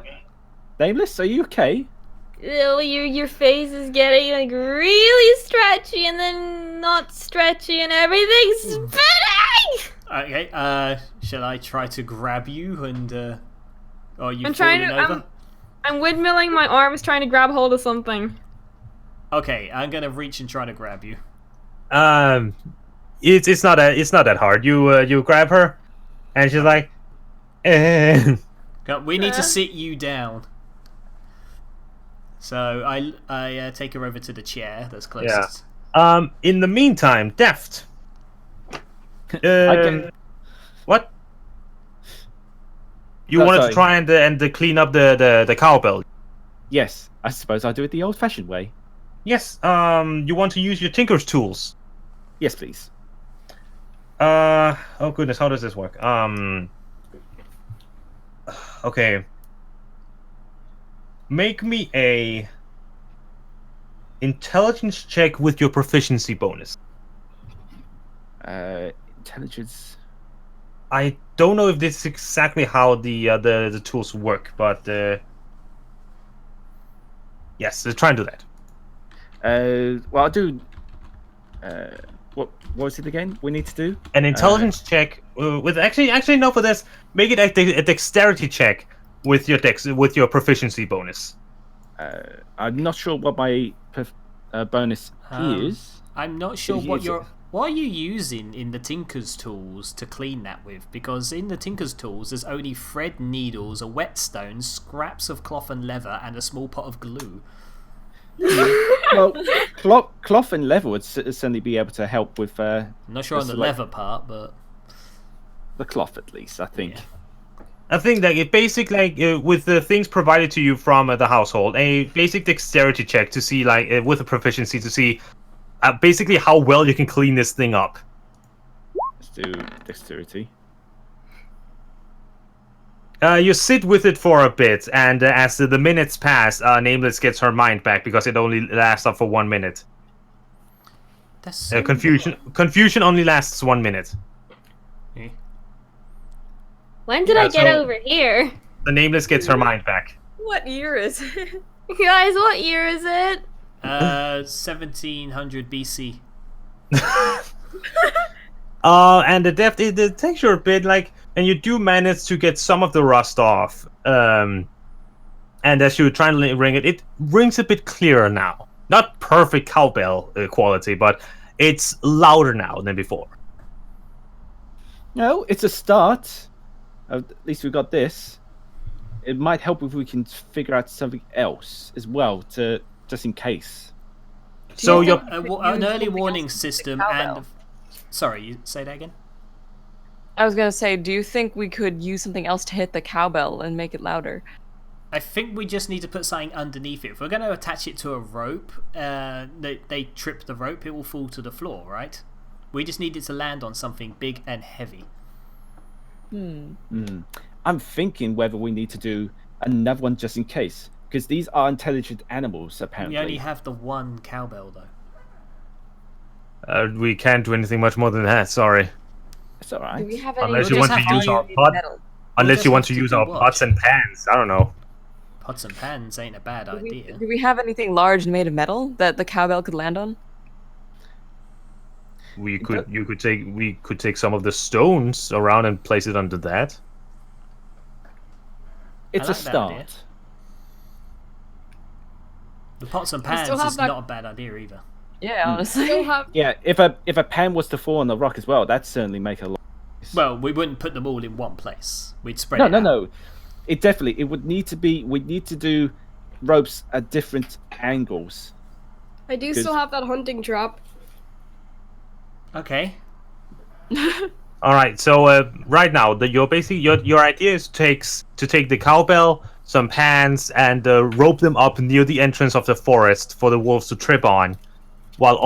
Nameless, are you okay? Oh, your face is getting like really stretchy and then not stretchy and everything's spinning. Okay. Shall I try to grab you and? Are you I'm trying falling to. over? I'm windmilling my arms trying to grab hold of something. Okay, I'm gonna reach and try to grab you. It's not that hard. You grab her, and she's like, We need to sit you down. So I take her over to the chair that's closest. Yeah. In the meantime, Deft. What? You wanted to try and clean up the cowbell? Yes, I suppose I'll do it the old-fashioned way. Yes. You want to use your tinker's tools? Yes, please. Oh goodness, how does this work? Okay. Make me a intelligence check with your proficiency bonus. Intelligence. I don't know if this is exactly how the tools work, but yes, try and do that. Well, I'll do. What was it again? We need to do an intelligence check with actually no, for this, make it a dexterity check with your proficiency bonus. I'm not sure what my bonus is. I'm not sure what are you using in the Tinker's tools to clean that with? Because in the Tinker's tools, there's only thread, needles, a whetstone, scraps of cloth and leather, and a small pot of glue. Well, cloth and leather would certainly be able to help with. I'm not sure on the leather part, but the cloth at least, I think. Yeah. I think that it basically, with the things provided to you from the household, a basic dexterity check to see, with a proficiency, to see basically how well you can clean this thing up. Let's do dexterity. You sit with it for a bit, and as the minutes pass, Nameless gets her mind back because it only lasts up for 1 minute. That's so confusion only lasts 1 minute. When did I get over here? The Nameless gets her mind back. What year is it? Guys, what year is it? 1700 BC. And the Deft, it takes you a bit, and you do manage to get some of the rust off. And as you try to ring it, it rings a bit clearer now. Not perfect cowbell quality, but it's louder now than before. No, it's a start. At least we got this. It might help if we can figure out something else as well, just in case. So you're an early warning system and. Sorry, you say that again? I was gonna say, do you think we could use something else to hit the cowbell and make it louder? I think we just need to put something underneath it. If we're going to attach it to a rope, they trip the rope, it will fall to the floor, right? We just need it to land on something big and heavy. I'm thinking whether we need to do another one just in case, because these are intelligent animals, apparently. We only have the one cowbell, Uh, though. we can't do anything much more than that. Sorry. It's all right. Do we have any Unless you want to use our pot. Unless you want to use our pots and pans. I don't know. Pots and pans ain't a bad idea. Do we have anything large made of metal that the cowbell could land on? We could take some of the stones around and place it under that. It's I a like that idea. start. The pots and pans is not a bad idea either. Yeah, honestly. Yeah, if a pan was to fall on the rock as well, that'd certainly make a lot. Well, we wouldn't put them all in one place. We'd spread it out. No. It would need to be. We'd need to do ropes at different angles. I do still have that hunting trap. Okay. All right. So right now, your idea is to take the cowbell, some pans, and rope them up near the entrance of the forest for the wolves to trip on, while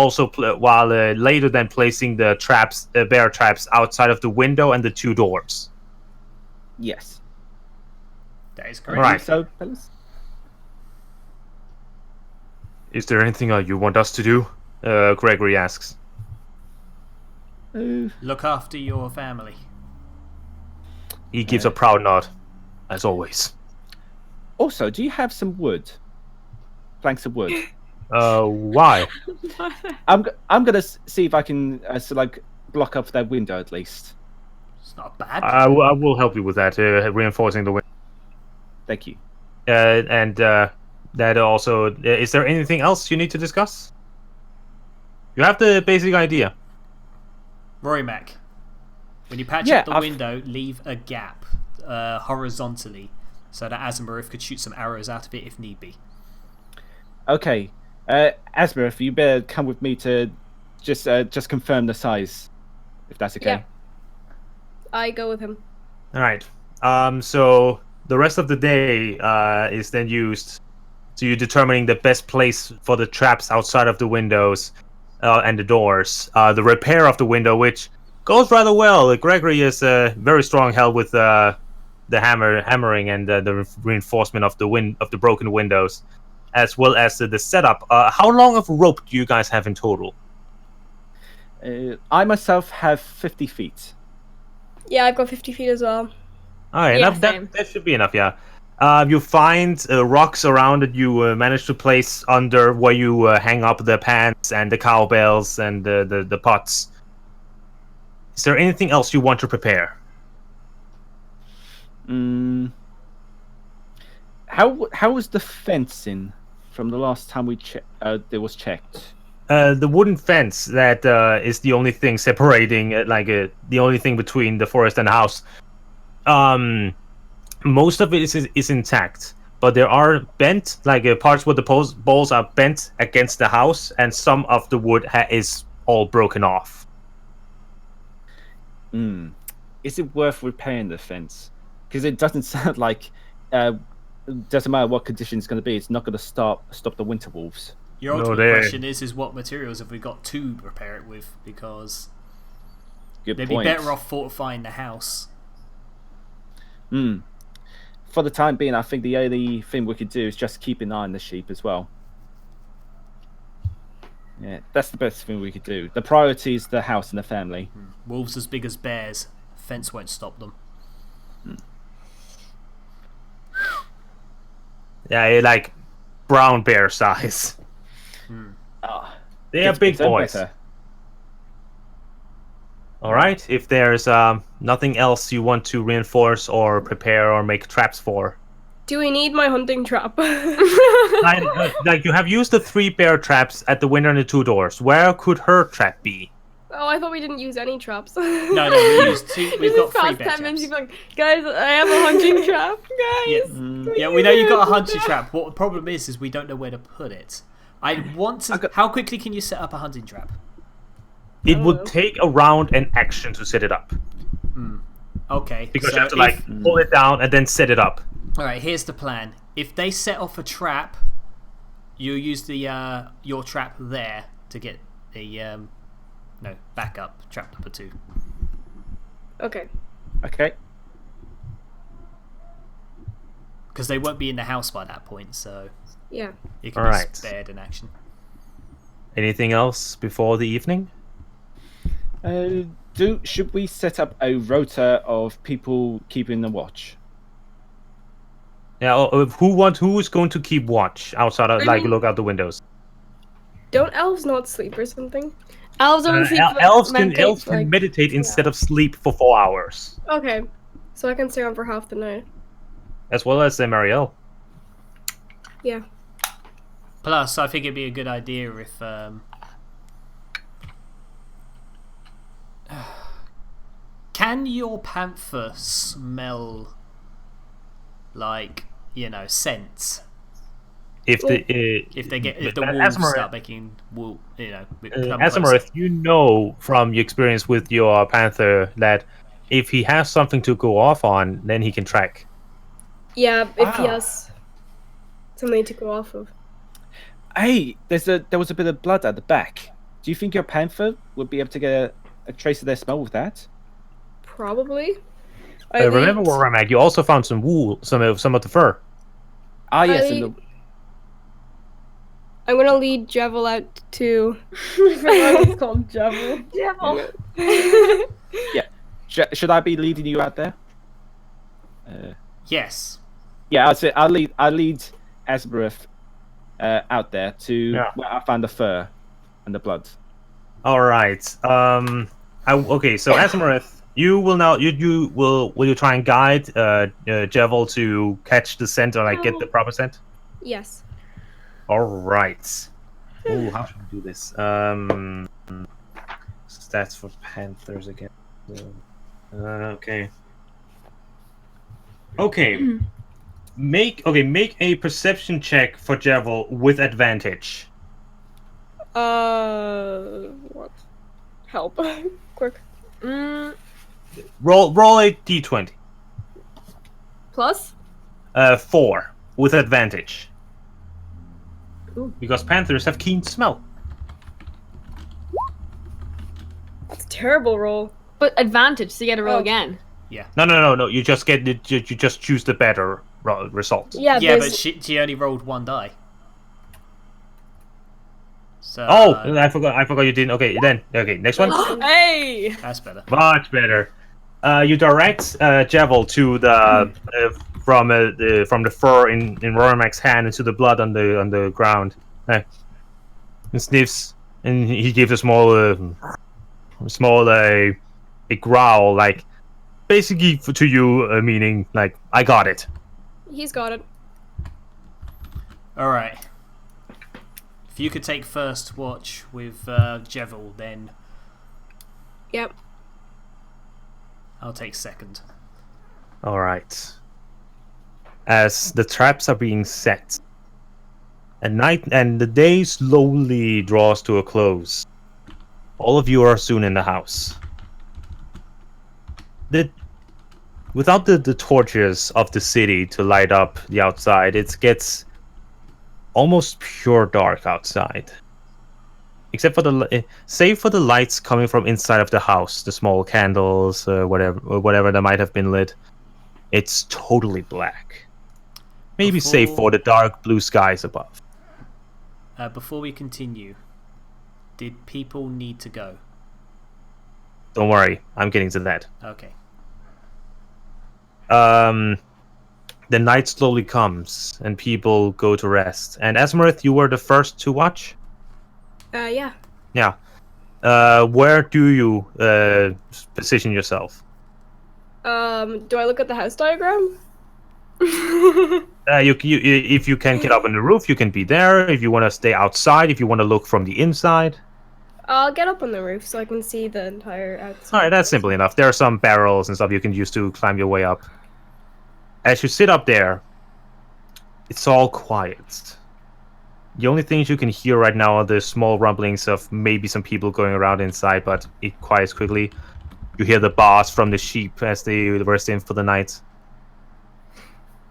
later then placing the traps, bear traps, outside of the window and the two doors. Yes. That is correct. Right. So, fellas? Is there anything you want us to do? Gregory asks. Look after your family. He gives a proud nod, as always. Also, do you have some wood? Planks of wood. Why? I'm gonna see if I can block up that window at least. It's not bad. I will help you with that, reinforcing the window. Thank you. And that also... is there anything else you need to discuss? You have the basic idea. Rory Mac, when you patch up the window, leave a gap horizontally so that Azimurith could shoot some arrows out of it if need be. Okay. Azimurith, you better come with me to just confirm the size, if that's okay. Yeah. I go with him. All right. So the rest of the day is then used to you determining the best place for the traps outside of the windows and the doors. The repair of the window, which goes rather well. Gregory is a very strong help with the hammering and the reinforcement of the broken windows, as well as the setup. How long of rope do you guys have in total? I myself have 50 feet. Yeah, I've got 50 feet as well. All right, Yeah, that should be enough. Yeah. You find rocks around that you manage to place under where you hang up the pans and the cowbells and the pots. Is there anything else you want to prepare? How was the fencing from the last time we it was checked? The wooden fence that is the only thing separating, the only thing between the forest and the house. Most of it is intact, but there are bent, parts where the poles are bent against the house, and some of the wood is all broken off. Is it worth repairing the fence? Because it doesn't sound like, doesn't matter what condition it's going to be, it's not going to stop the winter wolves. Your ultimate question is what materials have we got to repair it with? Because they'd be better off fortifying the house. For the time being, I think the only thing we could do is just keep an eye on the sheep as well. Yeah, that's the best thing we could do. The priority is the house and the family. Wolves as big as bears. Fence won't stop them. Yeah, like brown bear size. They are big boys. All right. If there's nothing else you want to reinforce or prepare or make traps for, Do we need my hunting trap? you have used the 3 bear traps at the window and the 2 doors. Where could her trap be? Oh, I thought we didn't use any traps. No, we used 2. We've got 3 past bear 10 minutes, traps. you're like, guys, I have a hunting trap, guys. Yeah, we know you've got a hunting trap. What the problem is we don't know where to put it. I want to. How quickly can you set up a hunting trap? It would take a round and action to set it up. Okay. Because so you have to pull it down and then set it up. All right. Here's the plan. If they set off a trap, you use the your trap there to get the backup trap number 2. Okay. Okay. Because they won't be in the house by that point, so Yeah. it can be spared in action. Anything else before the evening? Should we set up a rota of people keeping the watch? Yeah. Who is going to keep watch outside of look out the windows? Don't elves not sleep or something? Elves only sleep. Elves can meditate instead of sleep for 4 hours. Okay, so I can stay on for half the night. As well as Marielle. Yeah. Plus, I think it'd be a good idea if can your panther smell like scents? If the wolves start making wool, Azimurith, you know from your experience with your panther that if he has something to go off on, then he can track. Yeah, if he has something to go off of. Hey, there was a bit of blood at the back. Do you think your panther would be able to get a trace of their smell with that? Probably. Remember, Warhamag, you also found some wool, some of the fur. Ah, yes. I'm gonna lead Jevil out to. I forgot it's called Jevil. Yeah. Should I be leading you out there? Yes. Yeah, I'll say I'll lead Asbereth out there to where I found the fur and the blood. All right. Okay. So Asimoreth, you will now. Will you try and guide Jevil to catch the scent or like get the proper scent? Yes. All right. Oh, how should we do this? Stats for panthers again. Okay. Okay. Make a perception check for Jevil with advantage. What? Help. Quick. Roll a d20. Plus? 4 with advantage. Ooh. Because panthers have keen smell. That's a terrible roll. But advantage, so you gotta roll Oh. again. No. You just get it. You just choose the better result. Yeah, Yeah, there's- but she only rolled 1 die. So, Oh, I forgot you didn't. Okay, then. Okay, next one. Hey! that's better. Much better. You direct Jevil to the from the fur in Rormak's hand into the blood on the ground. And sniffs, and he gives a small a growl, like basically to you, meaning like I got it. He's got it. Alright. If you could take first watch with Jevil, then Yep. I'll take second. All right. As the traps are being set, and the day slowly draws to a close, all of you are soon in the house. Without the torches of the city to light up the outside, it gets almost pure dark outside. Except for save for the lights coming from inside of the house, the small candles, whatever that might have been lit. It's totally black. Maybe save for the dark blue skies above. Before we continue, did people need to go? Don't worry, I'm getting to that. Okay. The night slowly comes, and people go to rest. And Asmarith, you were the first to watch? Yeah. Yeah. Where do you position yourself? Do I look at the house diagram? If you can get up on the roof, you can be there. If you want to stay outside, if you want to look from the inside. I'll get up on the roof so I can see the entire outside. Alright, that's simple enough. There are some barrels and stuff you can use to climb your way up. As you sit up there, it's all quiet. The only things you can hear right now are the small rumblings of maybe some people going around inside, but it quiets quickly. You hear the bars from the sheep as they rest in for the night.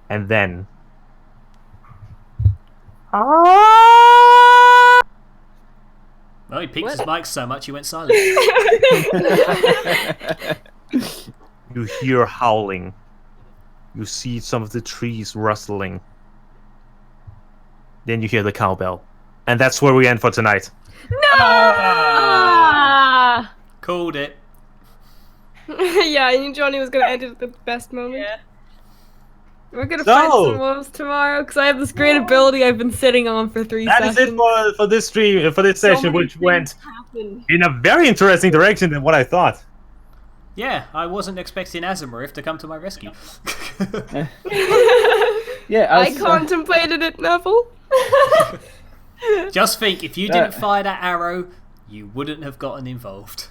And then... Well, he peaked his mic so much he went silent. You hear howling. You see some of the trees rustling. Then you hear the cowbell. And that's where we end for tonight. Ah! Called it. Yeah, I knew Johnny was gonna end it at the best moment. Yeah. We're gonna fight So- some wolves tomorrow because I have this great ability I've been sitting on for 3 That sessions. is it for this stream, for this So session, many which things went happened. in a very interesting direction than what I thought. Yeah, I wasn't expecting Asimorith to come to my rescue. Yeah, I contemplated it, Neville. Just think, if you didn't fire that arrow, you wouldn't have gotten involved.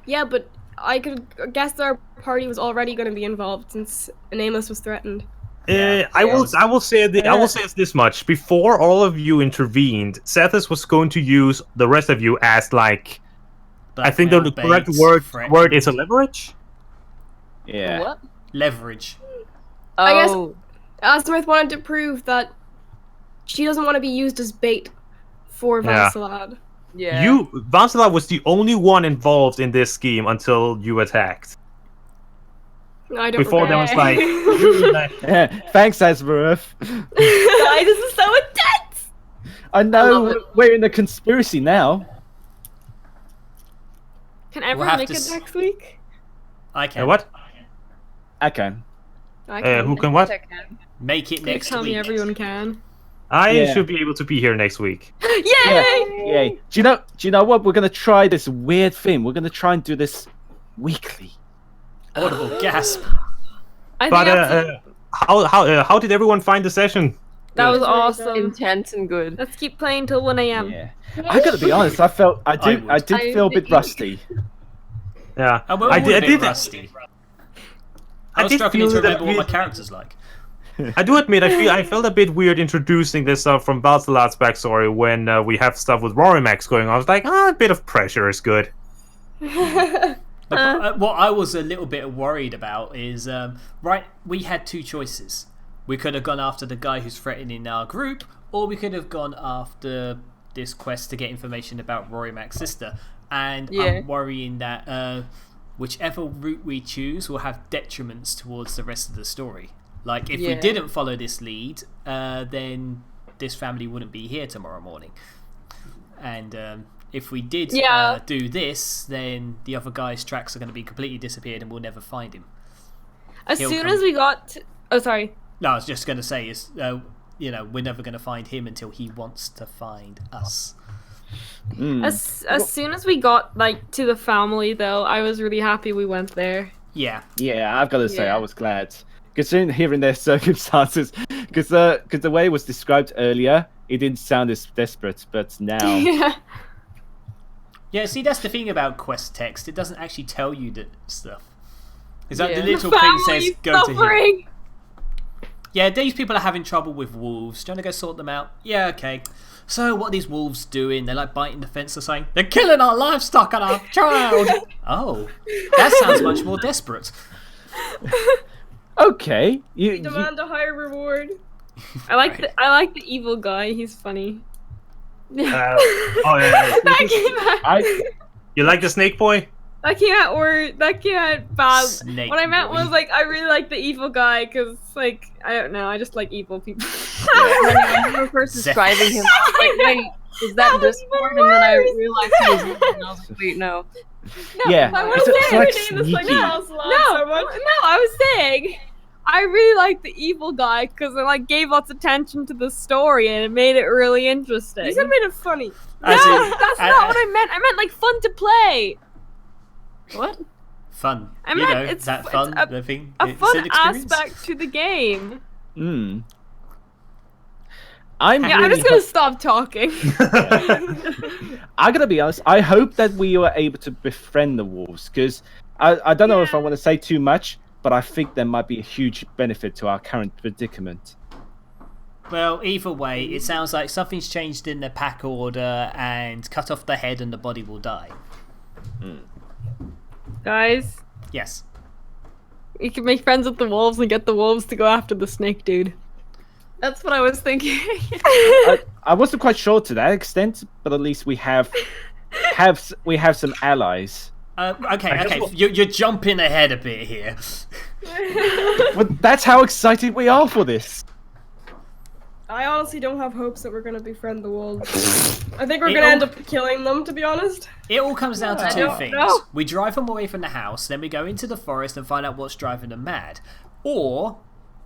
Yeah, but I could guess our party was already going to be involved since Nameless was threatened. I will say this much. Before all of you intervened, Sethus was going to use the rest of you as like I think the Blackmail, correct bait, word threat. is a leverage. Yeah. What? Leverage. I guess- Oh, Asmith wanted to prove that she doesn't want to be used as bait for Yeah. Vansilad. yeah. Vansala was the only one involved in this scheme until you attacked. I don't Before there was regret. like, Thanks, Asmareth. Guys, this is so intense. I know we're in a conspiracy now. Can We'll everyone have make to it next week? I can. what? I can. Who can what? Make it Please next tell me week. everyone can. I Yeah. should be able to be here next week. Yay! Yay. Do you know what? We're gonna try this weird thing. We're gonna try and do this weekly. Audible gasp. I But think that's how did everyone find the session? that was awesome. Intense and good. Let's keep playing till 1 a.m. Yeah. I gotta be honest. I did feel a bit rusty. Yeah, Oh, we're all I a did. bit rusty. I was did struggling to feel that remember what my we- character's like. I do admit, I felt a bit weird introducing this stuff from Balsalad's backstory when we have stuff with Rory Max going on. I was like, a bit of pressure is good. What I was a little bit worried about is, we had two choices. We could have gone after the guy who's threatening our group, or we could have gone after this quest to get information about Rory Mac's sister. And I'm worrying that whichever route we choose will have detriments towards the rest of the story. Like, if we didn't follow this lead, then this family wouldn't be here tomorrow morning. And if we did do this, then the other guy's tracks are going to be completely disappeared and we'll never find him. As soon as we got to... Oh, sorry. No, I was just going to say, is we're never going to find him until he wants to find us. As soon as we got to the family, though, I was really happy we went there. Yeah. Yeah, I've got to say, I was glad. Considering hearing their circumstances, because the way it was described earlier, it didn't sound as desperate, but now... Yeah, see, that's the thing about quest text. It doesn't actually tell you that stuff. It's like the The little thing says, family's go to him. suffering. Yeah, these people are having trouble with wolves. Do you want to go sort them out? Yeah, okay. So, what are these wolves doing? They're like biting the fence or something. They're killing our livestock and our child. Oh, that sounds much more desperate. Okay, you Demand a higher reward. I like the evil guy. He's funny. Yeah. That came out. You like the snake boy? That came out bad. Snake What I meant boy. was I really like the evil guy because I don't know, I just like evil people. When you were first describing him, I was like, wait, is that Discord? And then I realized he was evil, and I was like, wait, no. yeah, I it's, was it's like saying sneaky. I was saying I really like the evil guy because it gave lots of attention to the story and it made it really interesting. You said it made it funny. No, As in- that's not what I meant. I meant fun to play. What? Fun. I you meant know, it's that f- fun, it's the thing. A It's fun an experience. aspect to the game. I'm Yeah, I'm really just gonna stop talking. I gotta be honest. I hope that we were able to befriend the wolves, because I don't know if I want to say too much, but I think there might be a huge benefit to our current predicament. Well, either way, it sounds like something's changed in the pack order and cut off the head and the body will die. Guys, Yes. you can make friends with the wolves and get the wolves to go after the snake dude. That's what I was thinking. I wasn't quite sure to that extent, but at least we have some allies. Okay. You're jumping ahead a bit here. Well, that's how excited we are for this. I honestly don't have hopes that we're gonna befriend the wolves. I think we're It gonna all- end up killing them, to be honest. It all comes down to I two don't things. know. We drive them away from the house, then we go into the forest and find out what's driving them mad. Or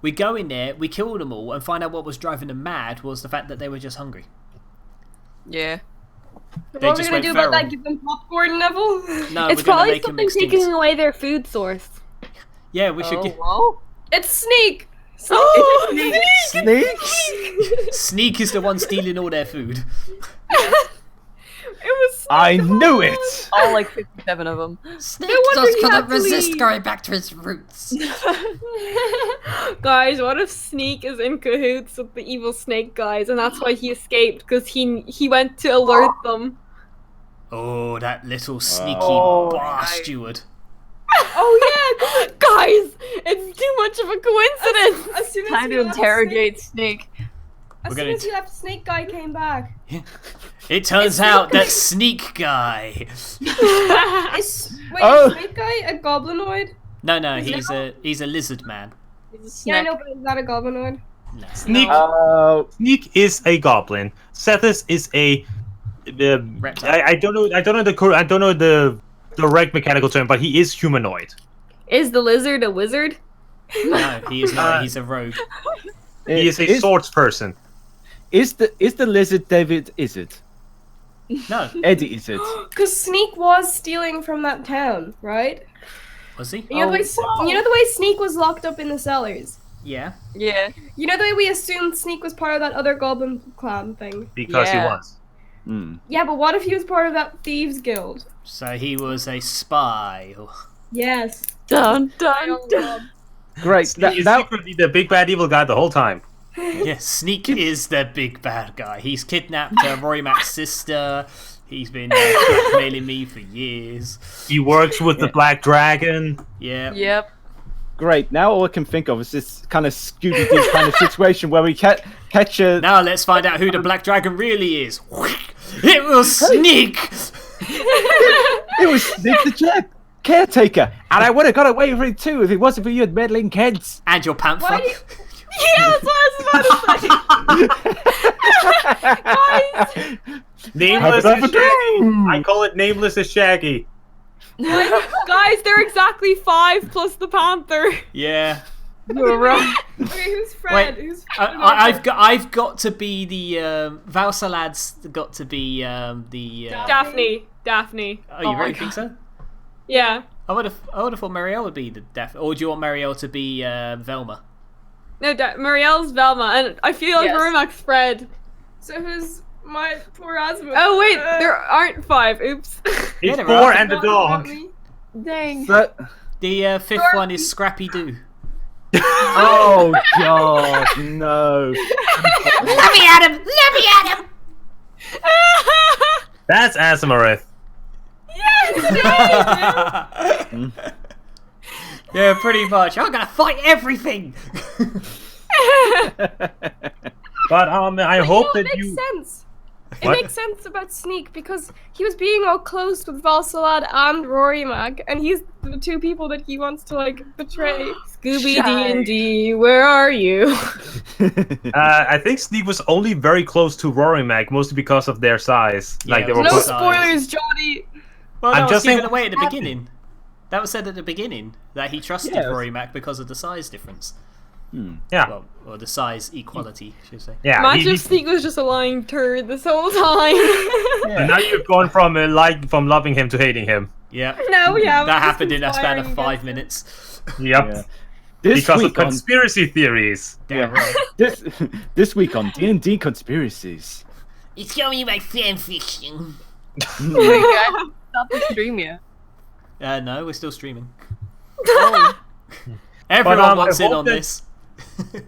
we go in there, we kill them all, and find out what was driving them mad was the fact that they were just hungry. Yeah. They What are we just gonna went do about feral. that? Give them popcorn, Neville? No, It's we're going to probably make them something extinct. taking away their food source. Yeah, we should Oh, get... well. It's Sneak! Oh, Snakes? Sneak is the one stealing all their food. It was. I knew it! All like 57 of them. No wonder he had to leave. going back to his roots. Guys, what if Sneak is in cahoots with the evil snake guys, and that's why he escaped because he went to alert them. Oh, that little sneaky bar steward. Oh yeah, guys, it's too much of a coincidence. As soon as Time he to left, interrogate Snake. As We're soon gonna as he left, Snake Guy came back. It turns out that Sneak Guy... Wait, Oh. is Snake Guy a goblinoid? No, he's a lizard man. Yeah, I know, but is that a goblinoid? No. Sneak. Oh, Sneak is a goblin. Sethis is a. Reptile. I don't know. I don't know the direct mechanical term, but he is humanoid. Is the lizard a wizard? No, he is not. He's a rogue. He is a swords person. Is the lizard David Izzard? No, Eddie Izzard. Because Sneak was stealing from that town, right? was he? You know, you know the way Sneak was locked up in the cellars? Yeah. Yeah. You know the way we assumed Sneak was part of that other goblin clan thing? Because he Yeah. was. Yeah, but what if he was part of that thieves guild? So he was a spy. Yes. Dun dun dun. Great. He is secretly the big bad evil guy the whole time. Yeah, Sneak is the big bad guy. He's kidnapped Rory Mac's sister. He's been blackmailing me for years. He works with the Black Dragon. Yeah. Yep. Great. Now all I can think of is this kind of Scooby-Doo kind of situation where we catch a. Now let's find out who the Black Dragon really is. It was Sneak! It was Sneak the caretaker, and I would have got away with it too if it wasn't for you meddling kids. And your panther. Why do you... Yeah, that's what I was about to say. Guys, Nameless as Shaggy. I call it Nameless as Shaggy. guys, they're exactly 5 plus the panther. Yeah. You're right. Okay, who's Fred? Wait, Who's Fred? I've got to be the Valsalad's got to be the Daphne. Oh, you really think so? Yeah. I would have thought Marielle would be the Daphne. Or do you want Marielle to be Velma? No, Marielle's Velma, and I feel like Yes. Rorymac's Fred. So who's my poor Asmund? Oh wait, there aren't 5. Oops. He's there 4 are. and the dog. Dang. But, The fifth one is Scrappy Doo. oh God, no! Let me at him! Let me at him! That's Asamarith. Yeah, pretty much. I'm gonna fight everything. But I hope that makes you. sense. It What? makes sense about Sneak because he was being all close with Valsalad and Rorymac, and he's the 2 people that he wants to like betray. Scooby D&D, where are you? I think Sneak was only very close to Rorymag, mostly because of their size. Yeah, Like they it were. was No Size. spoilers, Johnny. Well, I'm that was just saying given away at the what beginning. That was said at the beginning that he trusted Yes. Rory Mac because of the size difference. Yeah. Well, or the size equality, should I say? Yeah. Imagine if Sneak was just a lying turd this whole time. And now you've gone from from loving him to hating him. Yeah. No, yeah. That happened in a span of 5 minutes. Yep. Yeah. This Because of week on conspiracy theories. Damn right. this week on D&D conspiracies. It's going to be my fan fiction. Stop the stream yet. No, we're still streaming. Oh. Everyone I wants in hope on that- this.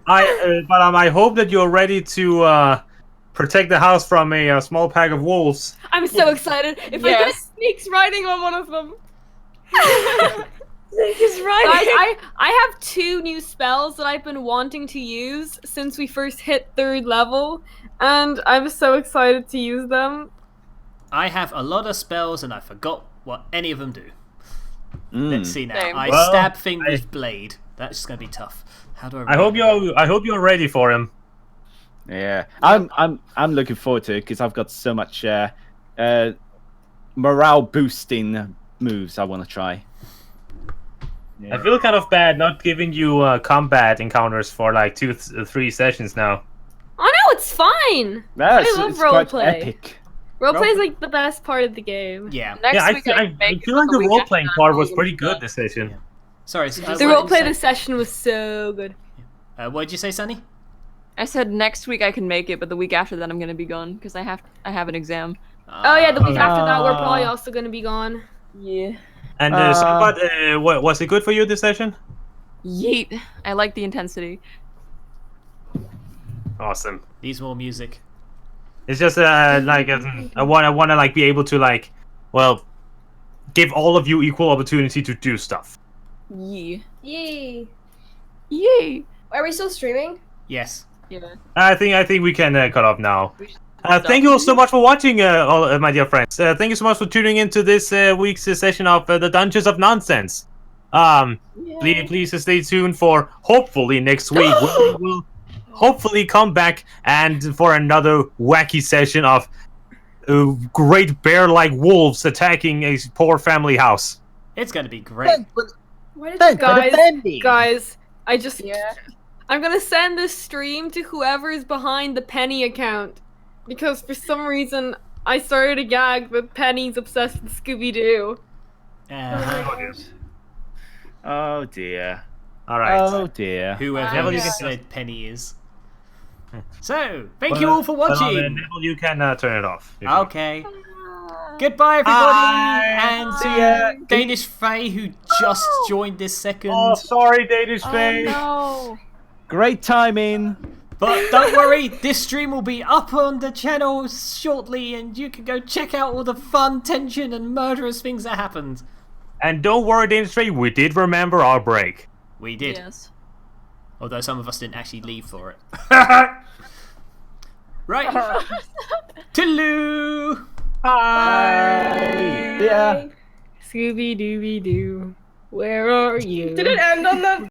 I hope that you're ready to protect the house from a small pack of wolves. I'm so excited. If I get Sneak's riding on one of them. He's right. Guys, I have 2 new spells that I've been wanting to use since we first hit 3rd level, and I'm so excited to use them. I have a lot of spells and I forgot what any of them do. Mm. Let's see now. Same. I Well, stab thing with blade. That's just gonna be tough. How do I? I hope you're ready for him. Yeah, I'm looking forward to it because I've got so much morale boosting moves I want to try. I feel kind of bad not giving you combat encounters for like 3 sessions now. Oh no, it's fine. Yeah, I love it's quite roleplay. epic. Roleplay is like the best part of the game. Yeah. Next Yeah, week I can make it, feel like but the week role after playing that, part I'll was go pretty with good that. this session. Sorry. The what did you roleplay say? this session was so good. What did you say, Sunny? I said next week I can make it, but the week after that I'm gonna be gone because I have an exam. Oh yeah, the week after that we're probably also gonna be gone. Yeah. And was it good for you this session? Yeet. I like the intensity. Awesome. Needs more music. It's just like I want to like be able to like, well, give all of you equal opportunity to do stuff. Yee. Yay. Yay. Are we still streaming? Yes. Yeah. I think we can cut off now. We should Thank you all so much for watching, all my dear friends. Thank you so much for tuning into this week's session of the Dungeons of Nonsense. Please stay tuned for hopefully next week. We will hopefully come back and for another wacky session of great bear-like wolves attacking a poor family house. It's going to be great. Guys, I'm gonna send this stream to whoever is behind the Penny account. Because for some reason, I started a gag that Penny's obsessed with Scooby-Doo. Oh dear. Alright. Oh dear. Whoever said Penny is. So, thank you all for watching. Neville, you can turn it off. Okay. Goodbye, everybody, and to Danish Faye, who just joined this second. Oh, sorry, Danish Faye. No. Great timing. But don't worry, this stream will be up on the channel shortly, and you can go check out all the fun, tension, and murderous things that happened. And don't worry, Danish Faye, we did remember our break. We did. Yes. Although some of us didn't actually leave for it. Right. Toodaloo! Bye. Yeah. Scooby-Dooby-Doo, where are you? Did it end on that?